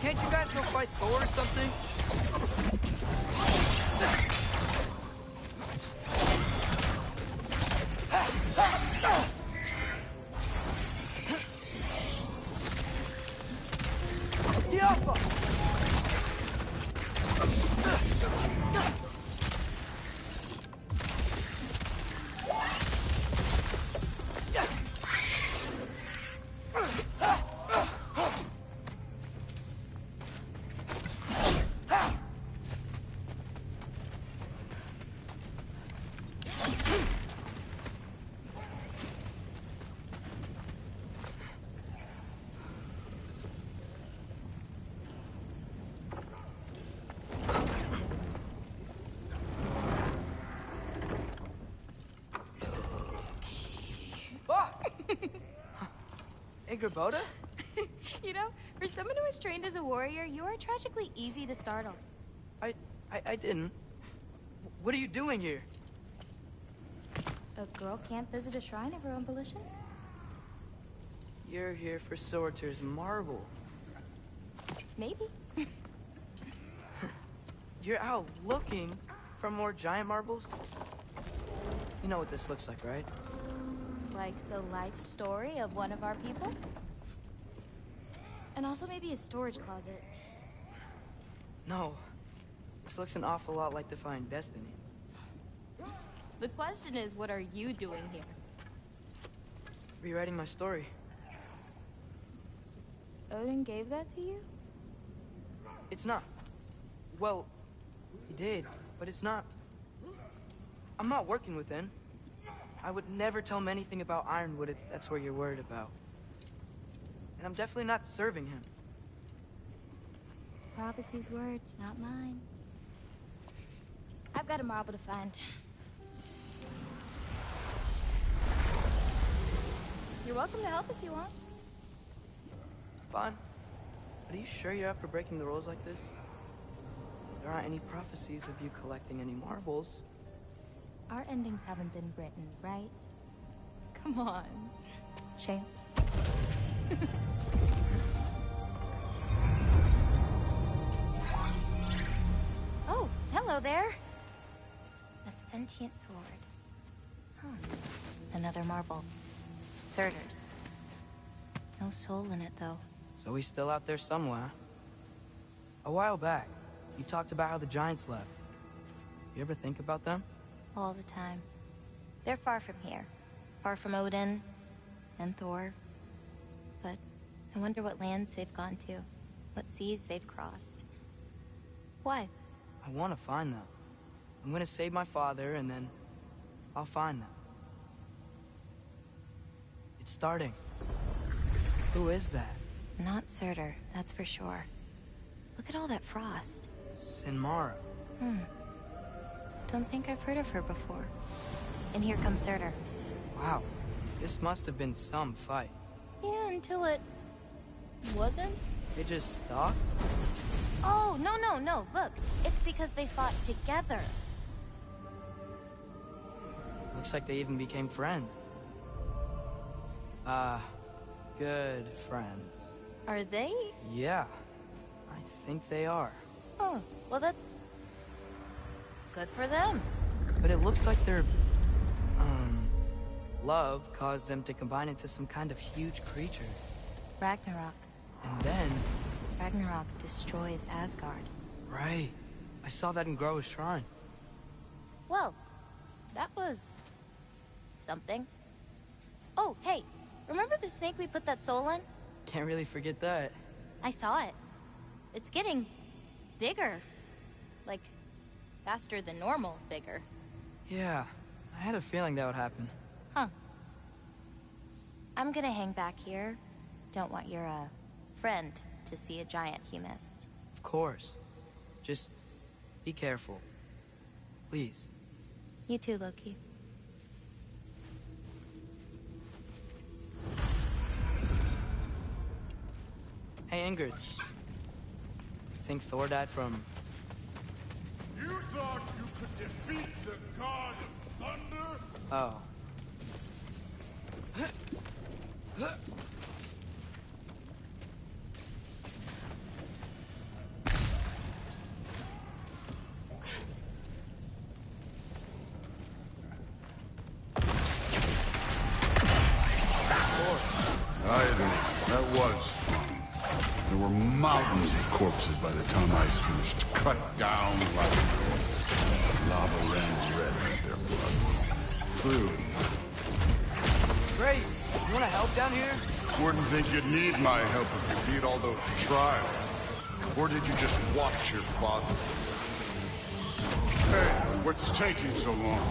Can't you guys go fight Thor or something? Hey, Gerboda? You know, for someone who was trained as a warrior, you are tragically easy to startle. I didn't. What are you doing here? A girl can't visit a shrine of her own volition? You're here for Sorter's marble. Maybe. You're out looking for more giant marbles? You know what this looks like, right? Like the life story of one of our people? And also maybe a storage closet. No. This looks an awful lot like Defying Destiny. The question is, what are you doing here? Rewriting my story. Odin gave that to you? It's not. Well, he did, but it's not. I'm not working with him. I would never tell him anything about Ironwood if that's what you're worried about. And I'm definitely not serving him. It's prophecy's words, not mine. I've got a marble to find. You're welcome to help if you want. Fine. But are you sure you're up for breaking the rules like this? There aren't any prophecies of you collecting any marbles. Our endings haven't been written, right? Come on. Shame. Oh, hello there. A sentient sword. Huh. Another marble. Surtur's. No soul in it, though. So he's still out there somewhere. A while back, you talked about how the giants left. You ever think about them? All the time. They're far from here. Far from Odin and Thor. But I wonder what lands they've gone to. What seas they've crossed. Why? I want to find them. I'm gonna save my father, and then I'll find them. It's starting. Who is that? Not Surtur, that's for sure. Look at all that frost. Sinmara. Don't think I've heard of her before. And here comes Surtur. Wow. This must have been some fight. Yeah, until it... wasn't? They just stopped? Oh, no. Look, it's because they fought together. Looks like they even became friends. Good friends. Are they? Yeah. I think they are. Oh, well that's... good for them. But it looks like their... love caused them to combine into some kind of huge creature. Ragnarok. And then... Ragnarok destroys Asgard. Right. I saw that in Groa's shrine. Well, that was... something. Oh, hey, remember the snake we put that soul in? Can't really forget that. I saw it. It's getting... bigger. Like, faster than normal bigger. Yeah, I had a feeling that would happen. Huh. I'm gonna hang back here. Don't want your, friend to see a giant he missed. Of course. Just Be careful. Please. You too, Loki. Hey, Ingrid. Think Thor died from... You thought you could defeat the god of thunder? Oh. That was fun. There were mountains of corpses by the time I finished. Cut down like lava ran red with their blood. True. Great. You want to help down here? Wouldn't think you'd need my help if you beat all those trials. Or did you just watch your father? Hey, what's taking so long?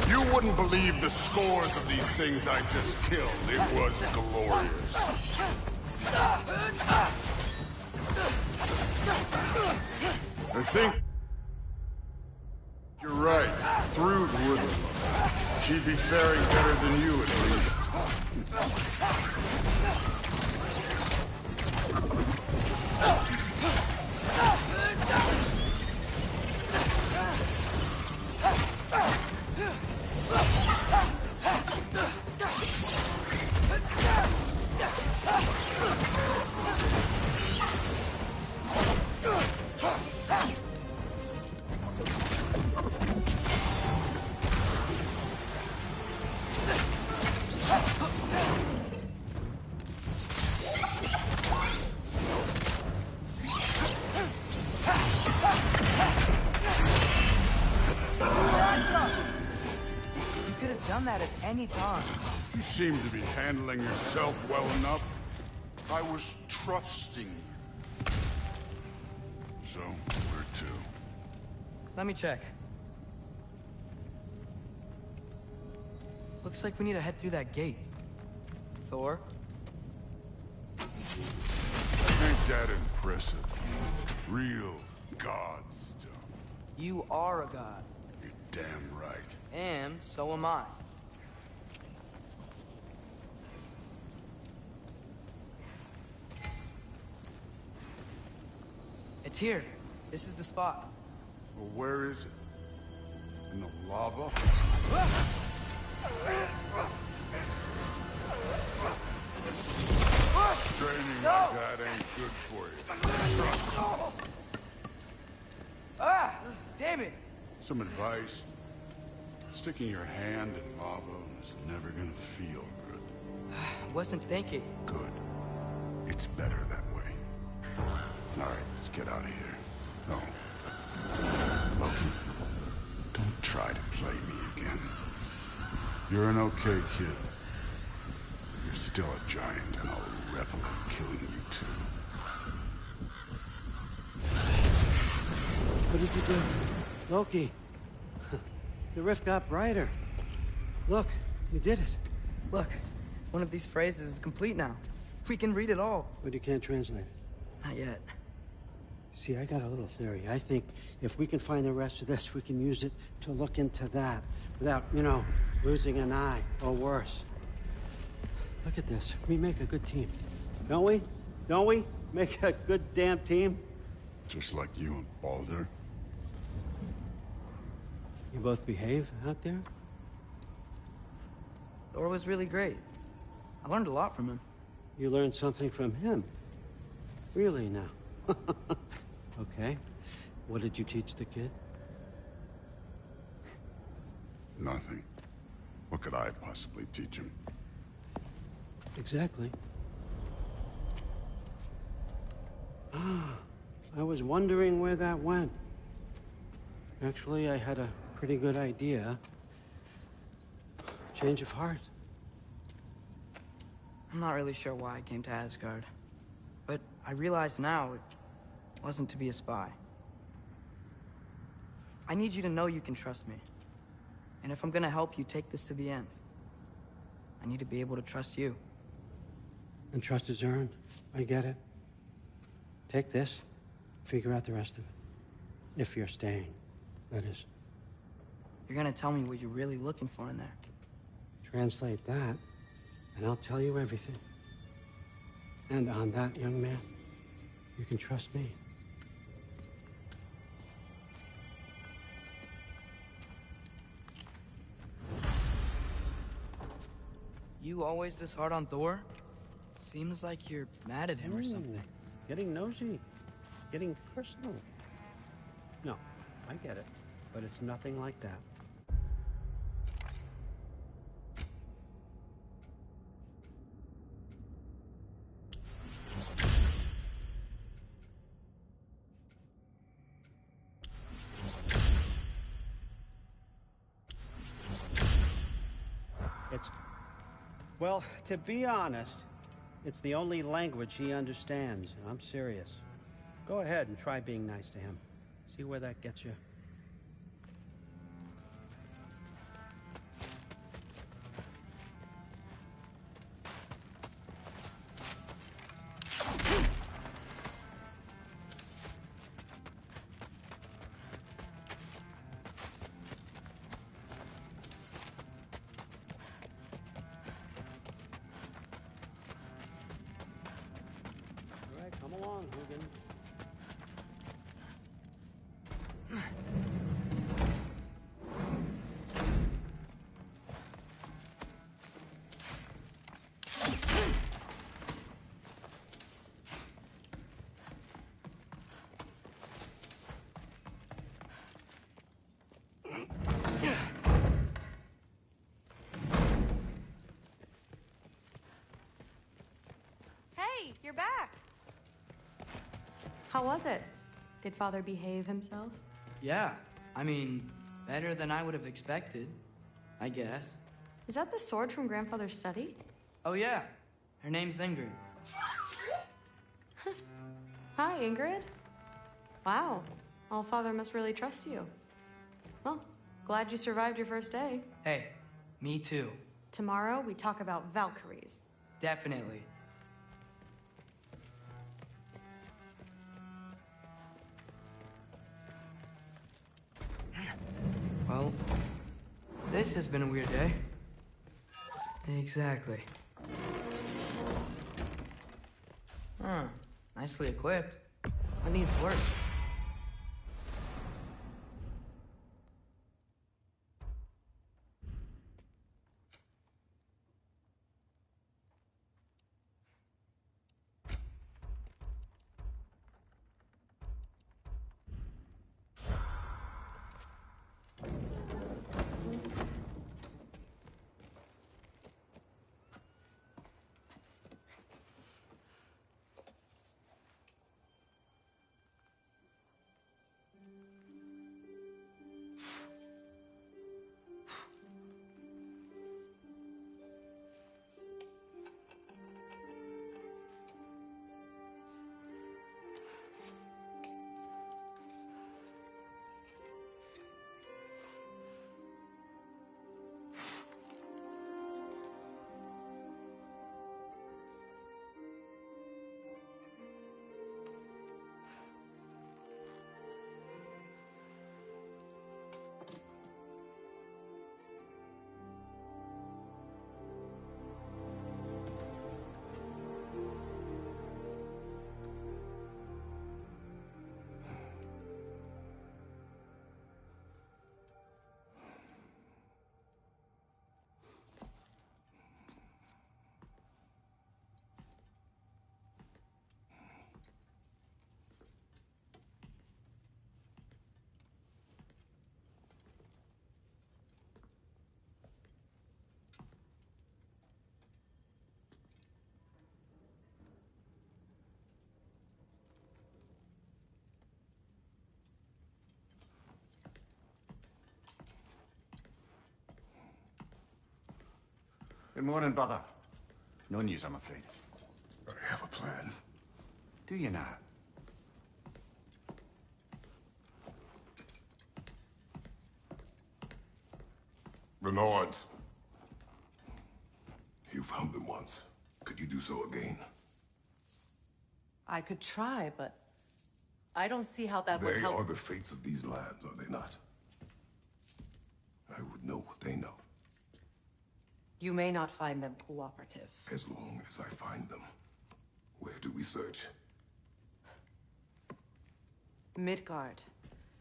You wouldn't believe the scores of these things I just killed. It was glorious. I think you're right. Thrud wouldn't. She'd be faring better than you, at least. Any time. You seem to be handling yourself well enough. I was trusting you. So, where to? Let me check. Looks like we need to head through that gate. Thor? Ain't that impressive? Real god stuff. You are a god. You're damn right. And so am I. It's here. This is the spot. Well, where is it? In the lava? Training like that ain't good for you. Ah! Damn it! Some advice. Sticking your hand in lava is never gonna feel good. Wasn't thinking. Good. It's better that way. All right, let's get out of here. No. Loki, don't try to play me again. You're an okay kid. You're still a giant, and I'll revel in killing you too. What did you do? Loki. The rift got brighter. Look, you did it. Look, one of these phrases is complete now. We can read it all. But you can't translate it. Not yet. See, I got a little theory. I think if we can find the rest of this, we can use it to look into that without, you know, losing an eye or worse. Look at this. We make a good team. Don't we? Don't we? Make a good damn team? Just like you and Baldur. You both behave out there? Thor was really great. I learned a lot from him. You learned something from him? Really now? Okay. What did you teach the kid? Nothing. What could I possibly teach him? Exactly. I was wondering where that went. Actually, I had a pretty good idea. Change of heart. I'm not really sure why I came to Asgard. But I realize now it wasn't to be a spy. I need you to know you can trust me. And if I'm gonna help you take this to the end, I need to be able to trust you. And trust is earned. I get it. Take this, figure out the rest of it. If you're staying, that is. You're gonna tell me what you're really looking for in there. Translate that, and I'll tell you everything. And on that, young man, you can trust me. You always this hard on Thor? Seems like you're mad at him or something. Getting nosy. Getting personal. No, I get it. But it's nothing like that. Well, to be honest, it's the only language he understands, and I'm serious. Go ahead and try being nice to him. See where that gets you. Come along, Hugin. Hey, you're back. How was it? Did Father behave himself? Yeah, I mean, better than I would have expected, I guess. Is that the sword from Grandfather's study? Oh yeah, her name's Ingrid. Hi, Ingrid. Wow, Allfather must really trust you. Well, glad you survived your first day. Hey, me too. Tomorrow, we talk about Valkyries. Definitely. Well, this has been a weird day. Exactly. Huh. Nicely equipped. What needs work? Good morning, brother. No news, I'm afraid. I have a plan. Do you now? The Norns. You found them once. Could Could you do so again? I could try, but I don't see how that would They help. are the fates of these lands, are they not? I would know what they know. You may not find them cooperative. As long as I find them. Where do we search? Midgard.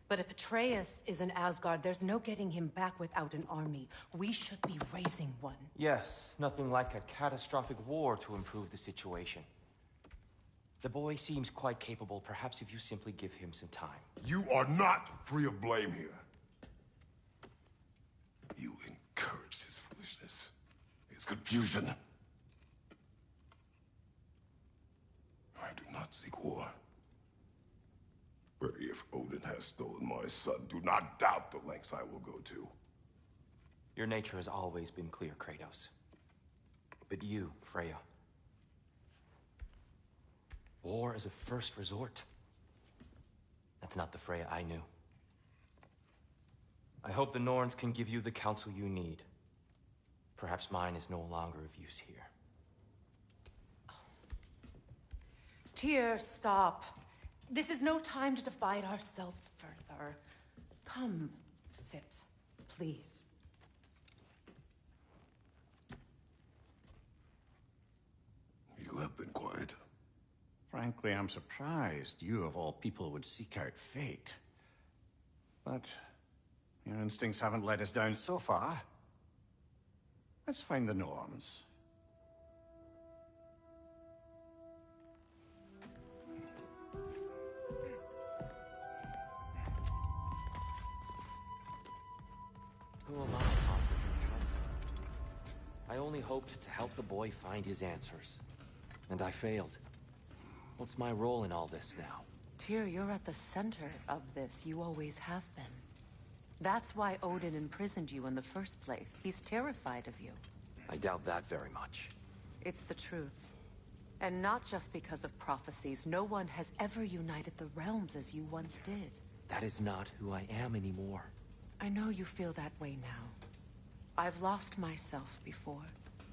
But if Atreus is in Asgard, there's no getting him back without an army. We should be raising one. Yes, nothing like a catastrophic war to improve the situation. The boy seems quite capable. Perhaps if you simply give him some time. You are not free of blame here. You encouraged his foolishness, his confusion. I do not seek war. But if Odin has stolen my son, do not doubt the lengths I will go to. Your nature has always been clear, Kratos. But you, Freya. War is a first resort. That's not the Freya I knew. I hope the Norns can give you the counsel you need. Perhaps mine is no longer of use here. Tyr, stop. This is no time to divide ourselves further. Come, sit, please. You have been quiet. Frankly, I'm surprised you, of all people, would seek out fate. But your instincts haven't let us down so far. Let's find the Norns. Who am I offering you counsel? I only hoped to help the boy find his answers. And I failed. What's my role in all this now? Tyr, you're at the center of this. You always have been. That's why Odin imprisoned you in the first place. He's terrified of you. I doubt that very much. It's the truth. And not just because of prophecies. No one has ever united the realms as you once did. That is not who I am anymore. I know you feel that way now. I've lost myself before.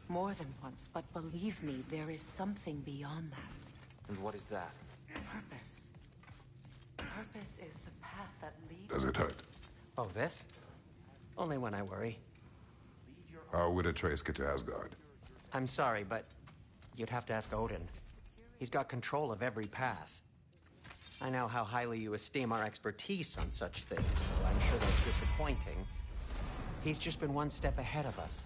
More than once, but believe me, there is something beyond that. And what is that? Purpose. Purpose is the path that leads... Does it hurt? Oh, this? Only when I worry. How would Atreus get to Asgard? I'm sorry, but you'd have to ask Odin. He's got control of every path. I know how highly you esteem our expertise on such things, so I'm sure that's disappointing. He's just been one step ahead of us.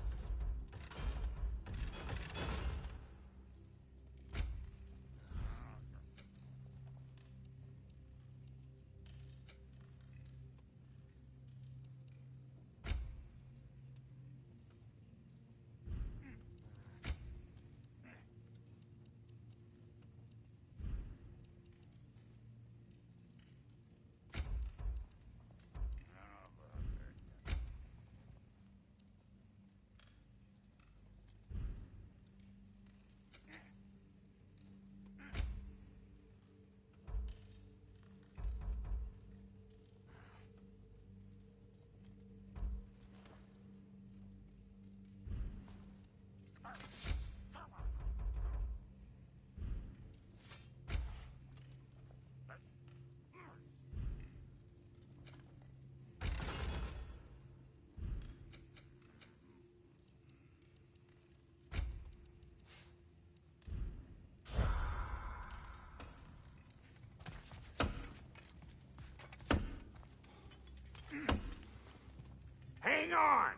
Hang on!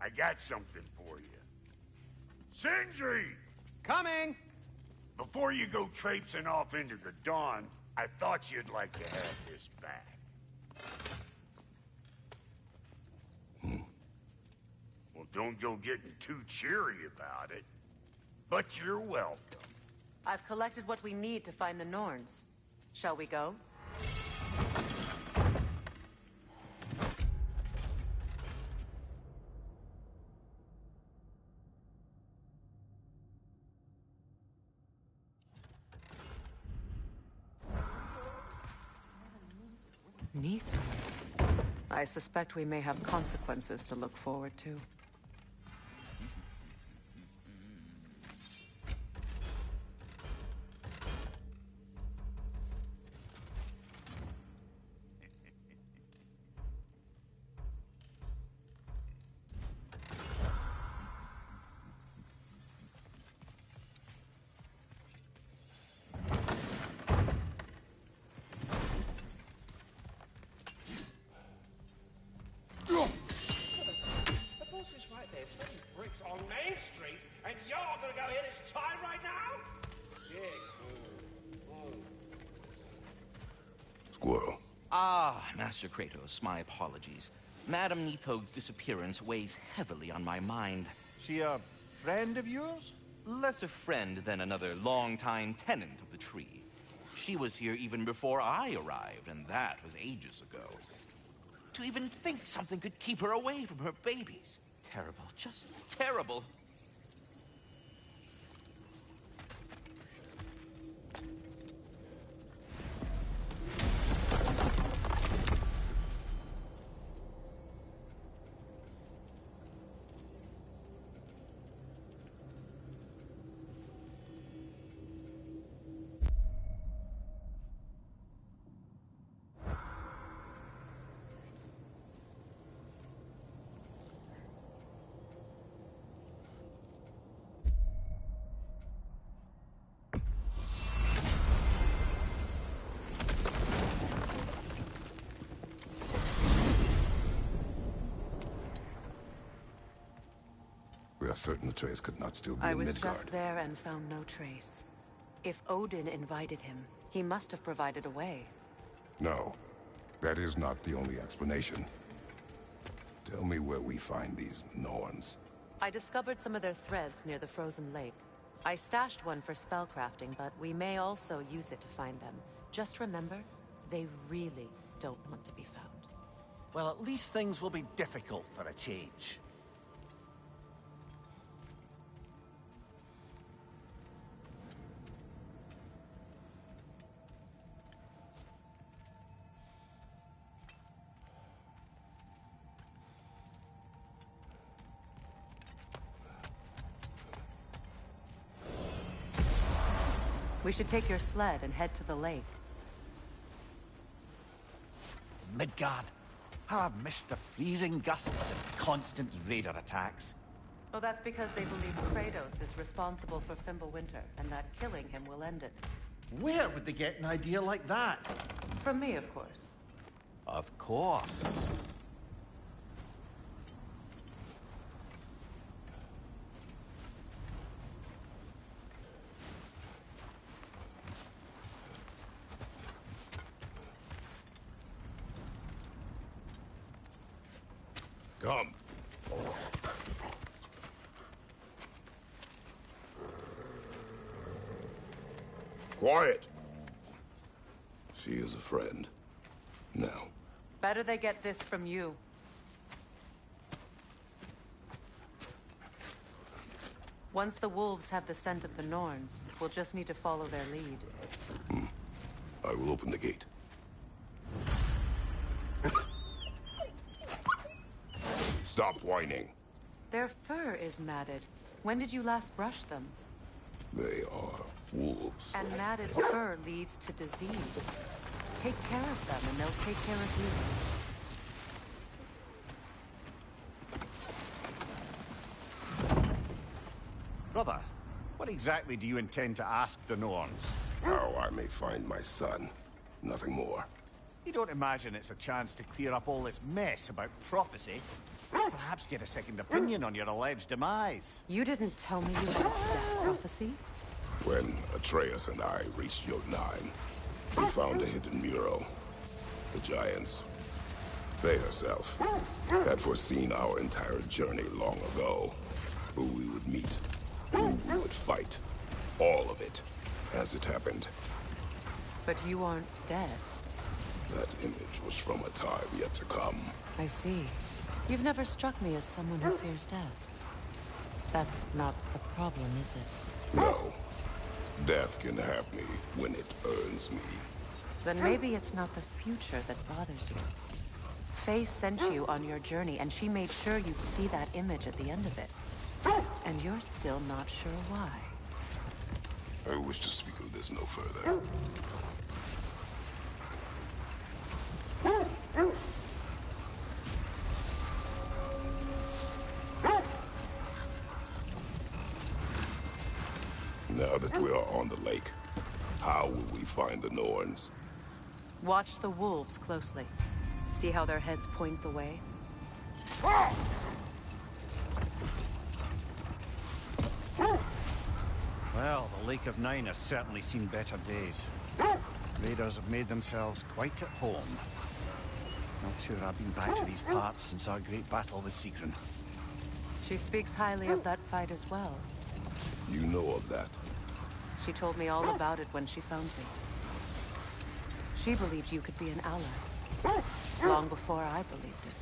I got something for you. Sindri! Coming! Before you go traipsing off into the dawn, I thought you'd like to have this back. Well, don't go getting too cheery about it. But you're welcome. I've collected what we need to find the Norns. Shall we go? Neither. I suspect we may have consequences to look forward to. Squirrel. Ah, Master Kratos, my apologies. Madame Nithog's disappearance weighs heavily on my mind. She a friend of yours? Less a friend than another longtime tenant of the tree. She was here even before I arrived, and that was ages ago. To even think something could keep her away from her babies. Terrible, just terrible. We are certain Atreus could not still be I in was Midgard. just there and found no trace. If Odin invited him, he must have provided a way. No, that is not the only explanation. Tell me where we find these Norns. I discovered some of their threads near the frozen lake. I stashed one for spellcrafting, but we may also use it to find them. Just remember, they really don't want to be found. Well, at least things will be difficult for a change. We should take your sled and head to the lake. Midgard. How I've missed the freezing gusts and constant raider attacks. Well, that's because they believe Kratos is responsible for Fimbulwinter, and that killing him will end it. Where would they get an idea like that? From me, of course. Of course. Come. Quiet. She is a friend. Now. Better they get this from you. Once the wolves have the scent of the Norns, we'll just need to follow their lead. I will open the gate. Stop whining. Their fur is matted. When did you last brush them? They are wolves. And matted fur leads to disease. Take care of them, and they'll take care of you. Brother, what exactly do you intend to ask the Norns? How I may find my son. Nothing more. You don't imagine it's a chance to clear up all this mess about prophecy? Perhaps get a second opinion on your alleged demise. You didn't tell me you had a death prophecy? When Atreus and I reached Jotunheim, we found a hidden mural. The giants, Faye herself, had foreseen our entire journey long ago. Who we would meet, who we would fight. All of it, as it happened. But you aren't dead. That image was from a time yet to come. I see. You've never struck me as someone who fears death. That's not the problem, is it? No. Death can have me when it earns me. Then maybe it's not the future that bothers you. Faye sent you on your journey, and she made sure you'd see that image at the end of it. And you're still not sure why. I wish to speak of this no further. Now that we are on the lake, how will we find the Norns? Watch the wolves closely. See how their heads point the way? Well, the Lake of Nine has certainly seen better days. Raiders have made themselves quite at home. Not sure I've been back to these parts since our great battle with Sigrun. She speaks highly of that fight as well. You know of that? She told me all about it when she found me. She believed you could be an ally. Long before I believed it.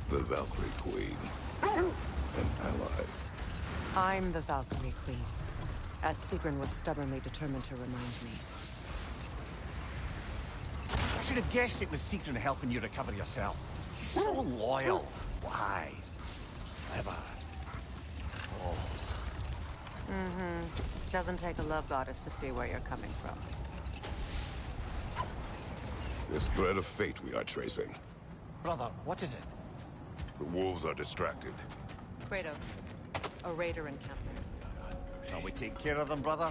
The Valkyrie Queen. An ally. I'm the Valkyrie Queen, as Sigrun was stubbornly determined to remind me. I should have guessed it was Sigrun helping you recover yourself. She's so loyal, wise, clever. Oh. Mm-hmm. Doesn't take a love goddess to see where you're coming from. This thread of fate we are tracing. Brother, what is it? The wolves are distracted. Kratos, a raider encampment. Shall we take care of them, brother?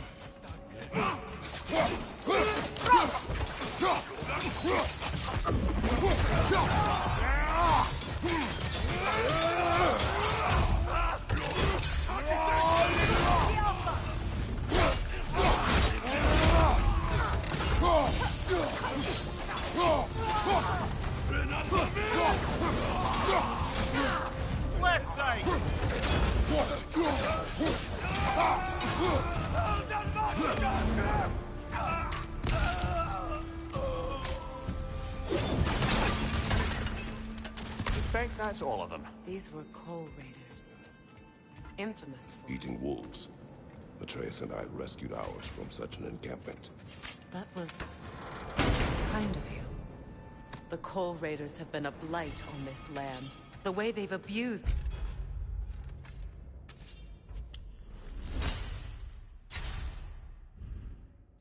Left side! Suspect that's all of them. These were coal raiders. Infamous for... Eating wolves. Atreus and I rescued ours from such an encampment. That was... kind of you. The coal raiders have been a blight on this land. The way they've abused...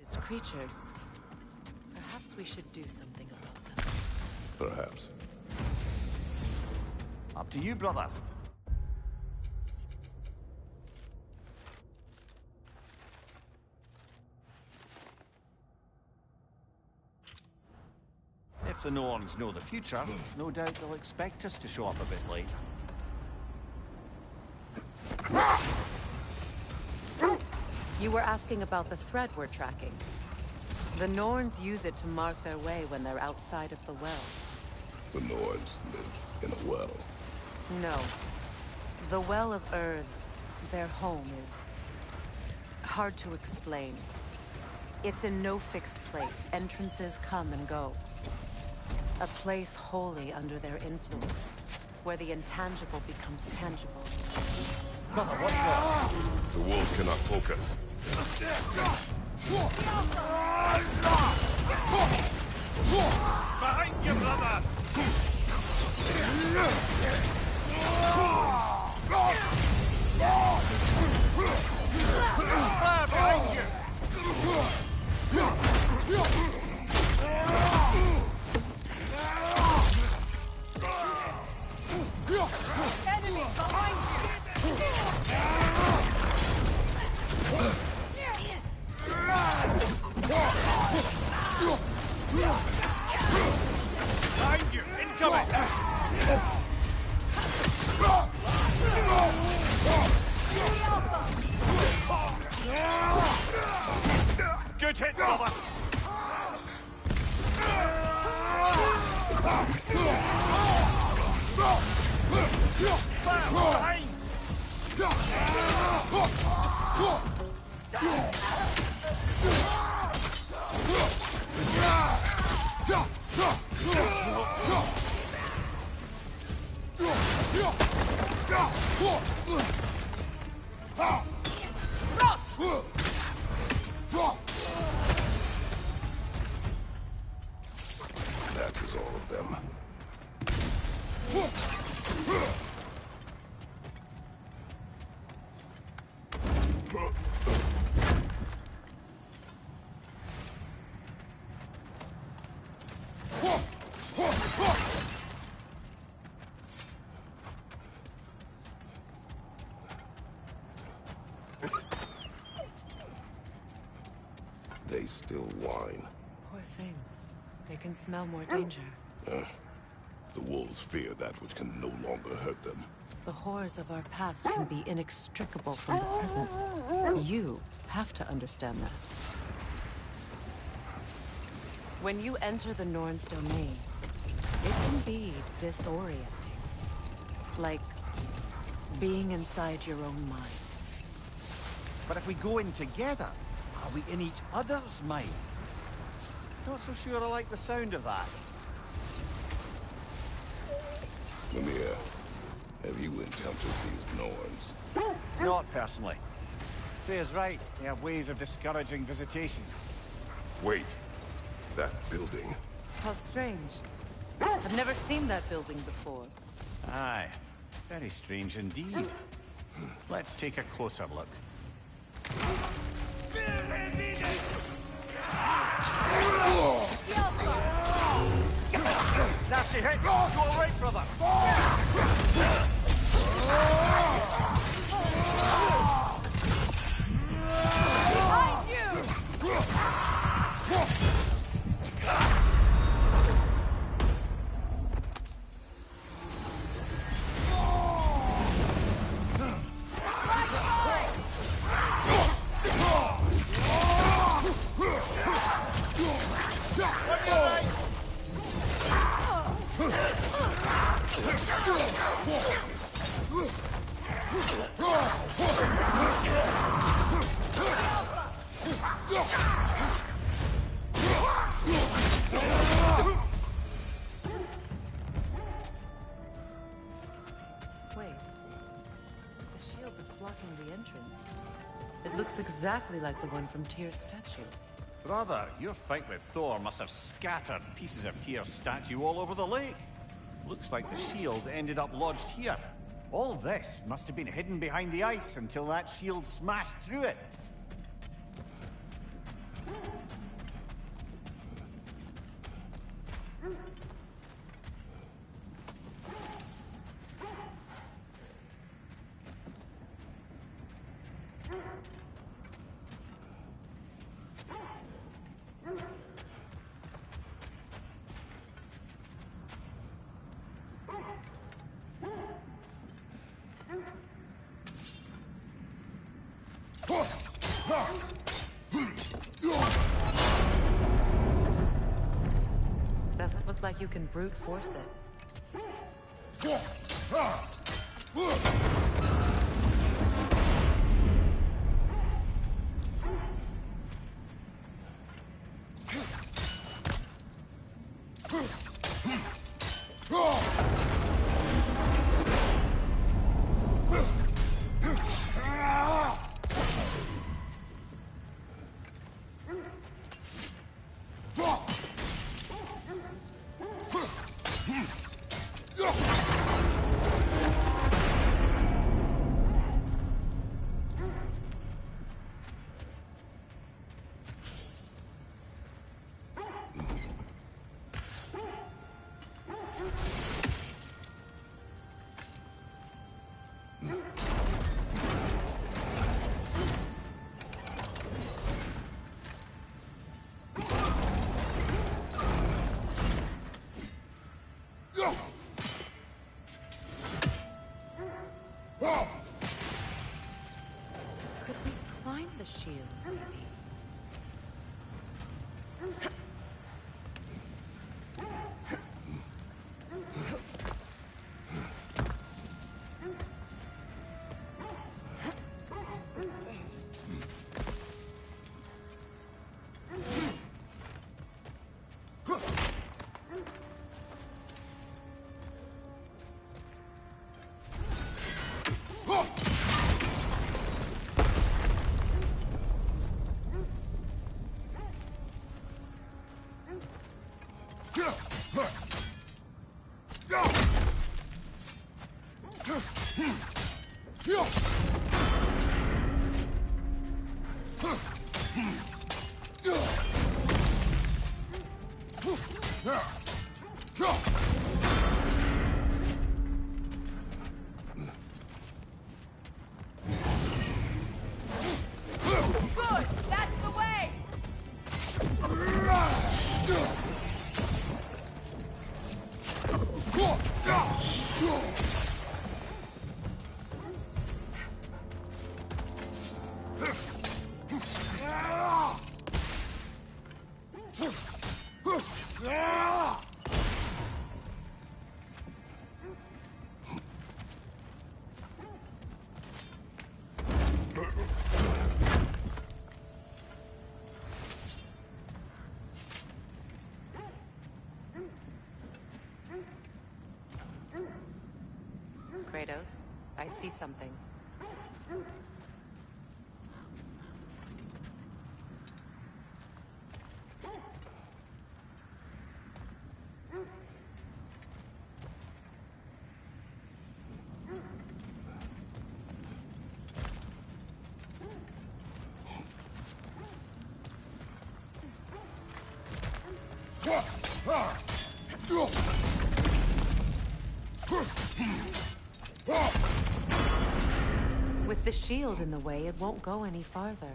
its creatures. Perhaps we should do something about them. Perhaps. Up to you, brother. If the Norns know the future, no doubt they'll expect us to show up a bit late. You were asking about the thread we're tracking. The Norns use it to mark their way when they're outside of the well. The Norns live in a well. No. The Well of Earth, their home, is hard to explain. It's in no fixed place. Entrances come and go. A place wholly under their influence, where the intangible becomes tangible. Brother, what's wrong? The wolves cannot focus. Behind you, brother! Behind you! Enemy behind Behind you! Incoming! Good hit, brother! Behind! That is all of them. They still whine. Poor things. They can smell more danger. The wolves fear that which can no longer hurt them. The horrors of our past can be inextricable from the present. You have to understand that. When you enter the Norn's domain, it can be disorienting. Like being inside your own mind. But if we go in together, are we in each other's minds? Not so sure I like the sound of that. Mimir, have you encountered these Norns? Not personally. Freya's right. They have ways of discouraging visitation. Wait. That building. How strange. I've never seen that building before. Aye. Very strange indeed. Let's take a closer look. Nasty hit! Go away, brother! Behind you! Wait. The shield that's blocking the entrance. It looks exactly like the one from Tyr's statue. Brother, your fight with Thor must have scattered pieces of Tyr's statue all over the lake. Looks like the shield ended up lodged here. All this must have been hidden behind the ice until that shield smashed through it. Doesn't look like you can brute force it. Could we climb the shield? Good! That's the way! Kratos, I see something. With the shield in the way, it won't go any farther.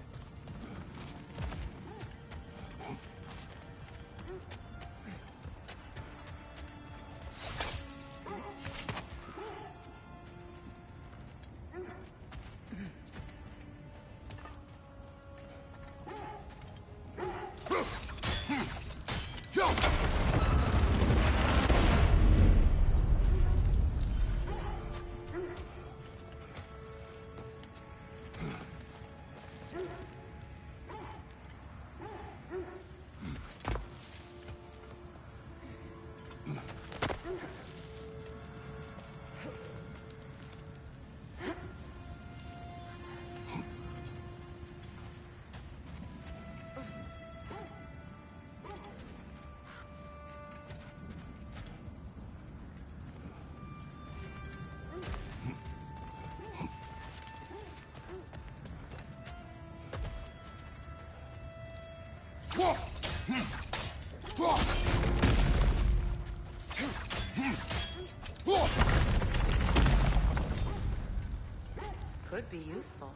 Could be useful.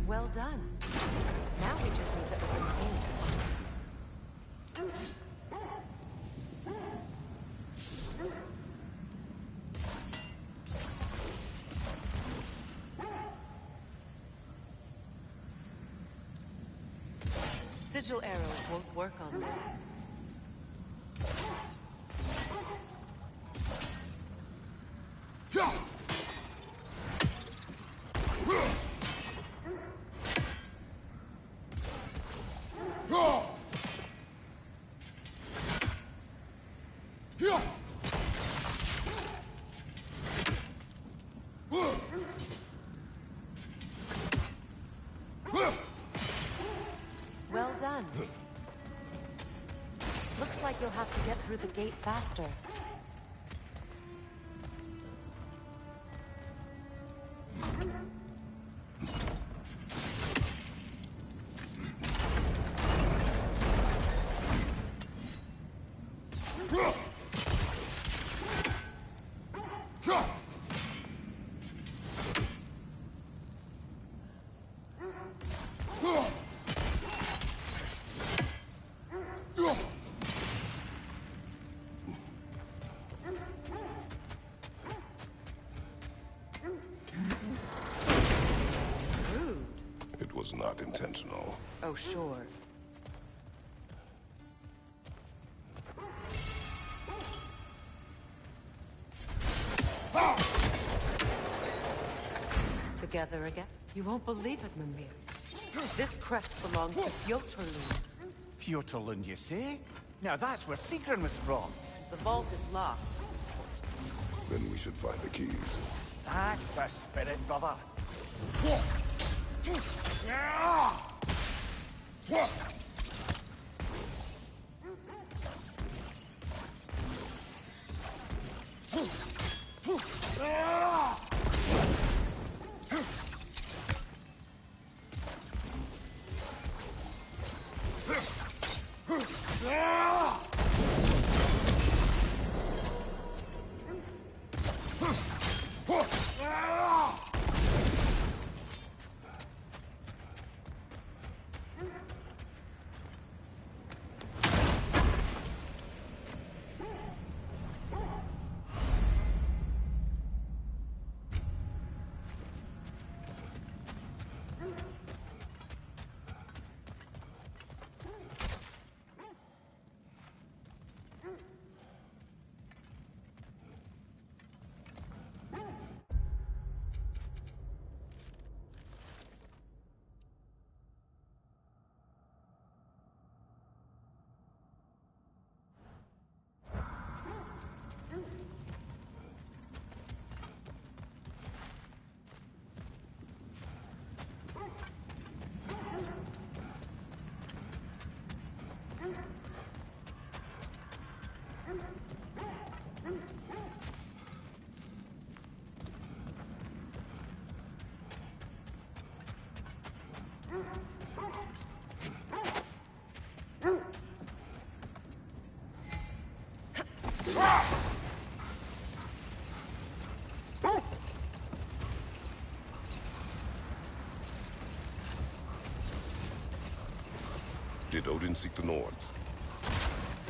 Well done. Now we just need to open the gate. Sigil arrows won't work on this. Well done. Looks like you'll have to get through the gate faster. Not intentional. Oh, sure. Together again? You won't believe it, Mimir. This crest belongs to Fjotorlund. Fjotorlund, you say? Now that's where Sigrun was from. The vault is locked. Then we should find the keys. That's the spirit, brother. Did Odin seek the Nords?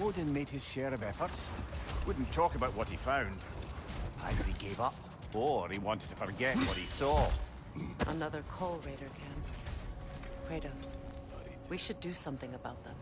Odin made his share of efforts. Wouldn't talk about what he found. Either he gave up, or he wanted to forget what he saw. Another Coal Raider, Ken. Kratos, we should do something about them.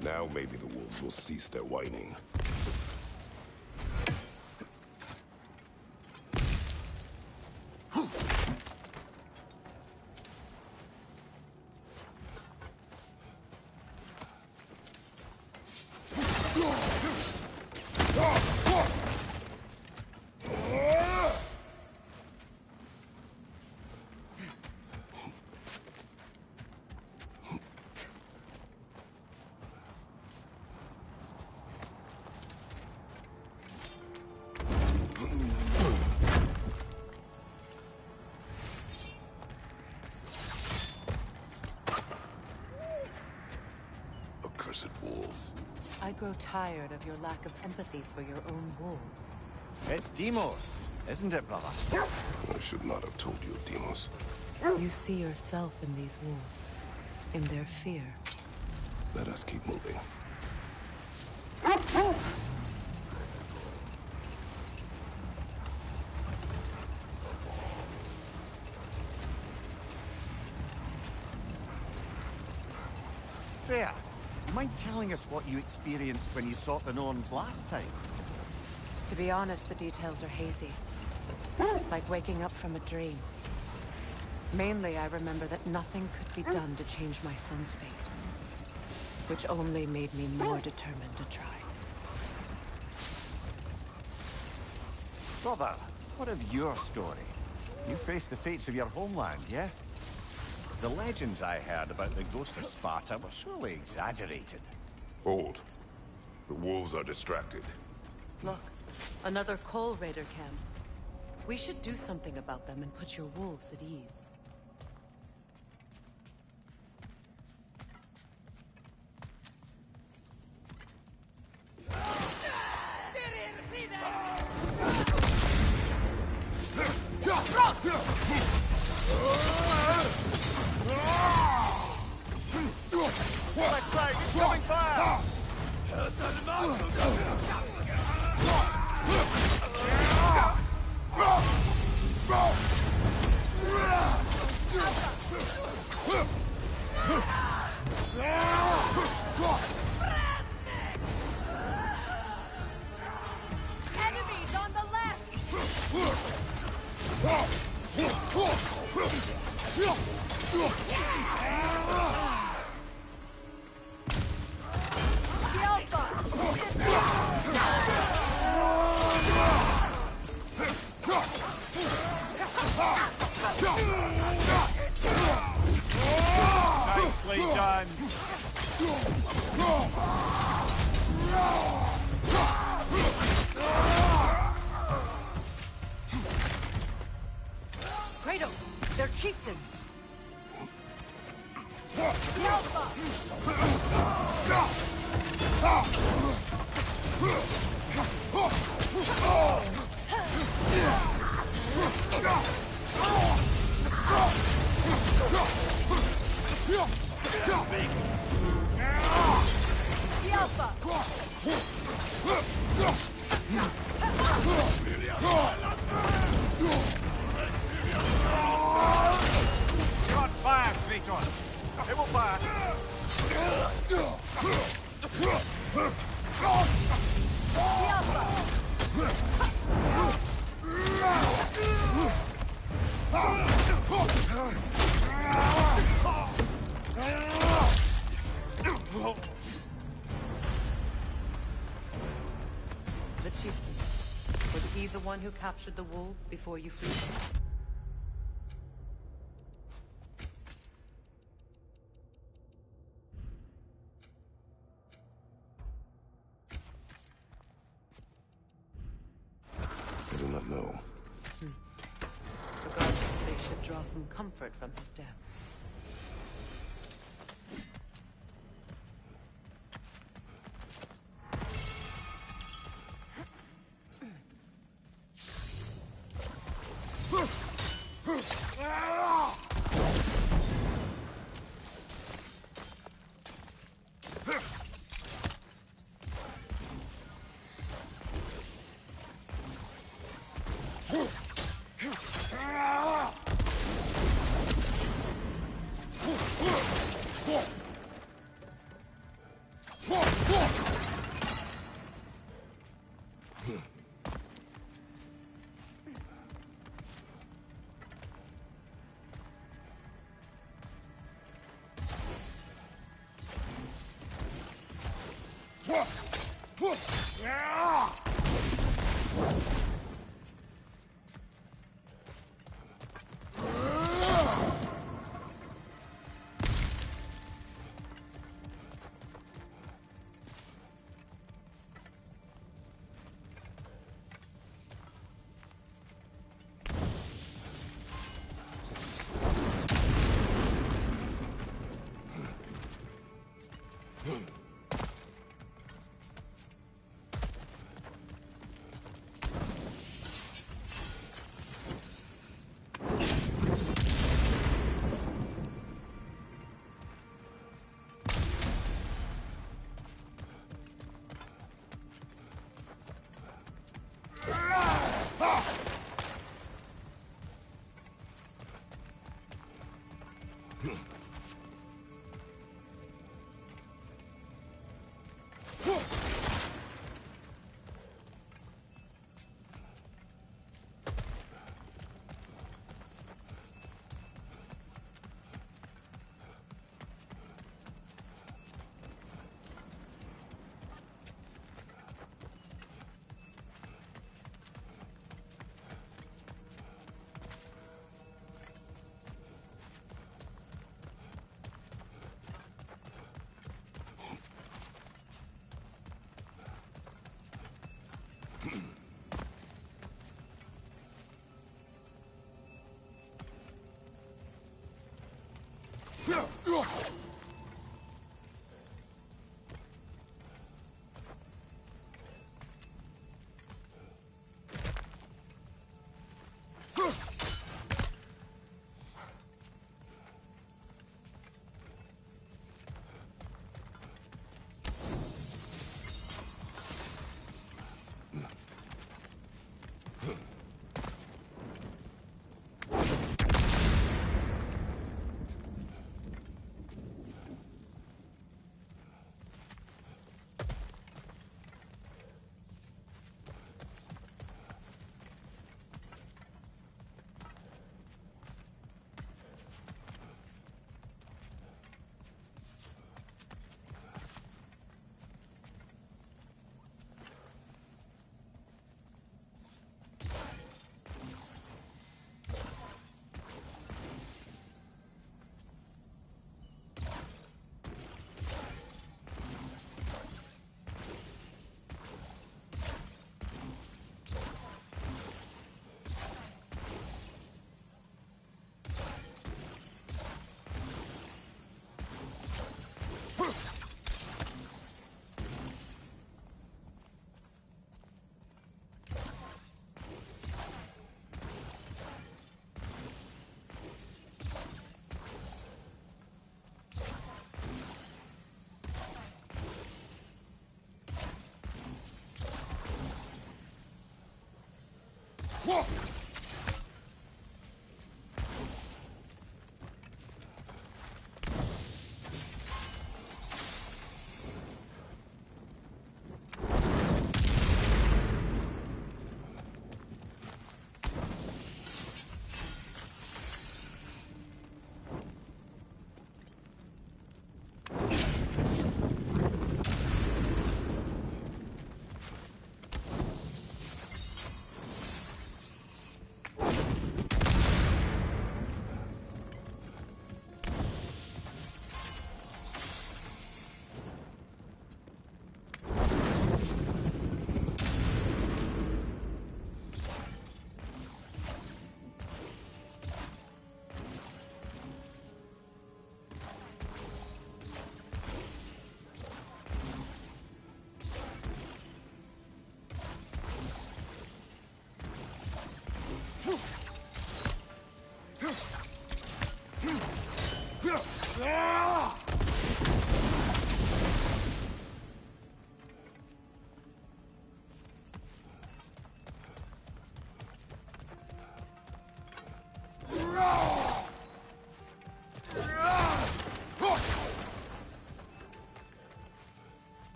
Now maybe the wolves will cease their whining. Accursed wolves. I grow tired of your lack of empathy for your own wolves. It's Deimos, isn't it, brother? I should not have told you, Deimos. You see yourself in these wolves, in their fear. Let us keep moving. Freya, you mind telling us what you experienced when you sought the Norns last time? To be honest, the details are hazy. Like waking up from a dream. Mainly, I remember that nothing could be done to change my son's fate. Which only made me more determined to try. Brother, what of your story? You faced the fates of your homeland, yeah? The legends I heard about the ghost of Sparta were surely exaggerated. Hold. The wolves are distracted. Look, another Coal Raider camp. We should do something about them and put your wolves at ease. Let's play! Coming fire! Enemies on the left! Nicely done. Kratos, they're chieftain. The chieftain. Was he the one who captured the wolves before you freed them? I do not know. Regardless, they should draw some comfort from his death.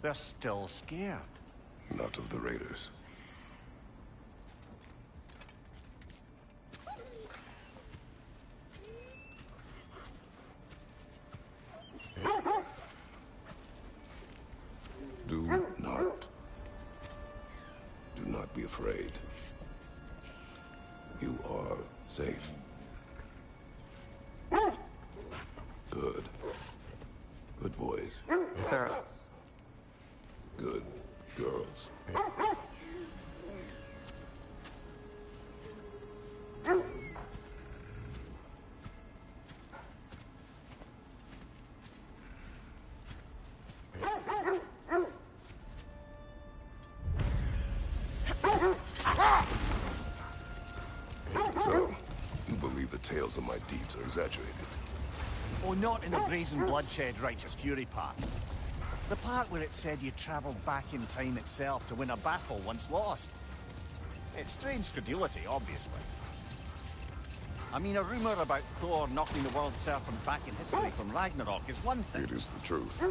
They're still scared. Not of the raiders. Do not be afraid. You are safe. Good. Good boys. Girls. Good girls. So, you believe the tales of my deeds are exaggerated? Oh, not in the brazen bloodshed righteous fury part. The part where it said you travelled back in time itself to win a battle once lost. It's strange credulity, obviously. I mean, a rumour about Thor knocking the world serpent back in history from Ragnarok is one thing. It is the truth.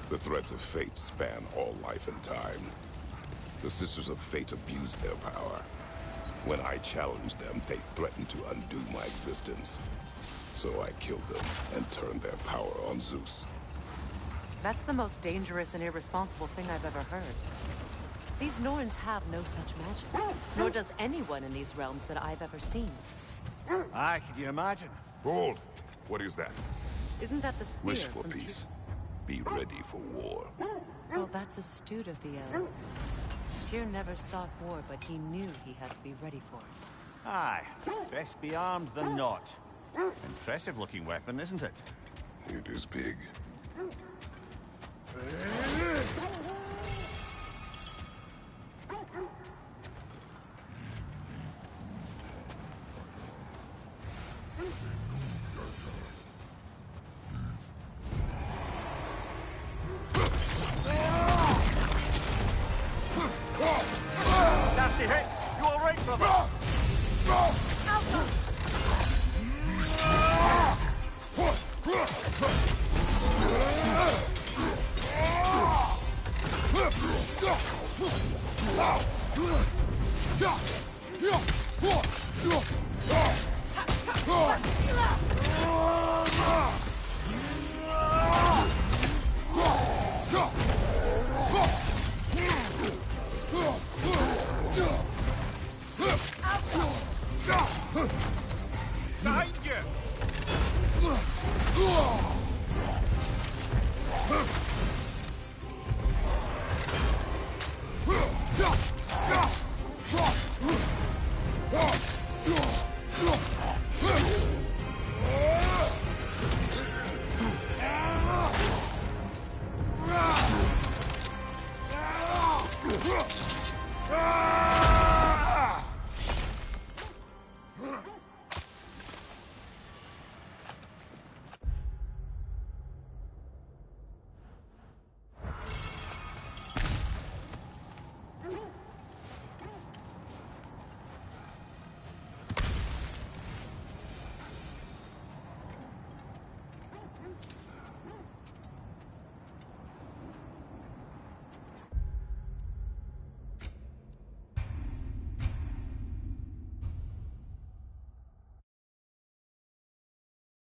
The threads of fate span all life and time. The Sisters of Fate abused their power. When I challenged them, they threatened to undo my existence. So I killed them and turned their power on Zeus. That's the most dangerous and irresponsible thing I've ever heard. These Norns have no such magic, nor does anyone in these realms that I've ever seen. Aye, could you imagine? Hold! What is that? Isn't that the spear? Wish for peace. Be ready for war. Well, that's astute of the elves. Tyr never sought war, but he knew he had to be ready for it. Aye, best be armed than not. Impressive looking weapon, isn't it? It is big. Nasty hit! You all right, brother? Behind you!